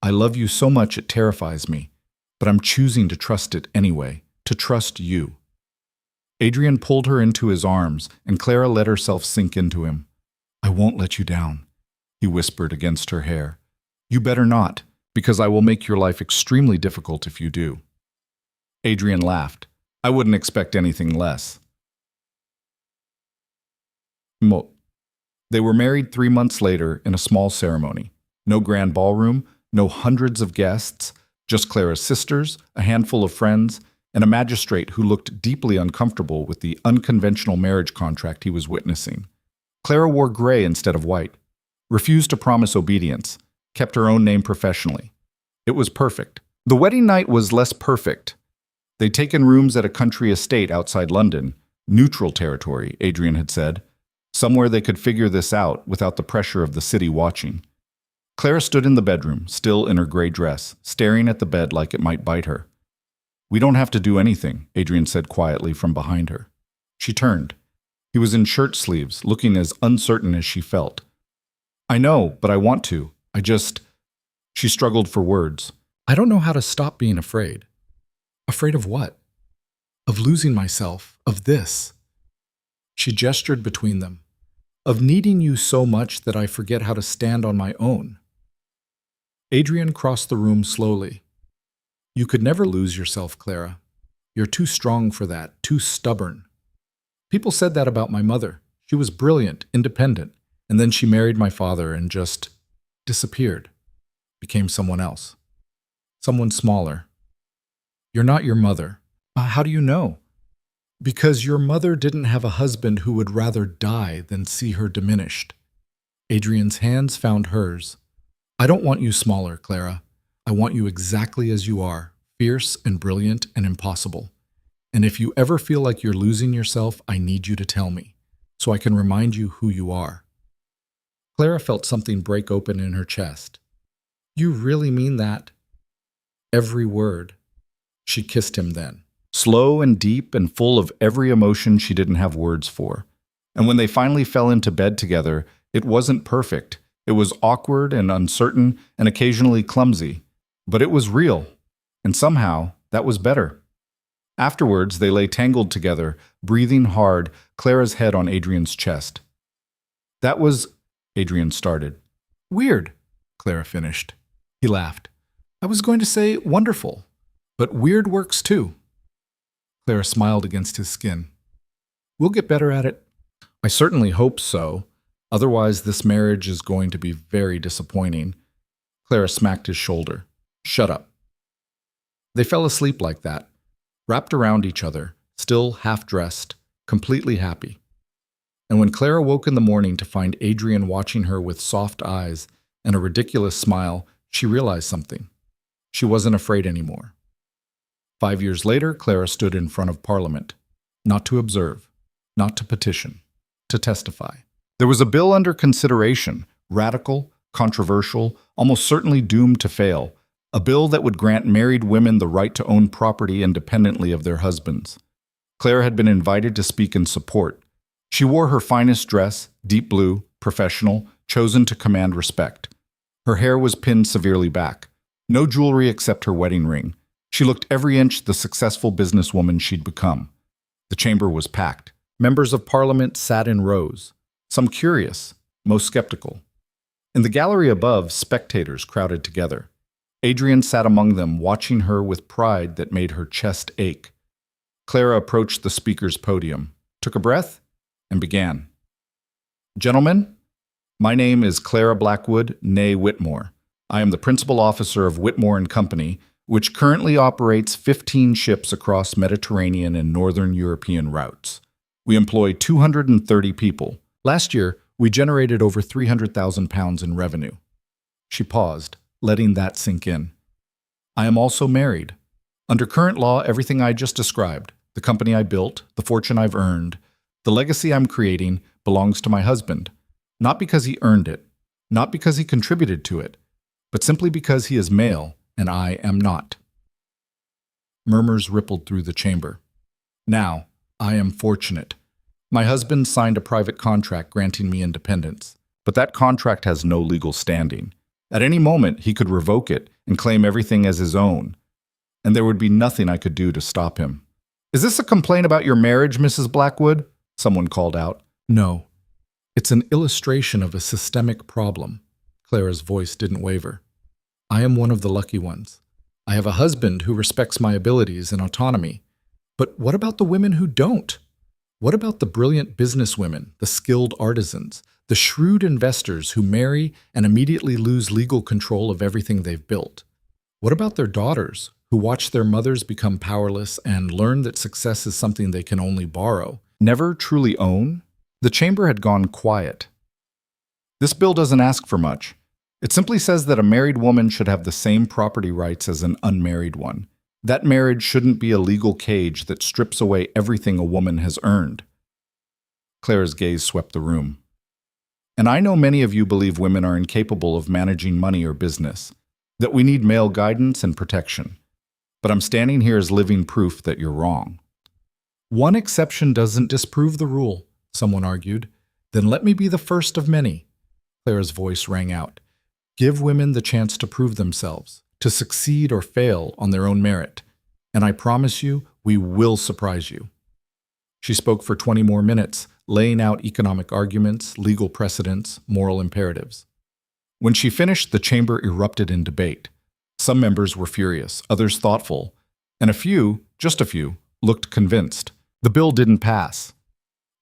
I love you so much it terrifies me, but I'm choosing to trust it anyway, to trust you. Adrian pulled her into his arms, and Clara let herself sink into him. I won't let you down, he whispered against her hair. You better not, because I will make your life extremely difficult if you do. Adrian laughed. I wouldn't expect anything less. They were married 3 months later in a small ceremony. No grand ballroom, no hundreds of guests, just Clara's sisters, a handful of friends, and a magistrate who looked deeply uncomfortable with the unconventional marriage contract he was witnessing. Clara wore gray instead of white, refused to promise obedience, kept her own name professionally. It was perfect. The wedding night was less perfect. They'd taken rooms at a country estate outside London, neutral territory, Adrian had said, somewhere they could figure this out without the pressure of the city watching. Clara stood in the bedroom, still in her gray dress, staring at the bed like it might bite her. We don't have to do anything, Adrian said quietly from behind her. She turned. He was in shirt sleeves, looking as uncertain as she felt. I know, but I want to. She struggled for words. I don't know how to stop being afraid. Afraid of what? Of losing myself, of this. She gestured between them. Of needing you so much that I forget how to stand on my own. Adrian crossed the room slowly. You could never lose yourself, Clara. You're too strong for that, too stubborn. People said that about my mother. She was brilliant, independent, and then she married my father and just disappeared, became someone else. Someone smaller. You're not your mother. How do you know? Because your mother didn't have a husband who would rather die than see her diminished. Adrian's hands found hers. I don't want you smaller, Clara. I want you exactly as you are, fierce and brilliant and impossible. And if you ever feel like you're losing yourself, I need you to tell me, so I can remind you who you are. Clara felt something break open in her chest. You really mean that? Every word. She kissed him then, slow and deep and full of every emotion she didn't have words for. And when they finally fell into bed together, it wasn't perfect. It was awkward and uncertain and occasionally clumsy. But it was real, and somehow that was better. Afterwards, they lay tangled together, breathing hard, Clara's head on Adrian's chest. That was, Adrian started. Weird, Clara finished. He laughed. I was going to say wonderful, but weird works too. Clara smiled against his skin. We'll get better at it. I certainly hope so. Otherwise, this marriage is going to be very disappointing. Clara smacked his shoulder. Shut up. They fell asleep like that, wrapped around each other, still half-dressed, completely happy. And when Clara woke in the morning to find Adrian watching her with soft eyes and a ridiculous smile, she realized something. She wasn't afraid anymore. 5 years later, Clara stood in front of Parliament, not to observe, not to petition, to testify. There was a bill under consideration, radical, controversial, almost certainly doomed to fail, a bill that would grant married women the right to own property independently of their husbands. Clara had been invited to speak in support. She wore her finest dress, deep blue, professional, chosen to command respect. Her hair was pinned severely back. No jewelry except her wedding ring. She looked every inch the successful businesswoman she'd become. The chamber was packed. Members of Parliament sat in rows, some curious, most skeptical. In the gallery above, spectators crowded together. Adrian sat among them, watching her with pride that made her chest ache. Clara approached the speaker's podium, took a breath, and began. Gentlemen, my name is Clara Blackwood, née Whitmore. I am the principal officer of Whitmore and Company, which currently operates 15 ships across Mediterranean and Northern European routes. We employ 230 people. Last year, we generated over £300,000 in revenue. She paused, letting that sink in. I am also married. Under current law, everything I just described, the company I built, the fortune I've earned, the legacy I'm creating, belongs to my husband. Not because he earned it, not because he contributed to it, but simply because he is male and I am not. Murmurs rippled through the chamber. Now, I am fortunate. My husband signed a private contract granting me independence, but that contract has no legal standing. At any moment, he could revoke it and claim everything as his own, and there would be nothing I could do to stop him. Is this a complaint about your marriage, Mrs. Blackwood? Someone called out. No. It's an illustration of a systemic problem. Clara's voice didn't waver. I am one of the lucky ones. I have a husband who respects my abilities and autonomy. But what about the women who don't? What about the brilliant businesswomen, the skilled artisans, the shrewd investors who marry and immediately lose legal control of everything they've built? What about their daughters, who watch their mothers become powerless and learn that success is something they can only borrow, never truly own? The chamber had gone quiet. This bill doesn't ask for much. It simply says that a married woman should have the same property rights as an unmarried one. That marriage shouldn't be a legal cage that strips away everything a woman has earned. Clara's gaze swept the room. And I know many of you believe women are incapable of managing money or business, that we need male guidance and protection. But I'm standing here as living proof that you're wrong. One exception doesn't disprove the rule, someone argued. Then let me be the first of many. Clara's voice rang out. Give women the chance to prove themselves, to succeed or fail on their own merit. And I promise you, we will surprise you. She spoke for 20 more minutes, laying out economic arguments, legal precedents, moral imperatives. When she finished, the chamber erupted in debate. Some members were furious, others thoughtful, and a few, just a few, looked convinced. The bill didn't pass.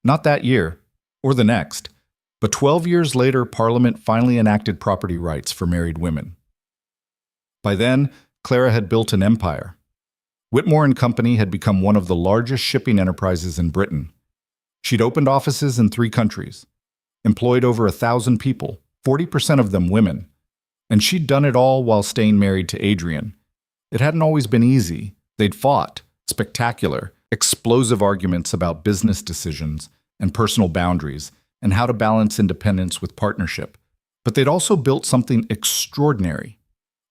Not that year, or the next, but 12 years later, Parliament finally enacted property rights for married women. By then, Clara had built an empire. Whitmore and Company had become one of the largest shipping enterprises in Britain. She'd opened offices in 3 countries, employed over 1,000 people, 40% of them women, and she'd done it all while staying married to Adrian. It hadn't always been easy. They'd fought, spectacular, explosive arguments about business decisions and personal boundaries and how to balance independence with partnership. But they'd also built something extraordinary,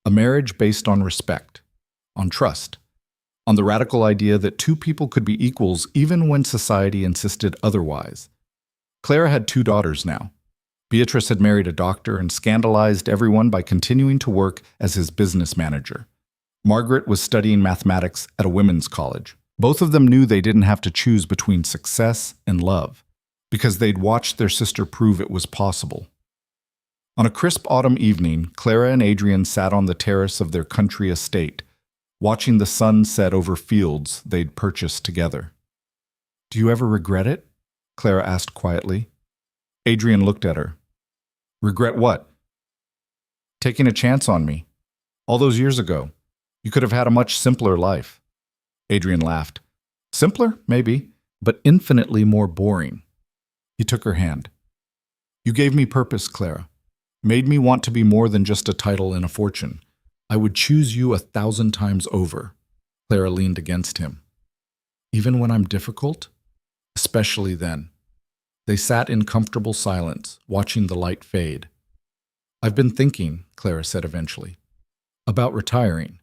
a marriage based on respect, on trust, on the radical idea that 2 people could be equals even when society insisted otherwise. Clara had 2 daughters now. Beatrice had married a doctor and scandalized everyone by continuing to work as his business manager. Margaret was studying mathematics at a women's college. Both of them knew they didn't have to choose between success and love, because they'd watched their sister prove it was possible. On a crisp autumn evening, Clara and Adrian sat on the terrace of their country estate, watching the sun set over fields they'd purchased together. Do you ever regret it? Clara asked quietly. Adrian looked at her. Regret what? Taking a chance on me. All those years ago. You could have had a much simpler life. Adrian laughed. Simpler, maybe, but infinitely more boring. He took her hand. You gave me purpose, Clara. Made me want to be more than just a title and a fortune. I would choose you 1,000 times over. Clara leaned against him. Even when I'm difficult? Especially then. They sat in comfortable silence, watching the light fade. I've been thinking, Clara said eventually, about retiring.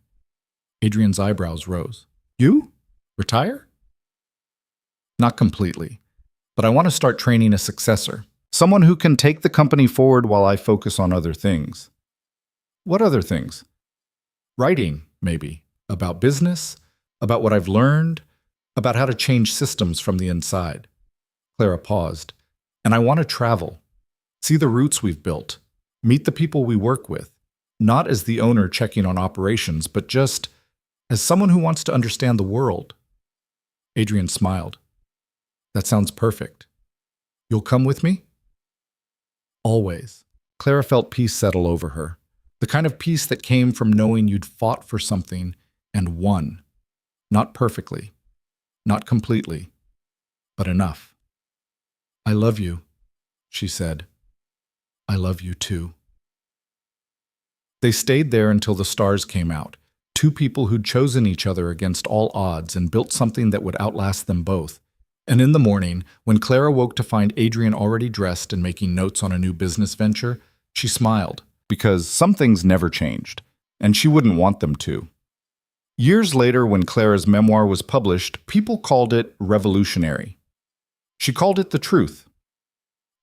Adrian's eyebrows rose. You? Retire? Not completely, but I want to start training a successor. Someone who can take the company forward while I focus on other things. What other things? Writing, maybe. About business, about what I've learned, about how to change systems from the inside. Clara paused. And I want to travel. See the routes we've built. Meet the people we work with. Not as the owner checking on operations, but just as someone who wants to understand the world. Adrian smiled. That sounds perfect. You'll come with me? Always. Clara felt peace settle over her. The kind of peace that came from knowing you'd fought for something and won. Not perfectly, not completely, but enough. I love you, she said. I love you too. They stayed there until the stars came out, two people who'd chosen each other against all odds and built something that would outlast them both. And in the morning, when Clara woke to find Adrian already dressed and making notes on a new business venture, she smiled, because some things never changed, and she wouldn't want them to. Years later, when Clara's memoir was published, people called it revolutionary. She called it the truth.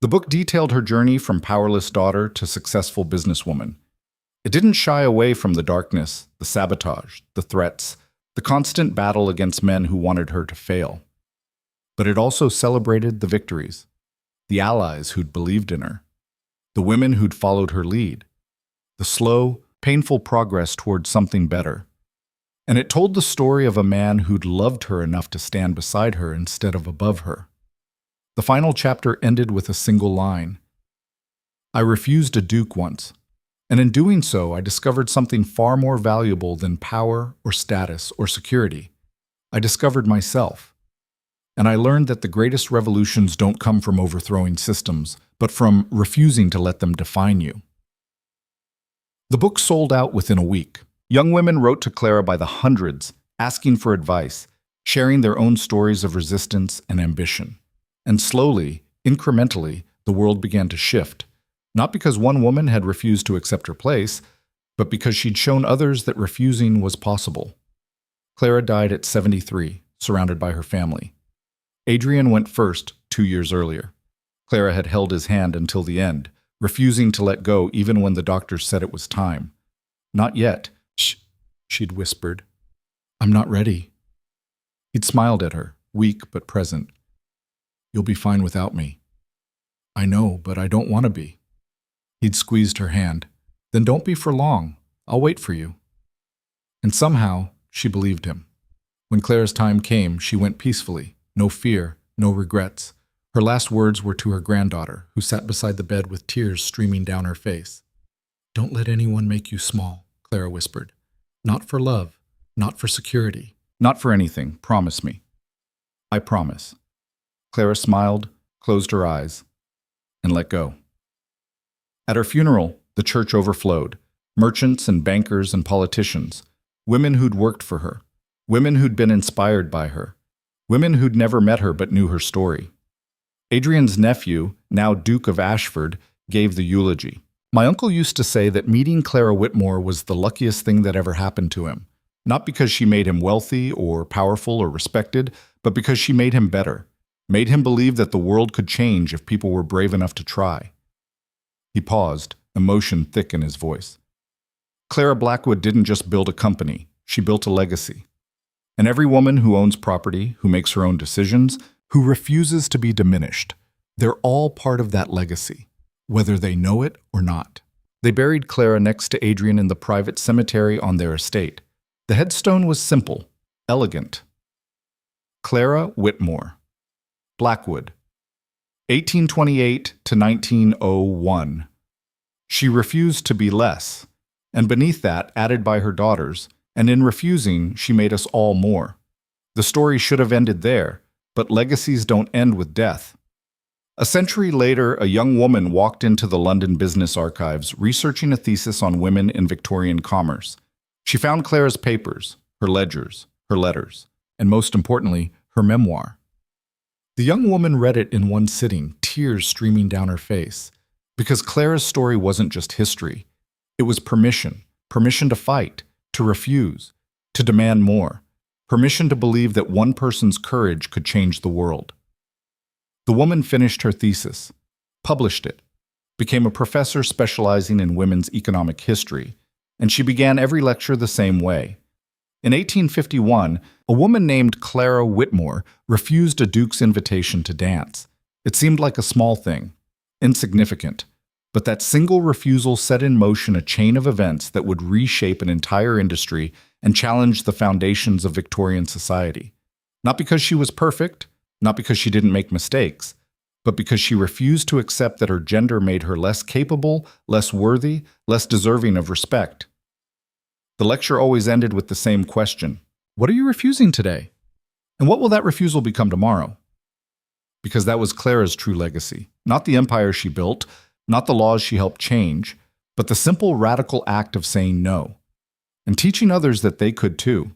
The book detailed her journey from powerless daughter to successful businesswoman. It didn't shy away from the darkness, the sabotage, the threats, the constant battle against men who wanted her to fail. But it also celebrated the victories, the allies who'd believed in her, the women who'd followed her lead, the slow, painful progress towards something better. And it told the story of a man who'd loved her enough to stand beside her instead of above her. The final chapter ended with a single line. I refused a duke once, and in doing so, I discovered something far more valuable than power or status or security. I discovered myself. And I learned that the greatest revolutions don't come from overthrowing systems, but from refusing to let them define you. The book sold out within a week. Young women wrote to Clara by the hundreds, asking for advice, sharing their own stories of resistance and ambition. And slowly, incrementally, the world began to shift, not because one woman had refused to accept her place, but because she'd shown others that refusing was possible. Clara died at 73, surrounded by her family. Adrian went first 2 years earlier. Clara had held his hand until the end, refusing to let go even when the doctors said it was time. Not yet. Shh, she'd whispered. I'm not ready. He'd smiled at her, weak but present. You'll be fine without me. I know, but I don't want to be. He'd squeezed her hand. Then don't be for long. I'll wait for you. And somehow, she believed him. When Clara's time came, she went peacefully. No fear, no regrets. Her last words were to her granddaughter, who sat beside the bed with tears streaming down her face. Don't let anyone make you small, Clara whispered. Not for love, not for security, not for anything. Promise me. I promise. Clara smiled, closed her eyes, and let go. At her funeral, the church overflowed. Merchants and bankers and politicians, women who'd worked for her, women who'd been inspired by her, women who'd never met her but knew her story. Adrian's nephew, now Duke of Ashford, gave the eulogy. My uncle used to say that meeting Clara Whitmore was the luckiest thing that ever happened to him, not because she made him wealthy or powerful or respected, but because she made him better, made him believe that the world could change if people were brave enough to try. He paused, emotion thick in his voice. Clara Blackwood didn't just build a company, she built a legacy. And every woman who owns property, who makes her own decisions, who refuses to be diminished, they're all part of that legacy, whether they know it or not. They buried Clara next to Adrian in the private cemetery on their estate. The headstone was simple, elegant. Clara Whitmore, Blackwood, 1828 to 1901. She refused to be less, and beneath that, added by her daughters, and in refusing, she made us all more. The story should have ended there, but legacies don't end with death. A century later, a young woman walked into the London Business Archives researching a thesis on women in Victorian commerce. She found Clara's papers, her ledgers, her letters, and most importantly, her memoir. The young woman read it in one sitting, tears streaming down her face, because Clara's story wasn't just history. It was permission to fight, to refuse, to demand more, permission to believe that one person's courage could change the world. The woman finished her thesis, published it, became a professor specializing in women's economic history, and she began every lecture the same way. In 1851, a woman named Clara Whitmore refused a duke's invitation to dance. It seemed like a small thing, insignificant, but that single refusal set in motion a chain of events that would reshape an entire industry and challenge the foundations of Victorian society. Not because she was perfect, not because she didn't make mistakes, but because she refused to accept that her gender made her less capable, less worthy, less deserving of respect. The lecture always ended with the same question: what are you refusing today? And what will that refusal become tomorrow? Because that was Clara's true legacy. Not the empire she built, not the laws she helped change, but the simple, radical act of saying no, and teaching others that they could too.